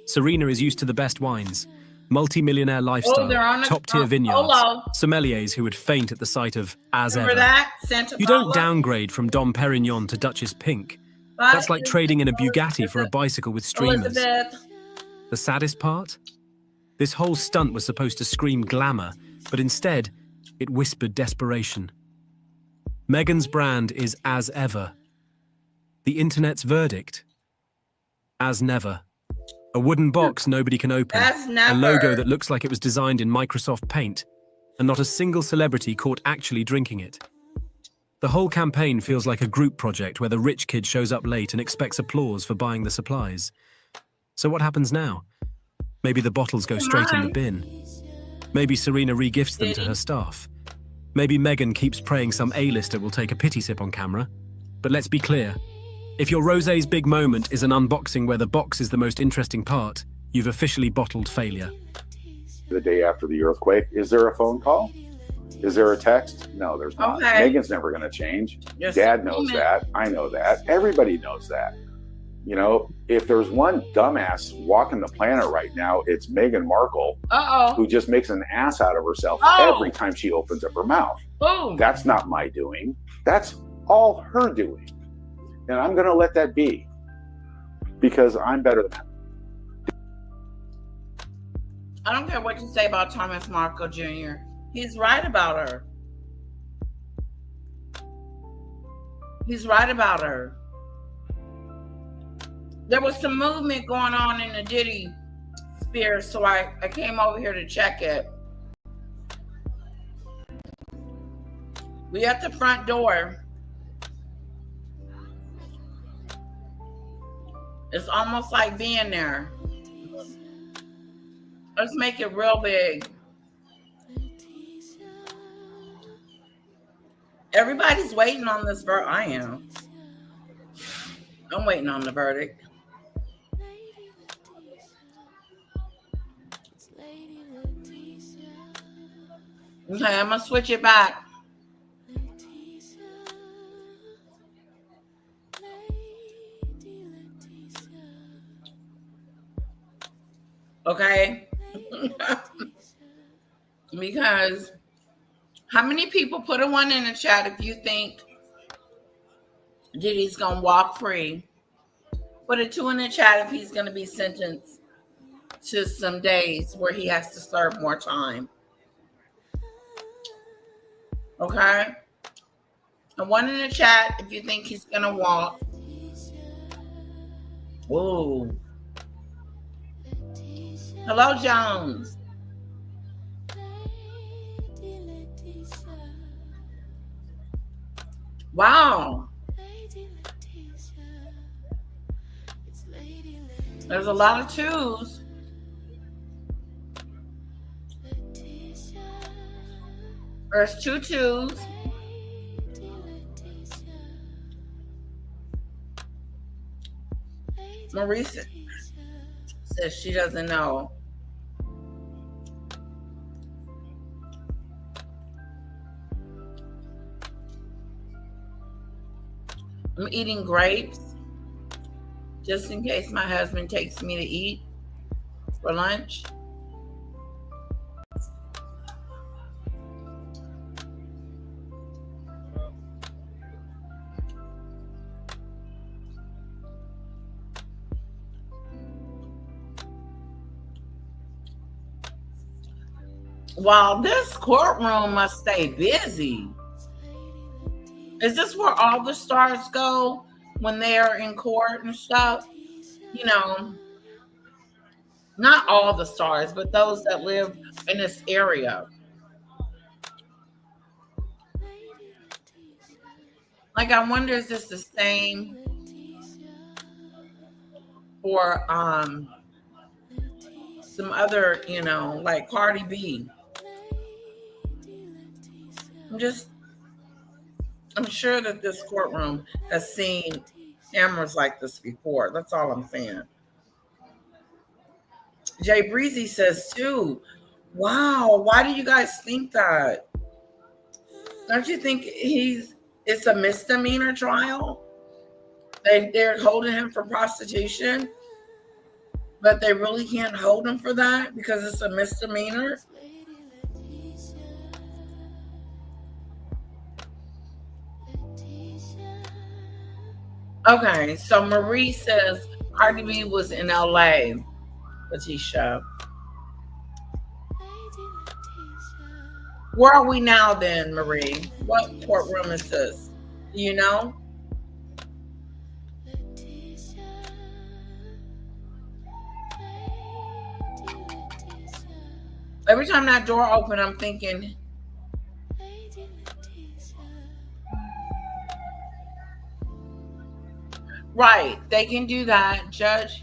Serena is used to the best wines, multi-millionaire lifestyle, top-tier vineyards, sommeliers who would faint at the sight of As Ever. You don't downgrade from Dom Perignon to Duchess Pink. That's like trading in a Bugatti for a bicycle with streamers. The saddest part? This whole stunt was supposed to scream glamour, but instead, it whispered desperation. Meghan's brand is As Ever. The internet's verdict? As never. A wooden box nobody can open, a logo that looks like it was designed in Microsoft Paint, and not a single celebrity caught actually drinking it. The whole campaign feels like a group project where the rich kid shows up late and expects applause for buying the supplies. So what happens now? Maybe the bottles go straight in the bin. Maybe Serena regifts them to her staff. Maybe Meghan keeps praying some A-lister will take a pity sip on camera. But let's be clear. If your rosé's big moment is an unboxing where the box is the most interesting part, you've officially bottled failure. The day after the earthquake, is there a phone call? Is there a text? No, there's not. Okay. Meghan's never going to change. Yes. Dad knows that. I know that. Everybody knows that. You know, if there's one dumbass walking the planet right now, it's Meghan Markle, who just makes an ass out of herself every time she opens up her mouth. That's not my doing. That's all her doing. And I'm going to let that be because I'm better than that. I don't care what you say about Thomas Markle Jr. He's right about her. He's right about her. There was some movement going on in the Diddy sphere, so I came over here to check it. We at the front door. It's almost like being there. Let's make it real big. Everybody's waiting on this verdict. I am. I'm waiting on the verdict. Okay, I'm gonna switch it back. Okay? Because how many people put a 1 in the chat if you think Diddy's going to walk free? Put a 2 in the chat if he's going to be sentenced to some days where he has to serve more time. Okay? And 1 in the chat if you think he's going to walk. Whoa. Hello, Jones. Wow. There's a lot of 2s. There's 2 2s. Marisa says she doesn't know. I'm eating grapes just in case my husband takes me to eat for lunch. Wow, this courtroom must stay busy. Is this where all the stars go when they're in court and stuff? You know, not all the stars, but those that live in this area. Like, I wonder, is this the same for some other, you know, like Cardi B? I'm sure that this courtroom has seen cameras like this before. That's all I'm saying. Jay Breezy says too, wow, why do you guys think that? Don't you think it's a misdemeanor trial? They're holding him for prostitution, but they really can't hold him for that because it's a misdemeanor? Okay, so Marie says Cardi B was in LA, Letitia. Where are we now then, Marie? What courtroom is this? Do you know? Every time that door opens, I'm thinking, right, they can do that, Judge.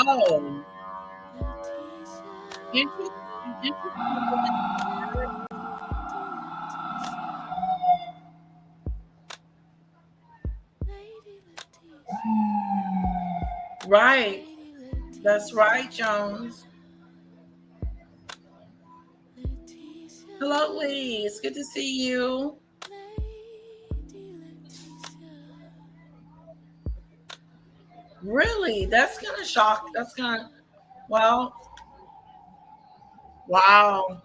Oh. Right. That's right, Jones. Hello, Lee. It's good to see you. Really? That's going to shock. That's going to, well, wow.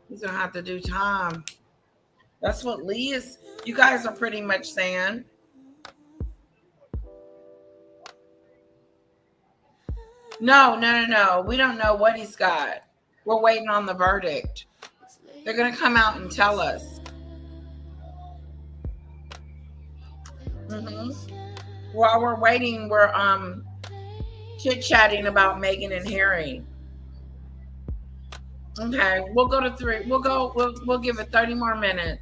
He's going to have to do time. That's what Lee is. You guys are pretty much saying. No. We don't know what he's got. We're waiting on the verdict. They're going to come out and tell us. While we're waiting, we're chit-chatting about Meghan and Harry. Okay, we'll go to 3. We'll give it 30 more minutes.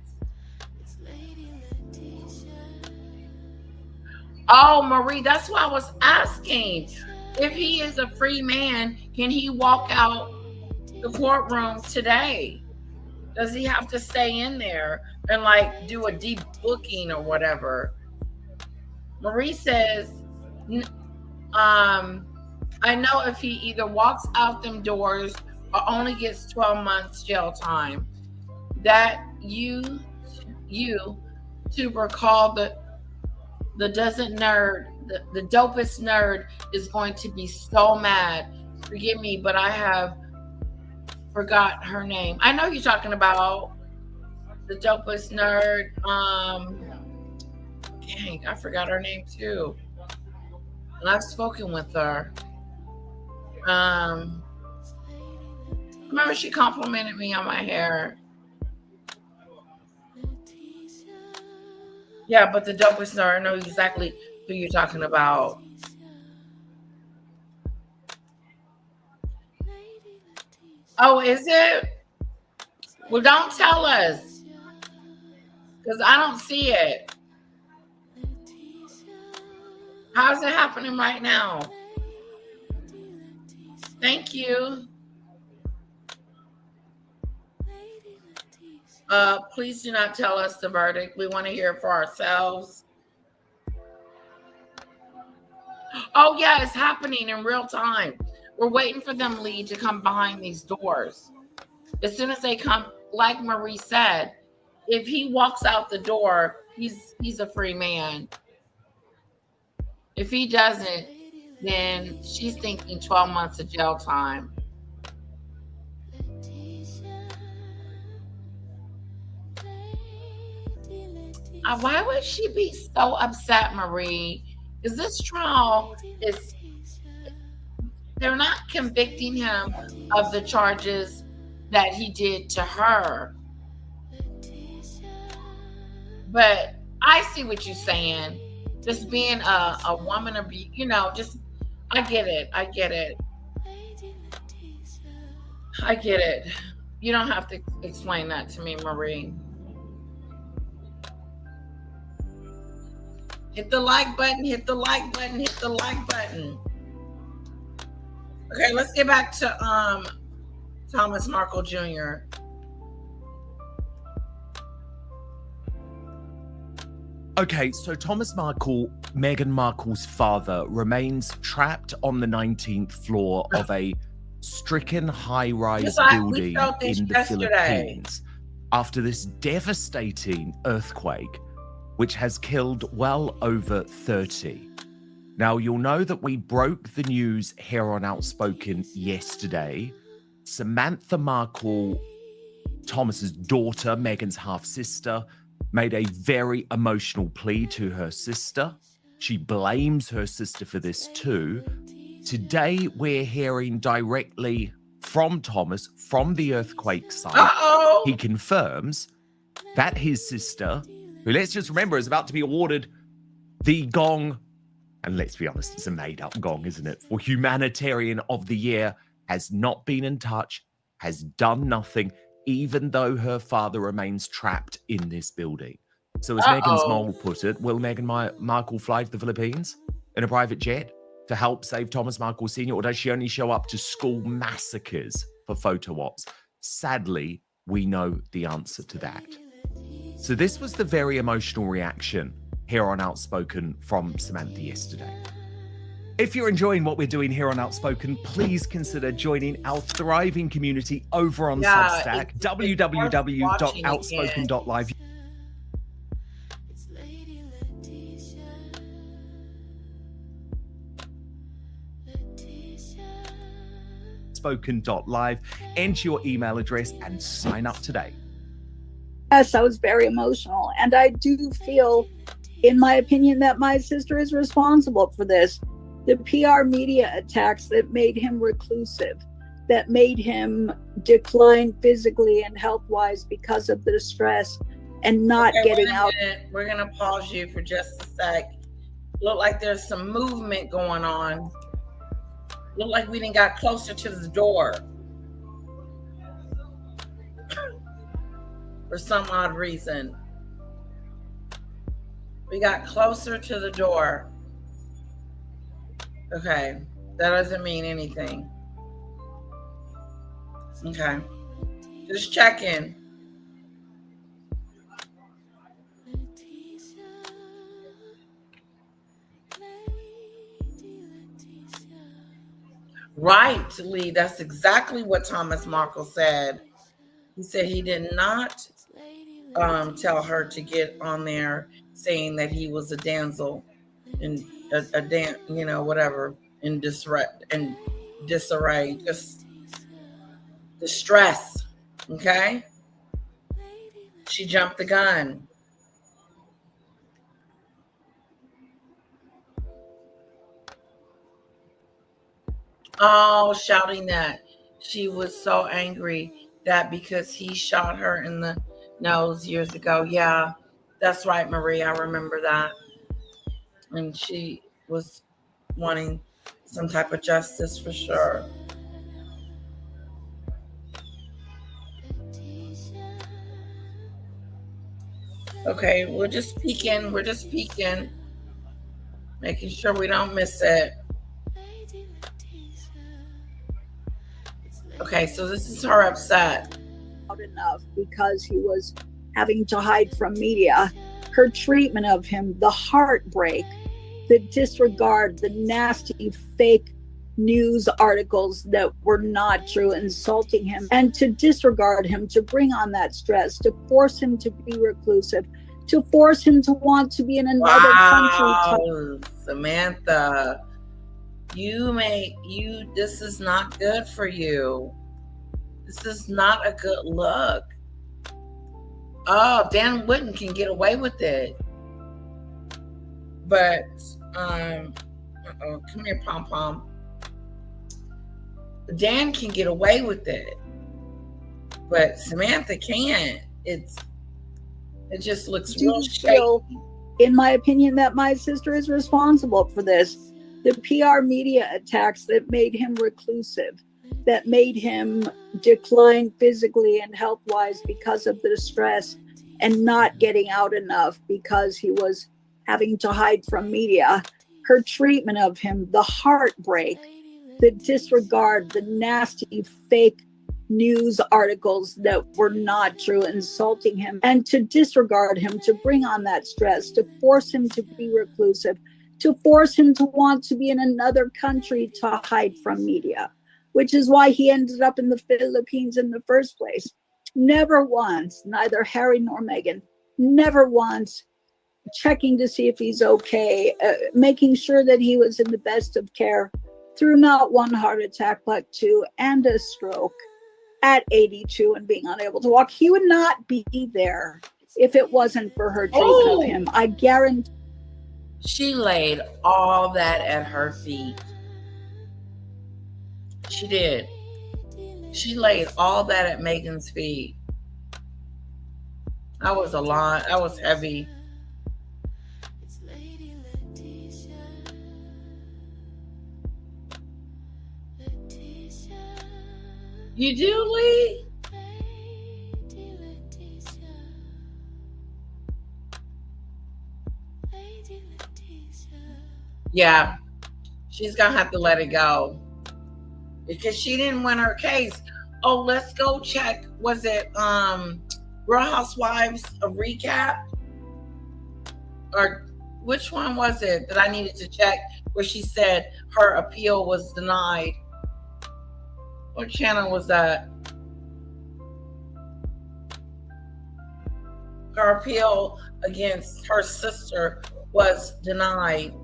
Oh, Marie, that's why I was asking. If he is a free man, can he walk out the courtroom today? Does he have to stay in there and like do a deep booking or whatever? Marie says, I know if he either walks out them doors or only gets 12 months jail time, that YouTuber called the doesn't nerd, the dopest nerd is going to be so mad. Forgive me, but I have forgot her name. I know you're talking about the dopest nerd. Dang, I forgot her name too. And I've spoken with her. Remember she complimented me on my hair. Yeah, but the dopest nerd, I know exactly who you're talking about. Oh, is it? Well, don't tell us, because I don't see it. How's it happening right now? Thank you. Please do not tell us the verdict. We want to hear it for ourselves. Oh, yeah, it's happening in real time. We're waiting for them, Lee, to come behind these doors. As soon as they come, like Marie said, if he walks out the door, he's a free man. If he doesn't, then she's thinking 12 months of jail time. Why would she be so upset, Marie? Because this trial is, they're not convicting him of the charges that he did to her. But I see what you're saying. Just being a woman, just, I get it. I get it. I get it. You don't have to explain that to me, Marie. Hit the like button, hit the like button, hit the like button. Okay, let's get back to Thomas Markle Jr. Okay, so Thomas Markle, Meghan Markle's father, remains trapped on the 19th floor of a stricken high-rise building in the Philippines after this devastating earthquake, which has killed well over 30. Now, you'll know that we broke the news here on Outspoken yesterday. Samantha Markle, Thomas's daughter, Meghan's half-sister, made a very emotional plea to her sister. She blames her sister for this too. Today, we're hearing directly from Thomas, from the earthquake site. He confirms that his sister, who, let's just remember, is about to be awarded the gong, and let's be honest, it's a made-up gong, isn't it, for Humanitarian of the Year, has not been in touch, has done nothing, even though her father remains trapped in this building. So as Meghan's mole put it, will Meghan Markle fly to the Philippines in a private jet to help save Thomas Markle Sr., or does she only show up to school massacres for photo ops? Sadly, we know the answer to that. So this was the very emotional reaction here on Outspoken from Samantha yesterday. If you're enjoying what we're doing here on Outspoken, please consider joining our thriving community over on Substack, www.outspoken.live. Outspoken.live, enter your email address and sign up today. Yes, I was very emotional. And I do feel, in my opinion, that my sister is responsible for this. The PR media attacks that made him reclusive, that made him decline physically and health-wise because of the stress and not getting out. We're going to pause you for just a sec. Look like there's some movement going on. Look like we didn't got closer to the door. For some odd reason. We got closer to the door. Okay. That doesn't mean anything. Okay. Just checking. Right, Lee. That's exactly what Thomas Markle said. He said he did not tell her to get on there saying that he was a damsel in whatever, in disarray, just distress. Okay. She jumped the gun. Oh, shouting that she was so angry that because he shot her in the nose years ago. Yeah, that's right, Marie. I remember that. And she was wanting some type of justice for sure. Okay, we're just peeking. We're just peeking. Making sure we don't miss it. Okay, so this is her upset. Enough because he was having to hide from media. Her treatment of him, the heartbreak, the disregard, the nasty fake news articles that were not true, insulting him, and to disregard him, to bring on that stress, to force him to be reclusive, to force him to want to be in another country. Samantha, this is not good for you. This is not a good look. Oh, Dan Wooden can get away with it. But, come here, Pom Pom. Dan can get away with it. But Samantha can't. It just looks real shaky. In my opinion, that my sister is responsible for this. The PR media attacks that made him reclusive, that made him decline physically and health-wise because of the stress and not getting out enough because he was having to hide from media. Her treatment of him, the heartbreak, the disregard, the nasty fake news articles that were not true, insulting him, and to disregard him, to bring on that stress, to force him to be reclusive, to force him to want to be in another country to hide from media, which is why he ended up in the Philippines in the first place. Never once, neither Harry nor Meghan, never once checking to see if he's okay, making sure that he was in the best of care through not one heart attack, but two, and a stroke at 82 and being unable to walk. He would not be there if it wasn't for her treatment of him. I guarantee. She laid all that at her feet. She did. She laid all that at Meghan's feet. That was a lot. That was heavy. You do, Lee? Yeah. She's going to have to let it go. Because she didn't win her case. Oh, let's go check. Was it Real Housewives, a recap? Or which one was it that I needed to check where she said her appeal was denied? What channel was that? Her appeal against her sister was denied.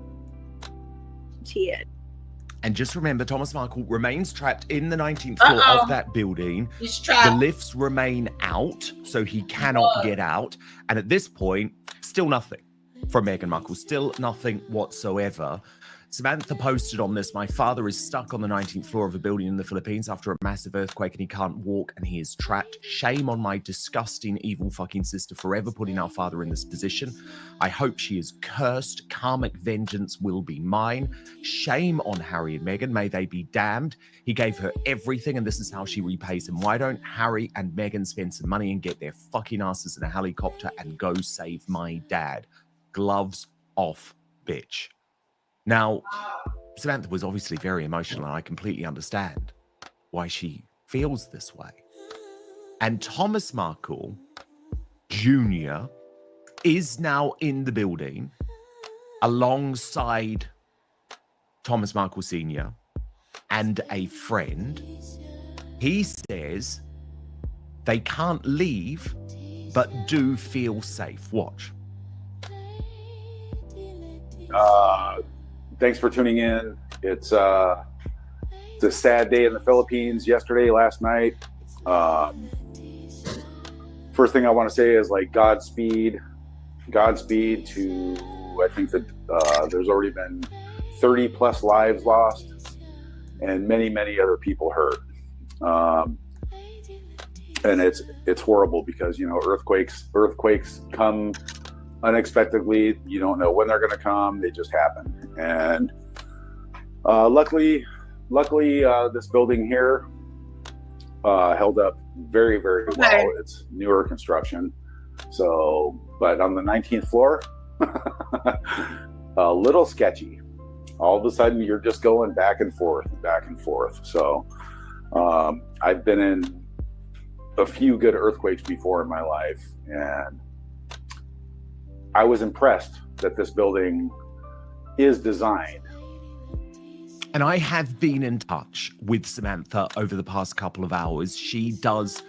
And just remember, Thomas Markle remains trapped in the 19th floor of that building. He's trapped. The lifts remain out, so he cannot get out. And at this point, still nothing from Meghan Markle. Still nothing whatsoever. Samantha posted on this, my father is stuck on the 19th floor of a building in the Philippines after a massive earthquake and he can't walk and he is trapped. Shame on my disgusting, evil fucking sister forever putting our father in this position. I hope she is cursed. Karmic vengeance will be mine. Shame on Harry and Meghan. May they be damned. He gave her everything and this is how she repays him. Why don't Harry and Meghan spend some money and get their fucking asses in a helicopter and go save my dad? Gloves off, bitch. Now, Samantha was obviously very emotional, and I completely understand why she feels this way. And Thomas Markle Jr. is now in the building alongside Thomas Markle Sr. and a friend. He says they can't leave, but do feel safe. Watch. Thanks for tuning in. It's a sad day in the Philippines. Yesterday, last night. First thing I want to say is like Godspeed to, I think that there's already been 30 plus lives lost and many, many other people hurt. And it's horrible because, you know, earthquakes come unexpectedly. You don't know when they're going to come. They just happen. And luckily, this building here held up very, very well. It's newer construction. So, but on the 19th floor, a little sketchy. All of a sudden, you're just going back and forth. So, I've been in a few good earthquakes before in my life, and I was impressed that this building is designed. And I have been in touch with Samantha over the past couple of hours. She does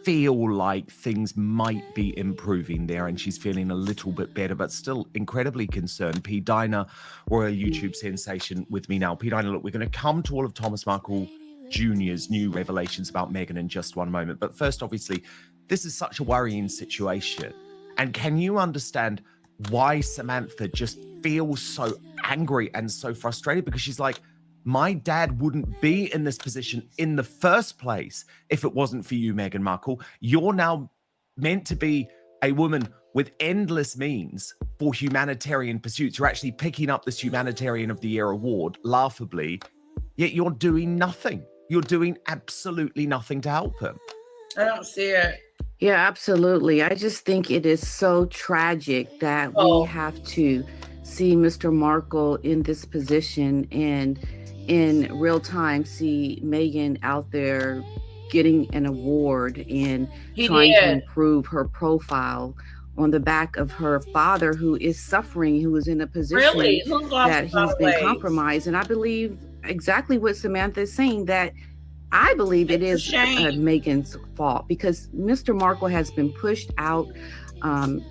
feel like things might be improving there, and she's feeling a little bit better, but still incredibly concerned. P. Diner, royal YouTube sensation, with me now. P. Diner, look, we're going to come to all of Thomas Markle Jr.'s new revelations about Meghan in just one moment. But first, obviously, this is such a worrying situation. And can you understand why Samantha just feels so angry and so frustrated? Because she's like, my dad wouldn't be in this position in the first place if it wasn't for you, Meghan Markle. You're now meant to be a woman with endless means for humanitarian pursuits. You're actually picking up this Humanitarian of the Year award, laughably, yet you're doing nothing. You're doing absolutely nothing to help him. I don't see it. Yeah, absolutely. I just think it is so tragic that we have to see Mr. Markle in this position and in real time see Meghan out there getting an award and trying to improve her profile on the back of her father, who is suffering, who is in a position that he's been compromised. And I believe exactly what Samantha is saying, that I believe it is Meghan's fault, because Mr. Markle has been pushed out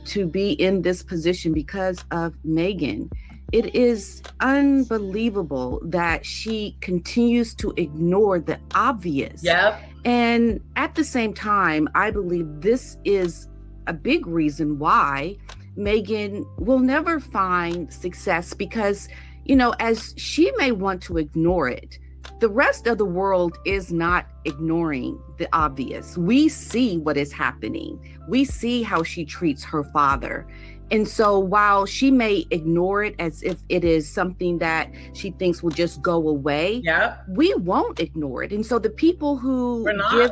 to be in this position because of Meghan. It is unbelievable that she continues to ignore the obvious. Yep. And at the same time, I believe this is a big reason why Meghan will never find success, because, you know, as she may want to ignore it, the rest of the world is not ignoring the obvious. We see what is happening. We see how she treats her father. And so while she may ignore it as if it is something that she thinks will just go away, we won't ignore it. And so the people who give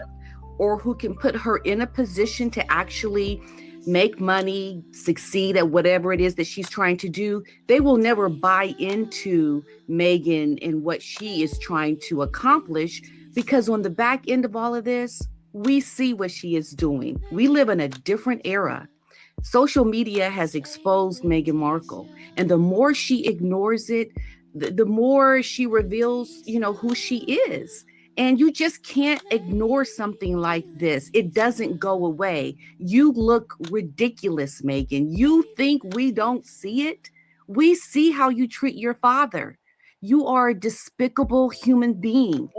or who can put her in a position to actually make money, succeed at whatever it is that she's trying to do, they will never buy into Meghan and what she is trying to accomplish, because on the back end of all of this, we see what she is doing. We live in a different era. Social media has exposed Meghan Markle, and the more she ignores it, the more she reveals, you know, who she is. And you just can't ignore something like this. It doesn't go away. You look ridiculous, Meghan. You think we don't see it? We see how you treat your father. You are a despicable human being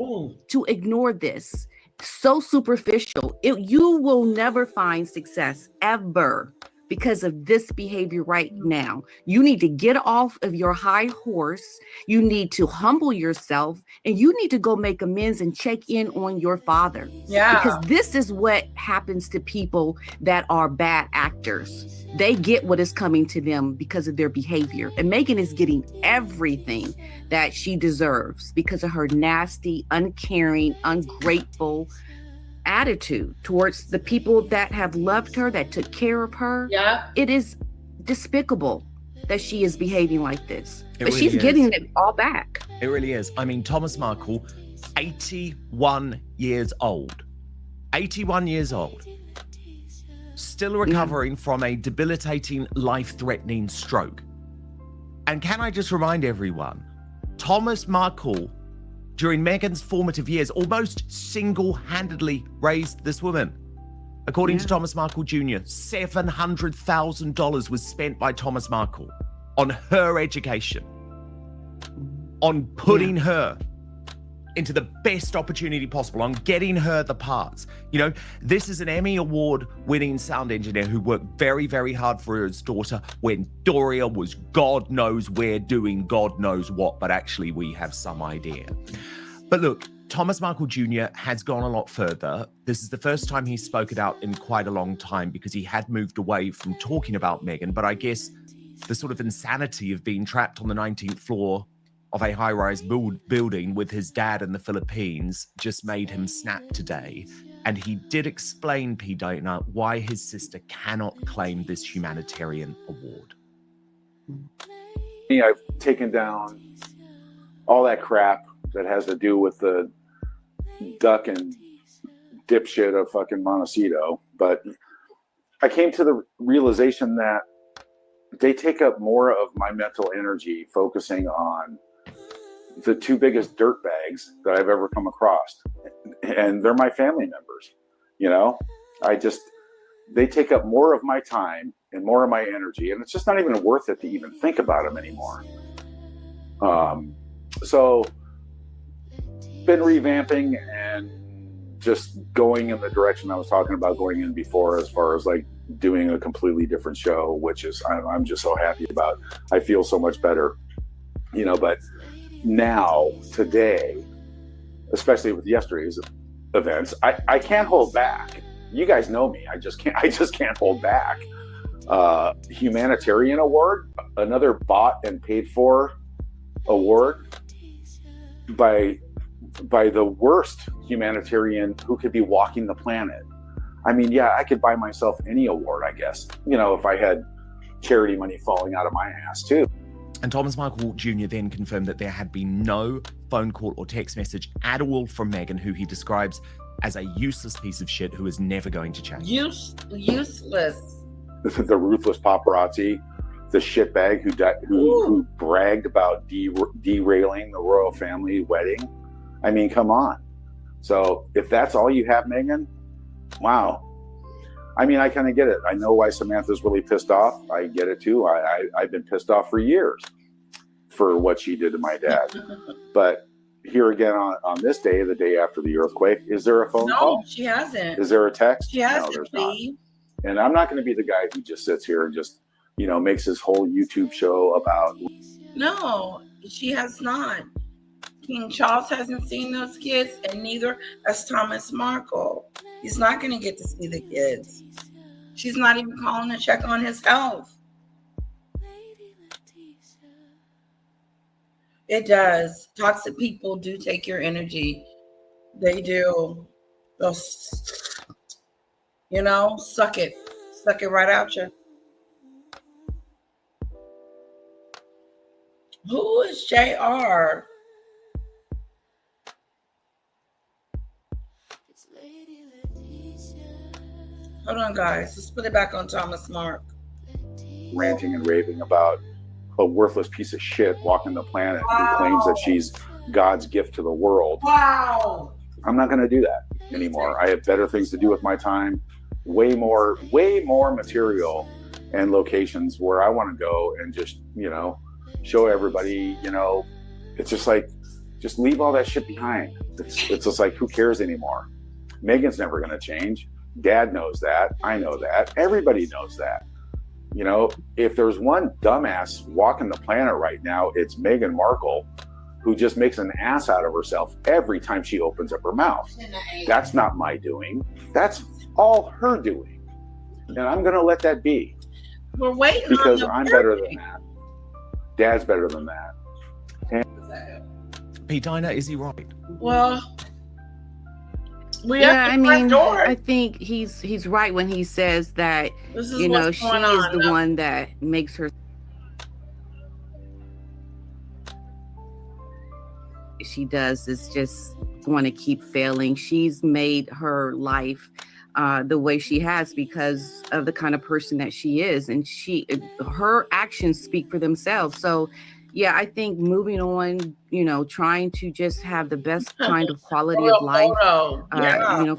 to ignore this. So superficial. You will never find success ever because of this behavior right now. You need to get off of your high horse. You need to humble yourself, and you need to go make amends and check in on your father. Yeah. Because this is what happens to people that are bad actors. They get what is coming to them because of their behavior. And Meghan is getting everything that she deserves because of her nasty, uncaring, ungrateful attitude towards the people that have loved her, that took care of her. Yeah. It is despicable that she is behaving like this. It But really she's is. getting it all back. It really is. I mean, Thomas Markle, 81 years old. 81 years old. Still recovering from a debilitating, life-threatening stroke. And can I just remind everyone, Thomas Markle, during Meghan's formative years, almost single-handedly raised this woman. According to Thomas Markle Jr., $700,000 was spent by Thomas Markle on her education, on putting her into the best opportunity possible, on getting her the parts. You know, this is an Emmy Award-winning sound engineer who worked very, very hard for his daughter when Doria was God knows where doing God knows what, but actually we have some idea. But look, Thomas Markle Jr. has gone a lot further. This is the first time he's spoken out in quite a long time because he had moved away from talking about Meghan, but I guess the sort of insanity of being trapped on the 19th floor of a high-rise building with his dad in the Philippines just made him snap today. And he did explain, P. Dana, why his sister cannot claim this humanitarian award. I've taken down all that crap that has to do with the duck and dipshit of fucking Montecito. But I came to the realization that they take up more of my mental energy focusing on the two biggest dirt bags that I've ever come across. And they're my family members, you know? They take up more of my time and more of my energy, and it's just not even worth it to even think about them anymore. So been revamping and just going in the direction I was talking about going in before, as far as like doing a completely different show, which is I'm just so happy about. I feel so much better, you know. But now, today, especially with yesterday's events, I can't hold back. You guys know me. I just can't hold back. Humanitarian award, another bought and paid for award by the worst humanitarian who could be walking the planet. I mean, yeah, I could buy myself any award, I guess, you know, if I had charity money falling out of my ass too. And Thomas Markle Jr. then confirmed that there had been no phone call or text message at all from Meghan, who he describes as a useless piece of shit who is never going to change. Useless. The ruthless paparazzi, the shitbag who bragged about derailing the royal family wedding. I mean, come on. So if that's all you have, Meghan, wow. I mean, I kind of get it. I know why Samantha's really pissed off. I get it too. I've been pissed off for years for what she did to my dad. But here again on this day, the day after the earthquake, is there a phone call? No, she hasn't. Is there a text? She hasn't. No, there's not. And I'm not going to be the guy who just sits here and just, you know, makes his whole YouTube show about. No, she has not. King Charles hasn't seen those kids, and neither has Thomas Markle. He's not going to get to see the kids. She's not even calling to check on his health. It does. Toxic people do take your energy. They do. They'll, you know, suck it right out you. Who is JR? Hold on, guys. Let's put it back on Thomas Mark. Ranting and raving about a worthless piece of shit walking the planet who claims that she's God's gift to the world. Wow. I'm not going to do that anymore. I have better things to do with my time. Way more material and locations where I want to go and just, you know, show everybody, you know, it's just like, just leave all that shit behind. It's just like, who cares anymore? Meghan's never going to change. Dad knows that. I know that. Everybody knows that. You know, if there's one dumbass walking the planet right now, it's Meghan Markle, who just makes an ass out of herself every time she opens up her mouth. That's not my doing. That's all her doing. And I'm going to let that be. We're waiting because on I'm better than that. Dad's better than that. P. Dinah, is he right? Well, I think he's right when he says that, you know, she is the one that makes her. she does is just want to keep failing. She's made her life the way she has because of the kind of person that she is, and her actions speak for themselves. So yeah, I think moving on, trying to just have the best kind of quality of life,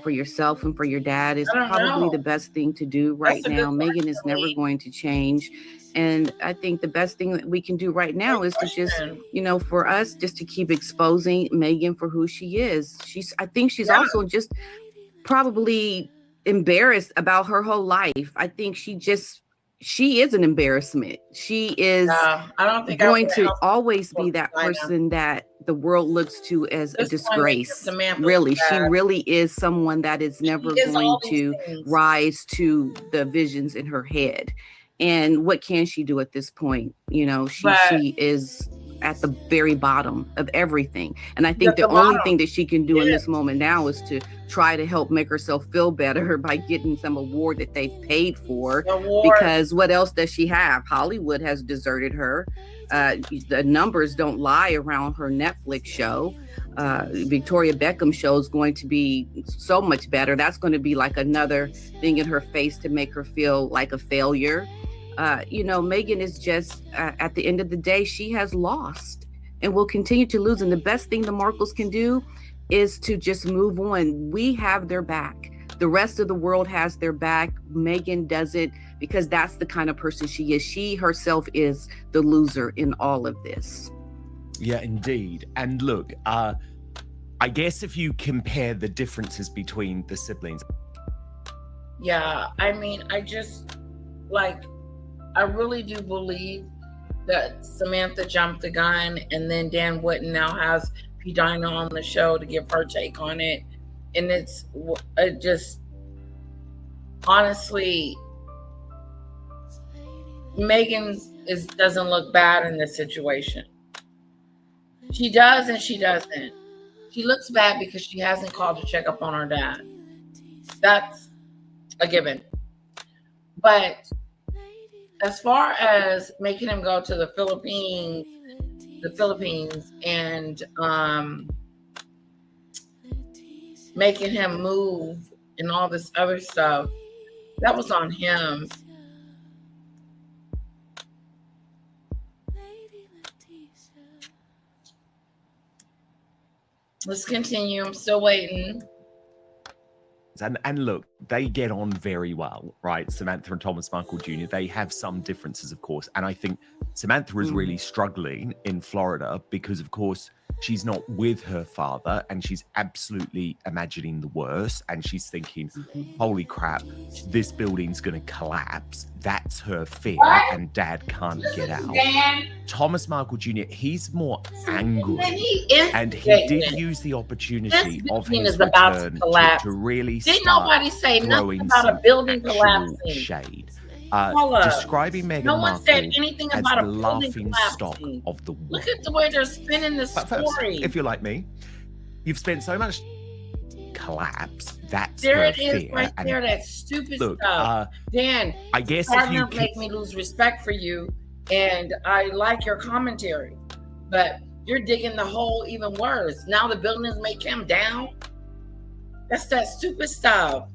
for yourself and for your dad is probably the best thing to do right now. Megan is never going to change. And I think the best thing that we can do right now is to just, for us just to keep exposing Megan for who she is. I think she's also just probably embarrassed about her whole life. I think she is an embarrassment. She is I don't think going to always be that person that the world looks to as a disgrace. Really, she really is someone that is never going to rise to the visions in her head. And what can she do at this point? She is at the very bottom of everything. And I think the only thing that she can do in this moment now is to try to help make herself feel better by getting some award that they paid for. Because what else does she have? Hollywood has deserted her. The numbers don't lie around her Netflix show. Victoria Beckham's show is going to be so much better. That's going to be like another thing in her face to make her feel like a failure. Megan is just, at the end of the day, she has lost and will continue to lose. And the best thing the Markles can do is to just move on. We have their back. The rest of the world has their back. Megan doesn't, because that's the kind of person she is. She herself is the loser in all of this. Yeah, indeed. And look, I guess if you compare the differences between the siblings. Yeah, I mean, I really do believe that Samantha jumped the gun, and then Dan Wootton now has P. Dinah on the show to give her take on it. And it's just, honestly, Megan doesn't look bad in this situation. She does and she doesn't. She looks bad because she hasn't called to check up on her dad. That's a given. But as far as making him go to the Philippines and making him move and all this other stuff, that was on him. Let's continue. I'm still waiting. And look, they get on very well, right? Samantha and Thomas Markle Jr., they have some differences, of course. And I think Samantha is really struggling in Florida because, of course, she's not with her father and she's absolutely imagining the worst. And she's thinking, holy crap, this building's going to collapse. That's her fear. And dad can't get out. Thomas Markle Jr., he's more angry. And he did use the opportunity of his return to really nobody say nothing about a building collapsing. Shade. Describing Meghan Markle said anything as about the a laughing stock of the world. Look at the way they're spinning the story. If you're like me, you've spent so much collapse. That's there her it is, fear. right there. That stupid stuff. Dan, I guess if you make me lose respect for you, and I like your commentary, but you're digging the hole even worse. Now the buildings may come down. That's that stupid stuff.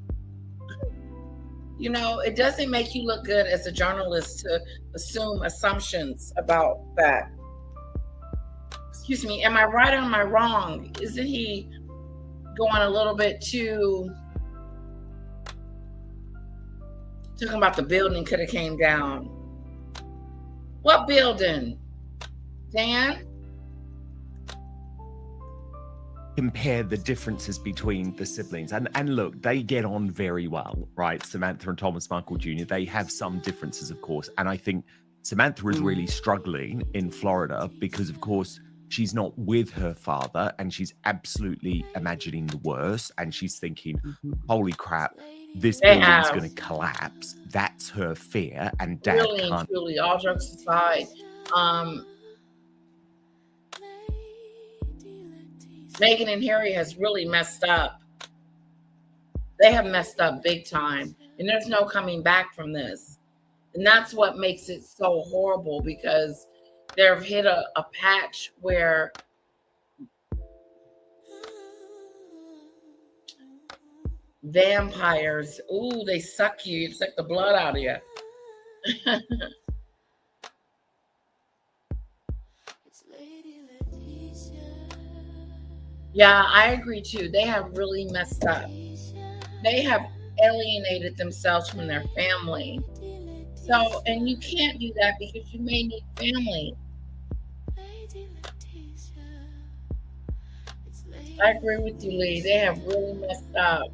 It doesn't make you look good as a journalist to assume assumptions about that. Excuse me, am I right or am I wrong? Isn't he going a little bit too... Talking about the building could have came down. What building? Dan? Compare the differences between the siblings. And look, they get on very well, right? Samantha and Thomas Markle Jr., they have some differences, of course. And I think Samantha is really struggling in Florida because, of course, she's not with her father and she's absolutely imagining the worst. And she's thinking, holy crap, this building's going to collapse. That's her fear. And dad can't. Truly, all jokes aside, Meghan and Harry has really messed up. They have messed up big time. And there's no coming back from this. And that's what makes it so horrible, because they've hit a patch where Vampires. Ooh, they suck you. It's like the blood out of you. Yeah, I agree too. They have really messed up. They have alienated themselves from their family. So, and you can't do that because you may need family. I agree with you, Lee. They have really messed up.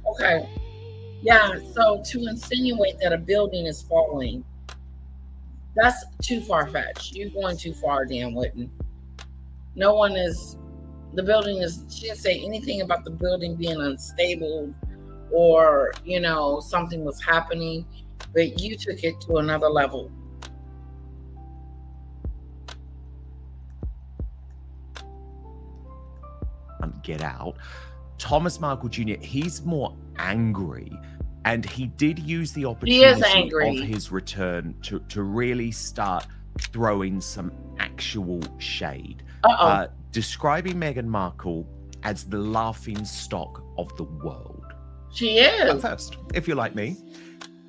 Okay. Yeah, so to insinuate that a building is falling, that's too far-fetched. You're going too far, Dan Whitten. No one is, the building is, she didn't say anything about the building being unstable or, something was happening, but you took it to another level. Get Out. Thomas Markle Jr., he's more angry, and he did use the opportunity of his return to really start throwing some actual shade. Describing Meghan Markle as the laughing stock of the world. She is. But first, if you're like me,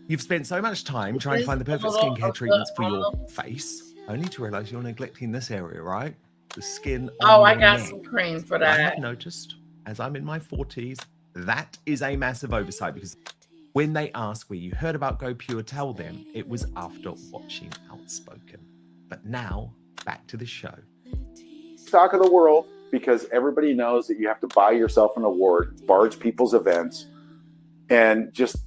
you've spent so much time trying to find the perfect skincare treatments for your face, only to realize you're neglecting this area, right? The skin on your I got neck. some cream for I that. have noticed, as I'm in my 40s, that is a massive oversight, because when they ask where you heard about Go Pure, tell them it was after watching Outspoken. But now, back to the show. Stock of the world, because everybody knows that you have to buy yourself an award, barge people's events, and just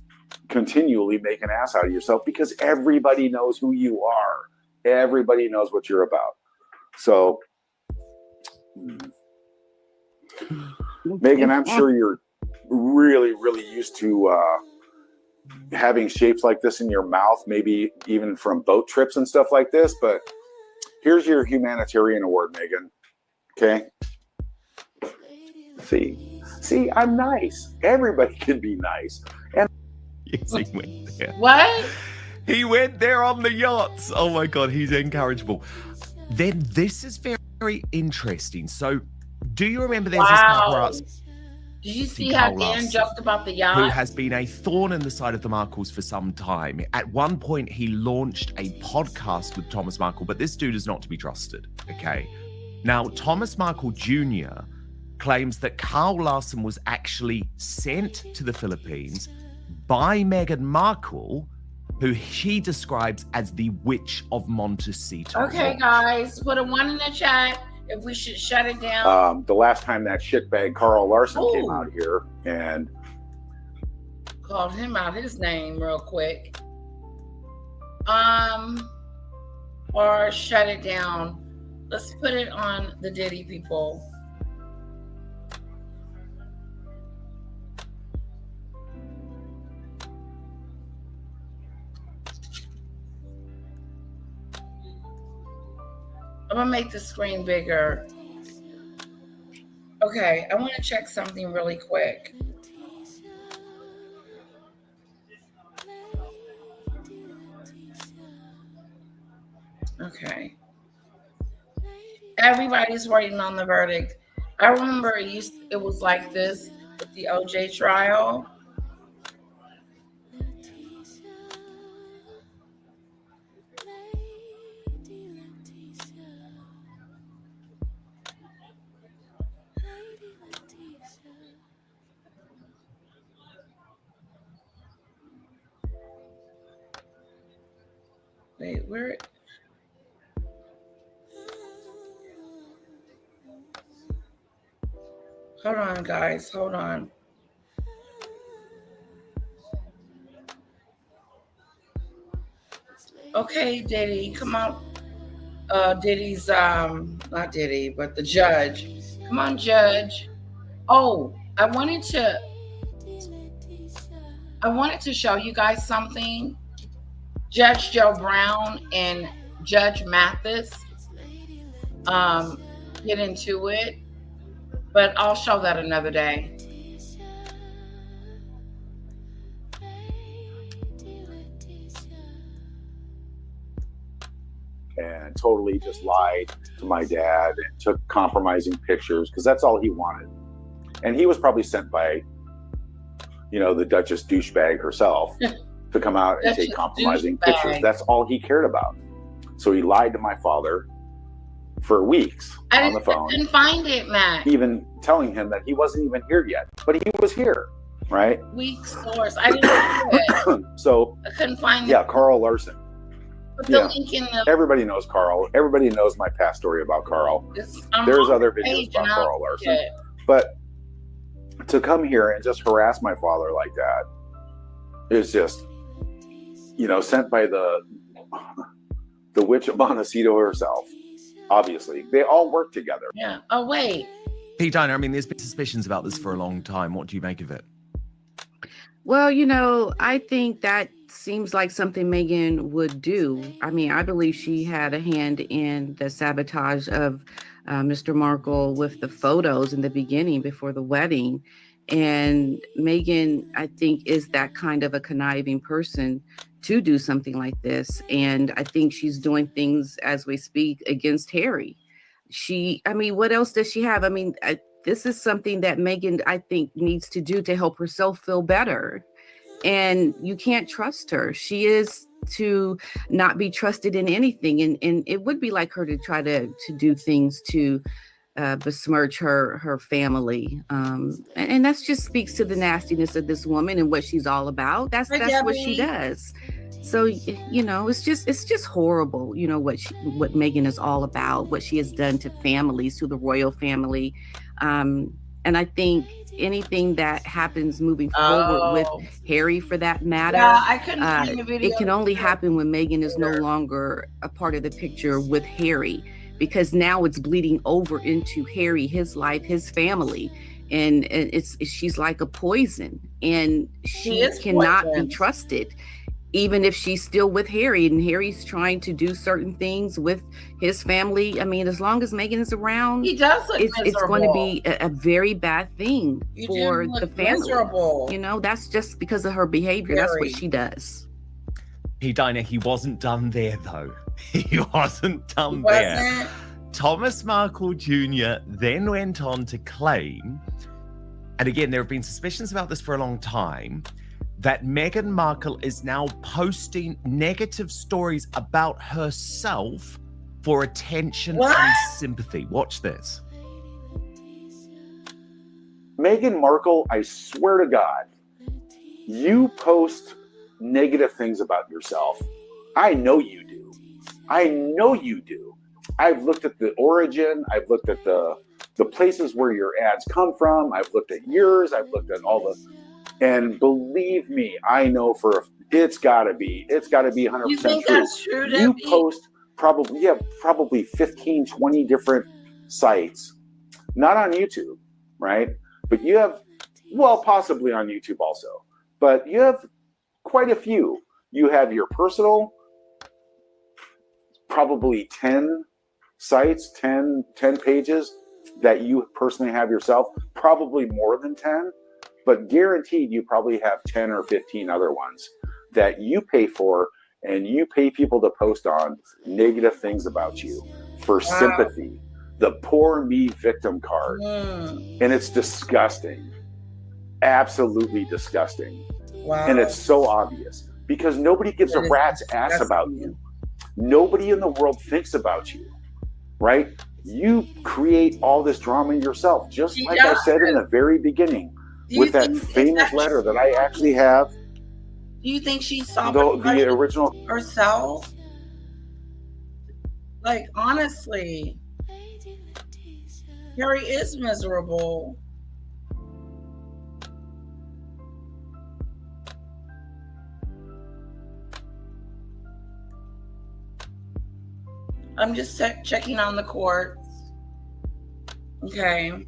continually make an ass out of yourself because everybody knows who you are. Everybody knows what you're about. So, Megan, I'm sure you're really, really used to having shapes like this in your mouth, maybe even from boat trips and stuff like this. But here's your humanitarian award, Megan. Okay? See, I'm nice. Everybody can be nice. And yes, he went there. What? He went there on the yachts. Oh my God, he's incorrigible. Then this is very interesting. So, do you remember there's this paparazzi? Did you see how Dan joked about the yacht? Who has been a thorn in the side of the Markles for some time. At one point, he launched a podcast with Thomas Markle, but this dude is not to be trusted, okay? Now, Thomas Markle Jr. claims that Carl Larson was actually sent to the Philippines by Meghan Markle, who he describes as the Witch of Montecito. Okay, guys, put a 1 in the chat if we should shut it down. The last time that shitbag Carl Larson came out here and called him out his name real quick. Or shut it down. Let's put it on the Diddy people. I'm gonna make the screen bigger. Okay, I want to check something really quick. Okay. Everybody's waiting on the verdict. I remember it was like this with the OJ trial. Wait, where? Hold on, guys. Hold on. Okay, Diddy, come on. Diddy's not Diddy, but the judge. Come on, judge. Oh, I wanted to show you guys something. Judge Joe Brown and Judge Mathis get into it, but I'll show that another day. and totally just lied to my dad and took compromising pictures because that's all he wanted. And he was probably sent by, the Duchess douchebag herself to come out and take compromising pictures. That's all he cared about. So he lied to my father for weeks on the phone. I didn't find it, Matt. Even telling him that he wasn't even here yet, but he was here, right? Weak source. I didn't do it. So I couldn't find it. Yeah, Carl Larson. Put the link in the... Everybody knows Carl. Everybody knows my past story about Carl. There's other videos about Carl Larson. But to come here and just harass my father like that is just, sent by the witch of Montecito herself. Obviously, they all work together. Yeah. Oh, wait. Pete Diner, I mean, there's been suspicions about this for a long time. What do you make of it? Well, I think that seems like something Meghan would do. I mean, I believe she had a hand in the sabotage of Mr. Markle with the photos in the beginning before the wedding. And Meghan, I think, is that kind of a conniving person to do something like this. And I think she's doing things as we speak against Harry. What else does she have? This is something that Meghan, I think, needs to do to help herself feel better. And you can't trust her. She is to not be trusted in anything. And it would be like her to try to do things to besmirch her family. And that just speaks to the nastiness of this woman and what she's all about. That's what she does. So, it's just horrible, what Meghan is all about, what she has done to families, to the royal family. And I think anything that happens moving forward with Harry, for that matter, I couldn't find the video. It can only happen when Meghan is no longer a part of the picture with Harry, because now it's bleeding over into Harry, his life, his family. And she's like a poison, and she cannot be trusted. Even if she's still with Harry and Harry's trying to do certain things with his family. As long as Meghan is around, he does look it's going to be a very bad thing for the family. Miserable. That's just because of her behavior. That's what she does. Diner, he wasn't done there, though. He wasn't done there. Thomas Markle Jr. then went on to claim, and again, there have been suspicions about this for a long time, that Meghan Markle is now posting negative stories about herself for attention and sympathy. Watch this. Meghan Markle, I swear to God, you post negative things about yourself. I know you do. I know you do. I've looked at the origin. I've looked at the places where your ads come from. I've looked at yours. I've looked at all the... And believe me, I know it's gotta be 100% You think true. that's true, You Debbie? post probably 15, 20 different sites, not on YouTube, right? But you have, possibly on YouTube also, but you have quite a few. You have your personal, probably 10 sites, 10 pages that you personally have yourself, probably more than 10. But guaranteed, you probably have 10 or 15 other ones that you pay for, and you pay people to post on negative things about you for sympathy. The poor me victim card. And it's disgusting. Absolutely disgusting. Wow. And it's so obvious because nobody gives a rat's ass about you. Nobody in the world thinks about you, right? You create all this drama yourself, just like I said in the very beginning. With that famous letter that I actually have. Do you think she saw the original herself? Like, honestly, Harry is miserable. I'm just checking on the courts. Okay.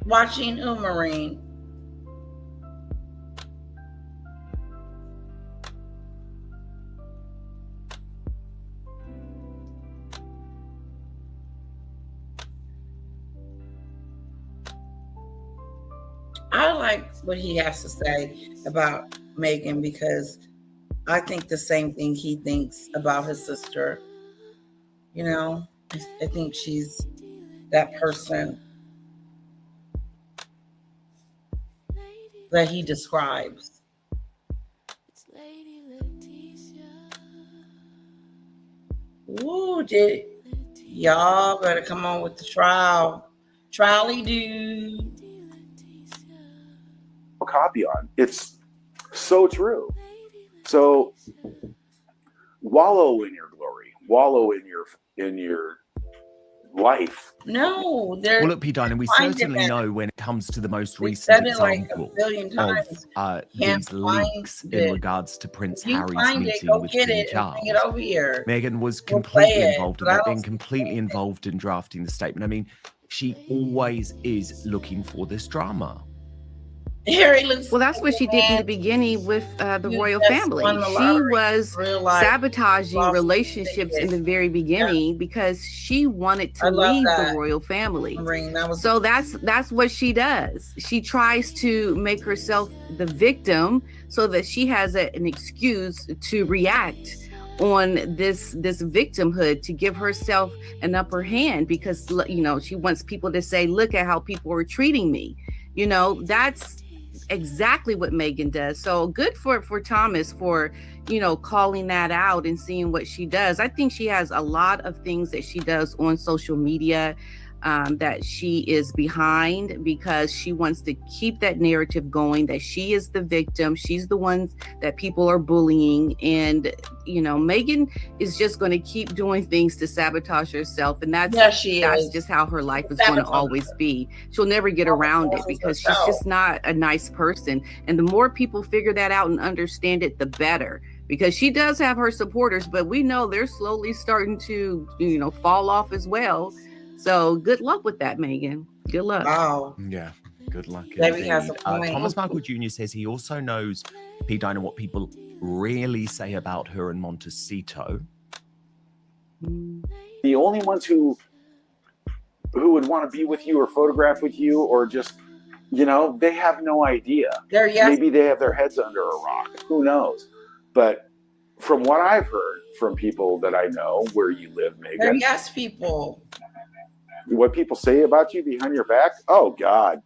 Watching Marine. I like what he has to say about Meghan because I think the same thing he thinks about his sister. You know, I think she's that person that he describes. Ooh, y'all better come on with the trial. Trial-y dude. Copy on. It's so true. So wallow in your glory. Wallow in your life. No, well, look, P. Diner, we certainly know when it comes to the most recent example of these leaks in regards to Prince Harry's meeting with King Charles. Meghan was completely involved in that and completely involved in drafting the statement. I mean, she always is looking for this drama. Well, that's what she did in the beginning with the royal family. She was sabotaging relationships in the very beginning because she wanted to leave the royal family. So that's what she does. She tries to make herself the victim so that she has an excuse to react on this victimhood, to give herself an upper hand, because, you know, she wants people to say, look at how people are treating me. You know, that's exactly what Meghan does. So good for Thomas for, you know, calling that out and seeing what she does. I think she has a lot of things that she does on social media that she is behind, because she wants to keep that narrative going that she is the victim. She's the one that people are bullying. And, you know, Meghan is just going to keep doing things to sabotage herself. And that's just how her life is going to always be. She'll never get around it because she's just not a nice person. And the more people figure that out and understand it, the better. Because she does have her supporters, but we know they're slowly starting to, you know, fall off as well. So good luck with that, Meghan. Good luck. Wow. Yeah, good luck. Maybe has a point. Thomas Markle Jr. says he also knows, P. Diner, what people really say about her in Montecito. The only ones who would want to be with you or photograph with you or just, you know, they have no idea. Maybe they have their heads under a rock. Who knows? But from what I've heard from people that I know where you live, Meghan. They're yes people. What people say about you behind your back? Oh, God.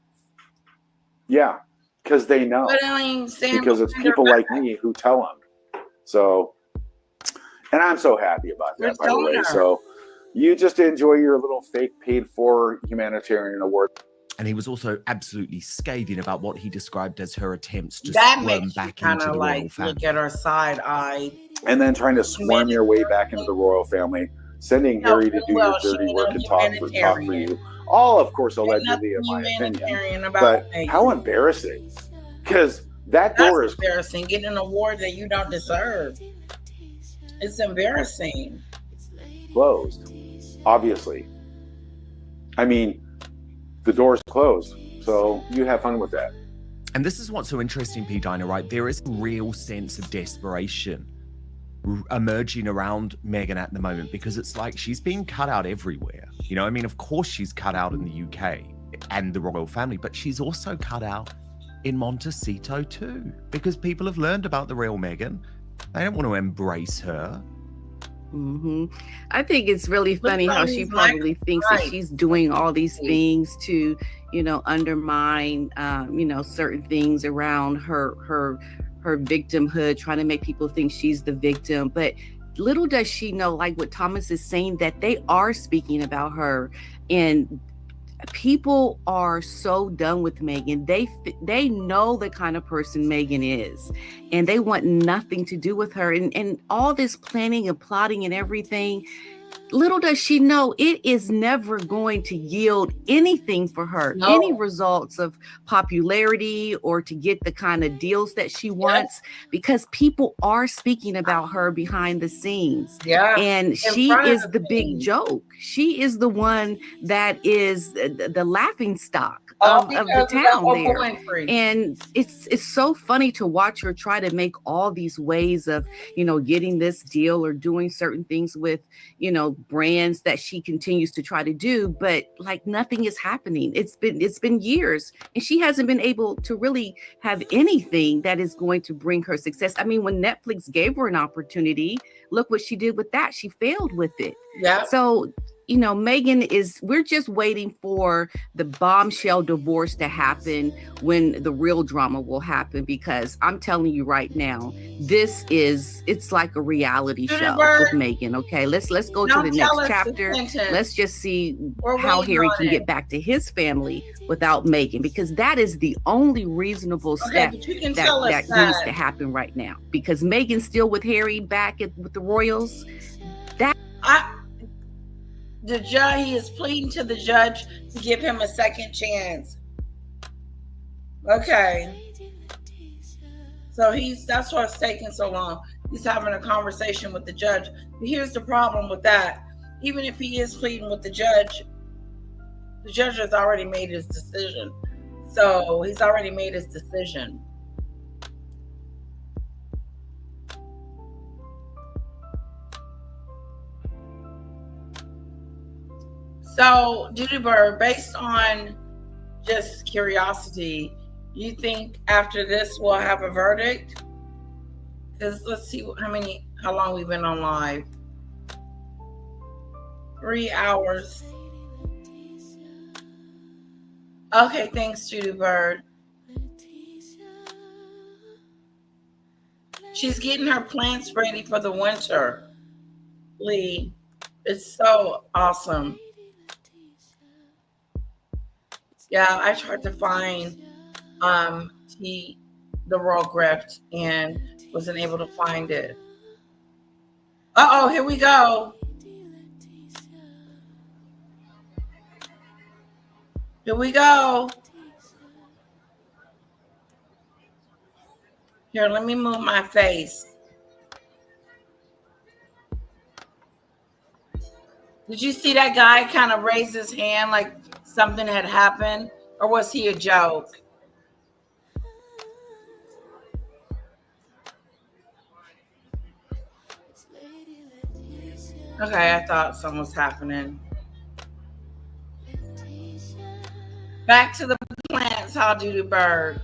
Yeah, because they know. But I mean, because it's people like me who tell them. So, and I'm so happy about that, by the way. So you just enjoy your little fake paid for humanitarian award. And he was also absolutely scathing about what he described as her attempts to squirm back into the royal family. Look at her side-eye. And then trying to squirm your way back into the royal family. Sending Harry to do your dirty work and talk for you. All, of course, allegedly, in my opinion. But how embarrassing. Because that door is embarrassing. Getting an award that you don't deserve. It's embarrassing. Closed, obviously. I mean, the door's closed. So you have fun with that. And this is what's so interesting, P. Diner, right? There is a real sense of desperation emerging around Meghan at the moment, because it's like she's being cut out everywhere. You know, I mean, of course she's cut out in the UK and the royal family, but she's also cut out in Montecito too, because people have learned about the real Meghan. They don't want to embrace her. Mm-hmm. I think it's really funny how she probably thinks that she's doing all these things to, you know, undermine, you know, certain things around her victimhood, trying to make people think she's the victim. But little does she know, like what Thomas is saying, that they are speaking about her, and people are so done with Meghan. They know the kind of person Meghan is, and they want nothing to do with her. And all this planning and plotting and everything, little does she know, it is never going to yield anything for her, any results of popularity or to get the kind of deals that she wants, because people are speaking about her behind the scenes. And she is the big joke. She is the one that is the laughing stock of the town there. And it's so funny to watch her try to make all these ways of, getting this deal or doing certain things with, brands that she continues to try to do, but like nothing is happening. It's been years and she hasn't been able to really have anything that is going to bring her success. I mean, when Netflix gave her an opportunity, look what she did with that. She failed with it. Yeah. So, Megan we're just waiting for the bombshell divorce to happen when the real drama will happen, because I'm telling you right now, it's like a reality show with Megan. Okay, let's go to the next chapter. Let's just see how Harry can get back to his family without Megan, because that is the only reasonable step that needs to happen right now, because Megan's still with Harry back with the Royals. The judge, he is pleading to the judge to give him a second chance. Okay. So that's why it's taking so long. He's having a conversation with the judge. But here's the problem with that. Even if he is pleading with the judge has already made his decision. So he's already made his decision. So, Diddy Bird, based on just curiosity, you think after this we'll have a verdict? Because let's see how long we've been on live. 3 hours. Okay, thanks, Judy Bird. She's getting her plants ready for the winter. Lee, it's so awesome. Yeah, I tried to find the Royal Grift and wasn't able to find it. Uh-oh, here we go. Here we go. Here, let me move my face. Did you see that guy kind of raise his hand like something had happened? Or was he a joke? Okay, I thought something was happening. Back to the plants, how do the bird?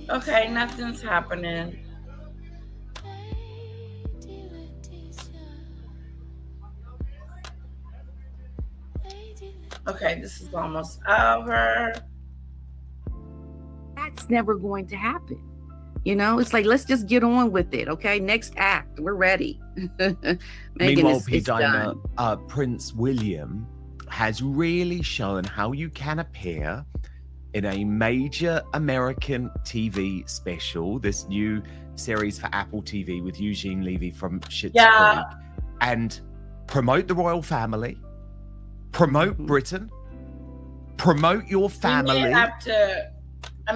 Okay, nothing's happening. Okay, this is almost over. That's never going to happen. It's like, let's just get on with it. Okay, next act, we're ready. Meanwhile, Dinah, Prince William has really shown how you can appear in a major American TV special, this new series for Apple TV with Eugene Levy from Schitt's Creek, and promote the royal family, promote Britain, promote your family.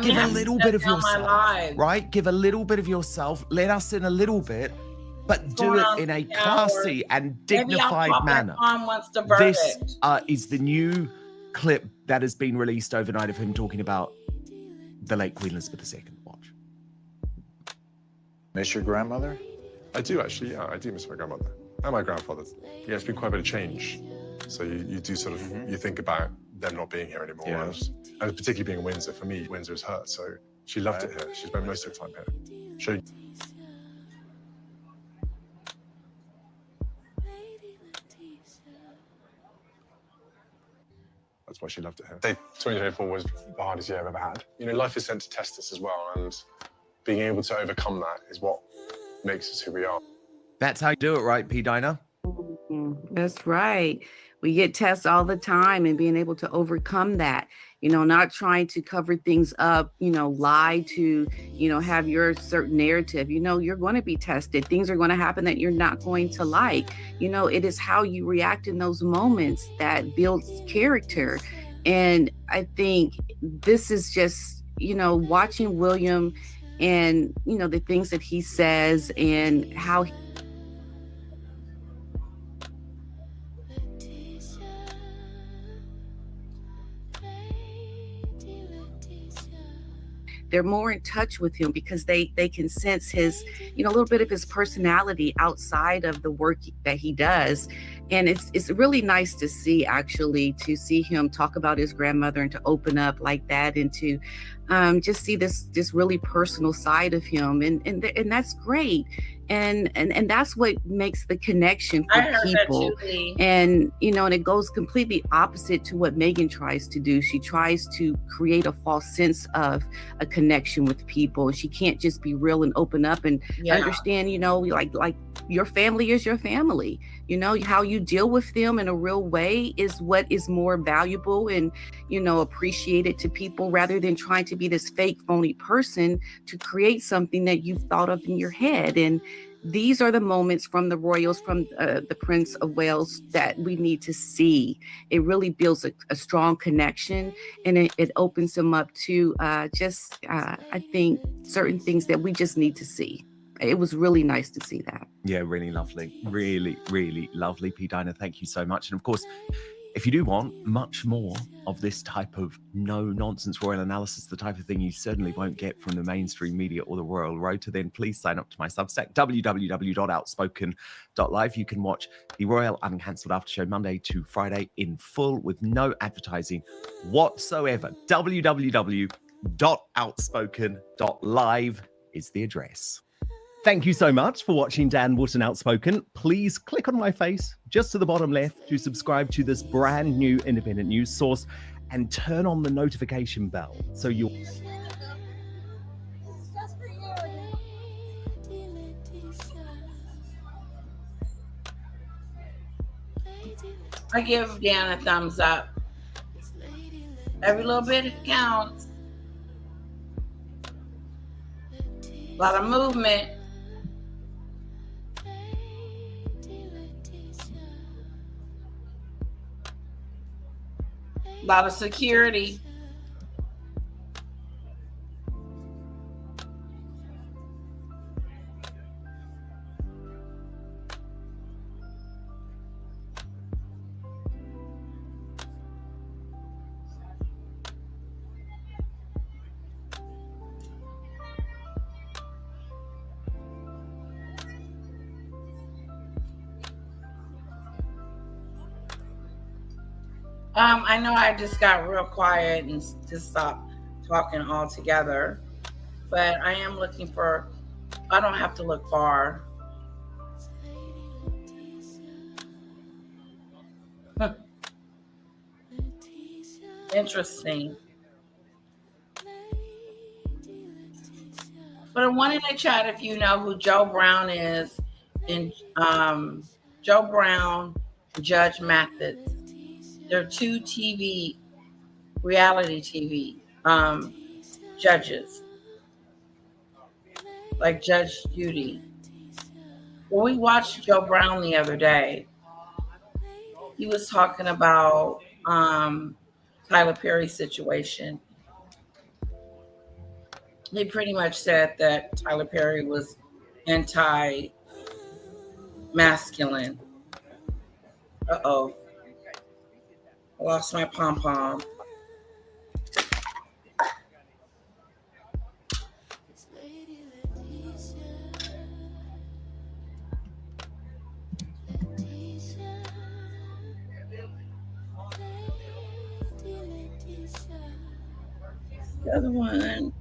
Give a little bit of yourself, right? Give a little bit of yourself. Let us in a little bit, but do it in a classy and dignified manner. This is the new clip that has been released overnight of him talking about the late Queen Elizabeth II. Watch. Miss your grandmother? I do actually, yeah, I do miss my grandmother and my grandfather. Yeah, it's been quite a bit of change. So you do sort of, you think about them not being here anymore. Yeah. And particularly being in Windsor, for me, Windsor is hurt. So she loved it here. She spent most of the time here. That's why she loved it here. 2024 was the hardest year I've ever had. Life is sent to test us as well, and being able to overcome that is what makes us who we are. That's how you do it, right, P. Dinah? That's right. We get tests all the time, and being able to overcome that, not trying to cover things up, lie to, have your certain narrative. You're going to be tested. Things are going to happen that you're not going to like. It is how you react in those moments that builds character. And I think this is just, watching William and, the things that he says and how they're more in touch with him because they can sense his, a little bit of his personality outside of the work that he does. And it's really nice to see, actually, to see him talk about his grandmother and to open up like that and to just see this really personal side of him. And that's great. And that's what makes the connection for people. And, and it goes completely opposite to what Megan tries to do. She tries to create a false sense of a connection with people. She can't just be real and open up and understand, like your family is your family. How you deal with them in a real way is what is more valuable and, appreciated to people, rather than trying to be this fake, phony person to create something that you've thought of in your head. And these are the moments from the royals, from the Prince of Wales, that we need to see. It really builds a strong connection, and it opens them up to I think, certain things that we just need to see. It was really nice to see that. Yeah, really lovely. Really, really lovely. P. Dinah, thank you so much. And of course, if you do want much more of this type of no-nonsense royal analysis, the type of thing you certainly won't get from the mainstream media or the Royal Rota, then please sign up to my Substack, www.outspoken.live. You can watch the Royal Uncancelled After Show Monday to Friday in full with no advertising whatsoever. www.outspoken.live is the address. Thank you so much for watching Dan Wootton Outspoken. Please click on my face just to the bottom left to subscribe to this brand new independent news source and turn on the notification bell so you'll... I give Dan a thumbs up. Every little bit counts. A lot of movement. A lot of security. I know I just got real quiet and just stopped talking altogether, but I am looking for, I don't have to look far. Interesting. But I wanted to chat if you know who Joe Brown is, and Joe Brown, Judge Mathis. They're two reality TV judges, like Judge Judy. Well, we watched Joe Brown the other day. He was talking about Tyler Perry's situation. He pretty much said that Tyler Perry was anti-masculine. Uh-oh. I lost my pom-pom. The other one.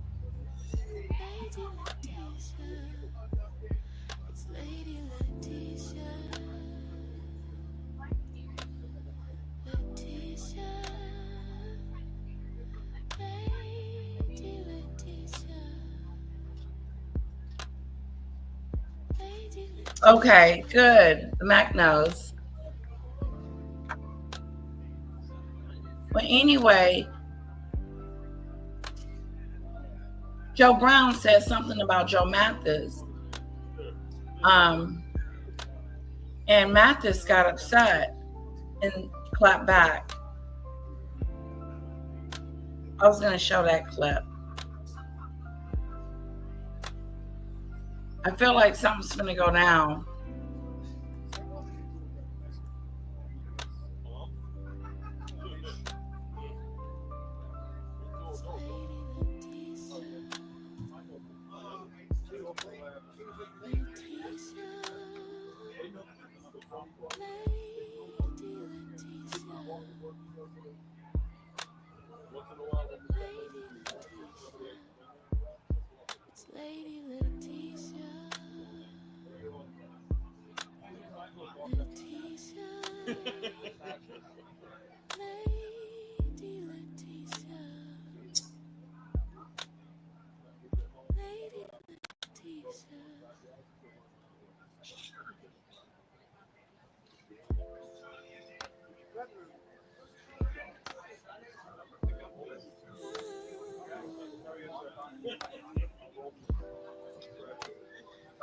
Okay, good. The Mac knows. But anyway, Joe Brown said something about Joe Mathis. And Mathis got upset and clapped back. I was going to show that clip. I feel like something's gonna go down.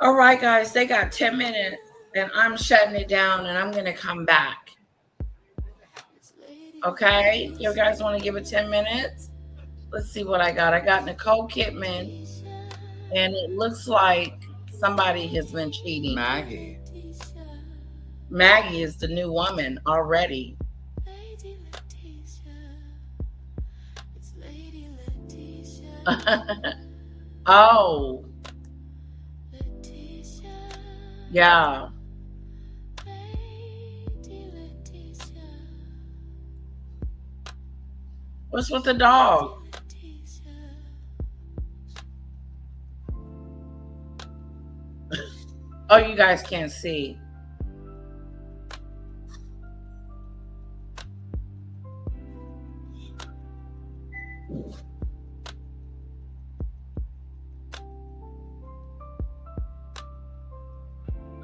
All right, guys, they got 10 minutes and I'm shutting it down and I'm going to come back. Okay, you guys want to give it 10 minutes? Let's see what I got. I got Nicole Kidman, and it looks like somebody has been cheating. Maggie. Maggie is the new woman already. Oh. Yeah. What's with the dog? Oh, you guys can't see.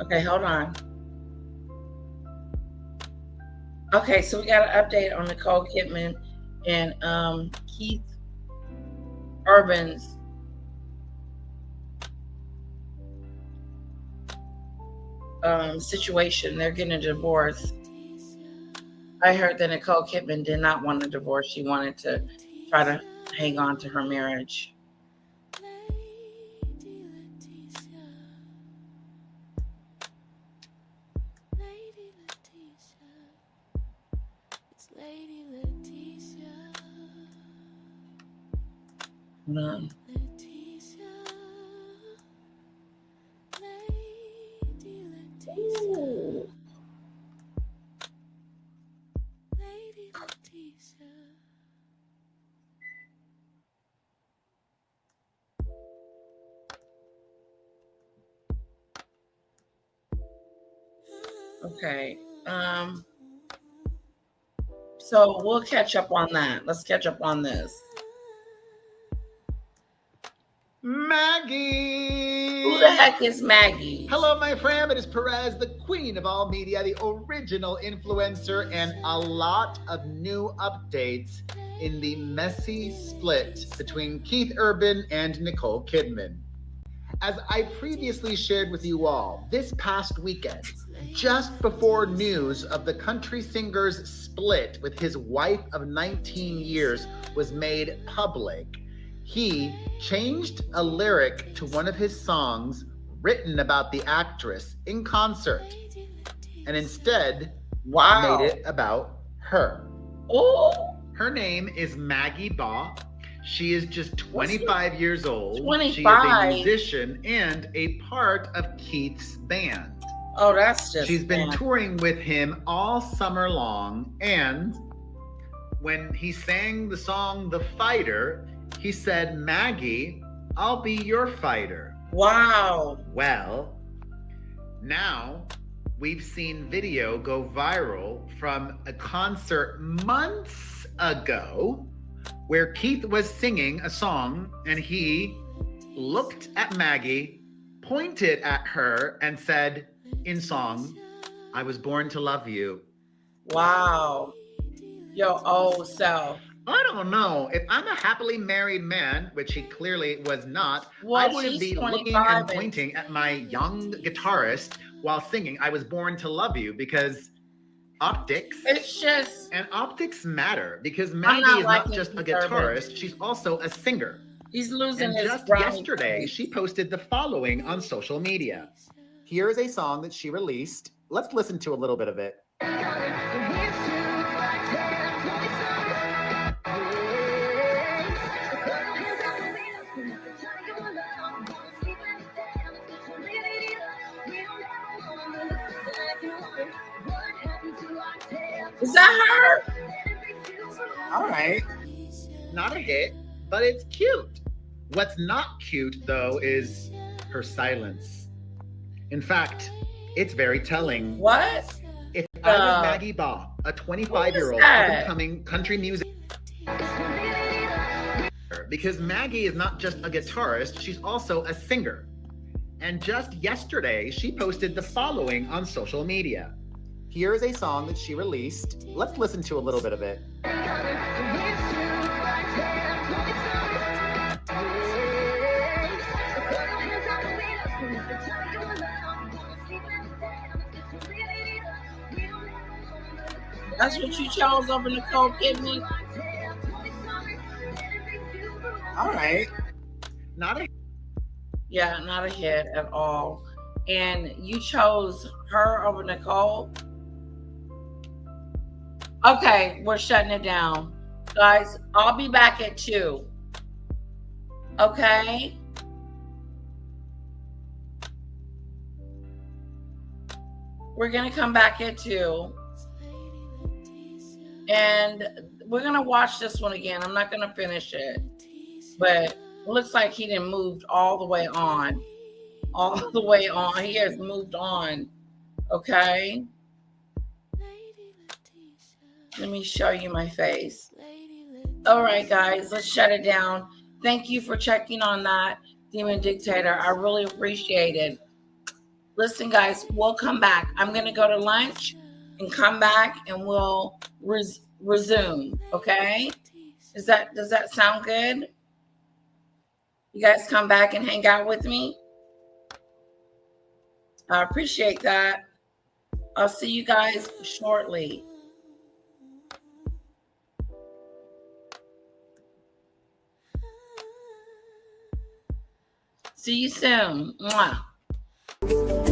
Okay, hold on. Okay, so we got an update on Nicole Kidman and Keith Urban's situation. They're getting a divorce. I heard that Nicole Kidman did not want a divorce. She wanted to try to hang on to her marriage. No. Ooh. Okay. So we'll catch up on that. Let's catch up on this. Maggie! Who the heck is Maggie? Hello, my friend. It is Perez, the queen of all media, the original influencer, and a lot of new updates in the messy split between Keith Urban and Nicole Kidman. As I previously shared with you all, this past weekend, just before news of the country singer's split with his wife of 19 years was made public, he changed a lyric to one of his songs written about the actress in concert and instead made it about her. Oh, her name is Maggie Baugh. She is just 25 years old. 25? She is a musician and a part of Keith's band. Oh, that's just She's been touring with him all summer long, and when he sang the song The Fighter, he said, Maggie, I'll be your fighter. Wow. Well, now we've seen video go viral from a concert months ago where Keith was singing a song and he looked at Maggie, pointed at her, and said in song, I was born to love you. Wow. Your old self. I don't know. If I'm a happily married man, which he clearly was not, well, I wouldn't be looking and pointing at my young guitarist while singing I was born to love you, because optics. It's just. And optics matter, because Maggie is not just a guitarist, she's also a singer. He's losing And his just brownie yesterday, points. she posted the following on social media. Here is a song that she released. Let's listen to a little bit of it. Is that her? All right. Not a hit, but it's cute. What's not cute, though, is her silence. In fact, it's very telling. What? If I was Maggie Baugh, a 25-year-old up-and-coming country music, because Maggie is not just a guitarist, she's also a singer. And just yesterday, she posted the following on social media. Here is a song that she released. Let's listen to a little bit of it. That's what you chose over Nicole Kidman? All right. Not a Yeah, not a hit at all. And you chose her over Nicole? Okay, we're shutting it down. Guys, I'll be back at 2. Okay? We're going to come back at 2. And we're going to watch this one again. I'm not going to finish it. But it looks like he didn't move all the way on. All the way on. He has moved on. Okay? Let me show you my face. All right, guys, let's shut it down. Thank you for checking on that, Demon Dictator. I really appreciate it. Listen, guys, we'll come back. I'm going to go to lunch and come back and we'll resume. Okay? Does that sound good? You guys come back and hang out with me? I appreciate that. I'll see you guys shortly. See you soon. Mwah.